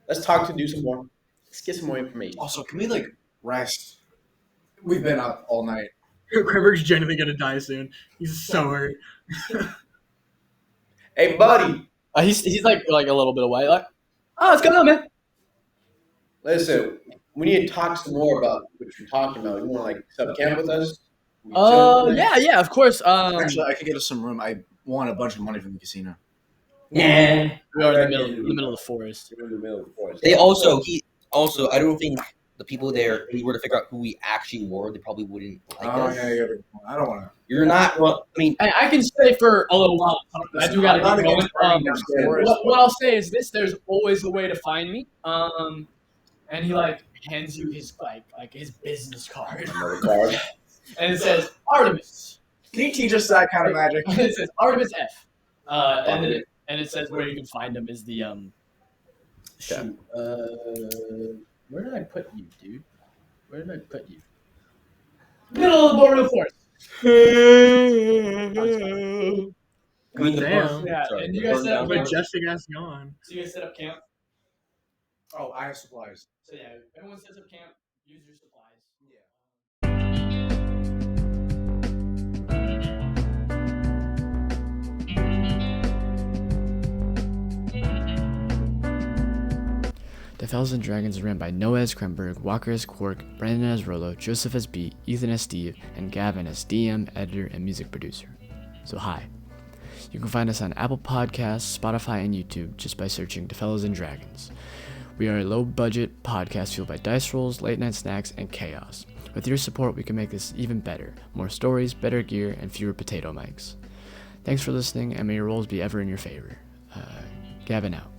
Let's talk to do some more. Let's get some more information. Also, can we like rest? We've been up all night. Crimberg's genuinely gonna die soon. He's so hurt. Hey, buddy. He's like a little bit away. Like, oh, what's going on, man? Listen, we need to talk some more about what you're talking about. You want to like sub camp with us? Yeah, of course. Actually, I could get us some room. I want a bunch of money from the casino. Nah. We are in the middle of the forest. We're in the middle of the forest. They also I don't think the people there, if we were to figure out who we actually were, they probably wouldn't like Oh us. yeah, I don't want to. You're not. Well, I mean, I can stay for a little while. I do gotta I'm get not going. against burning down the forest, What I'll say is this: there's always a way to find me. And he like hands you his like his business card, Another card. and it says Artemis. Can you teach us that kind of magic? It says Artemis F. And it says where you can find him is the shoot. Where did I put you, dude? Where did I put you? Middle of the Boreal Forest. I mean, the Damn. person- Yeah, sorry, and the you guys person set up down camp. there- Majestic ass yawn. So you guys set up camp. Oh, I have supplies. So yeah, everyone sets up camp. Use your supplies. Devils and Dragons is ran by Noah S. Kremberg, Walker S. Quark, Brandon S. Rolo, Joseph S. B., Ethan S. Steve, and Gavin as DM, editor, and music producer. So hi. You can find us on Apple Podcasts, Spotify, and YouTube just by searching Devils and Dragons. We are a low-budget podcast fueled by dice rolls, late-night snacks, and chaos. With your support, we can make this even better. More stories, better gear, and fewer potato mics. Thanks for listening, and may your rolls be ever in your favor. Gavin out.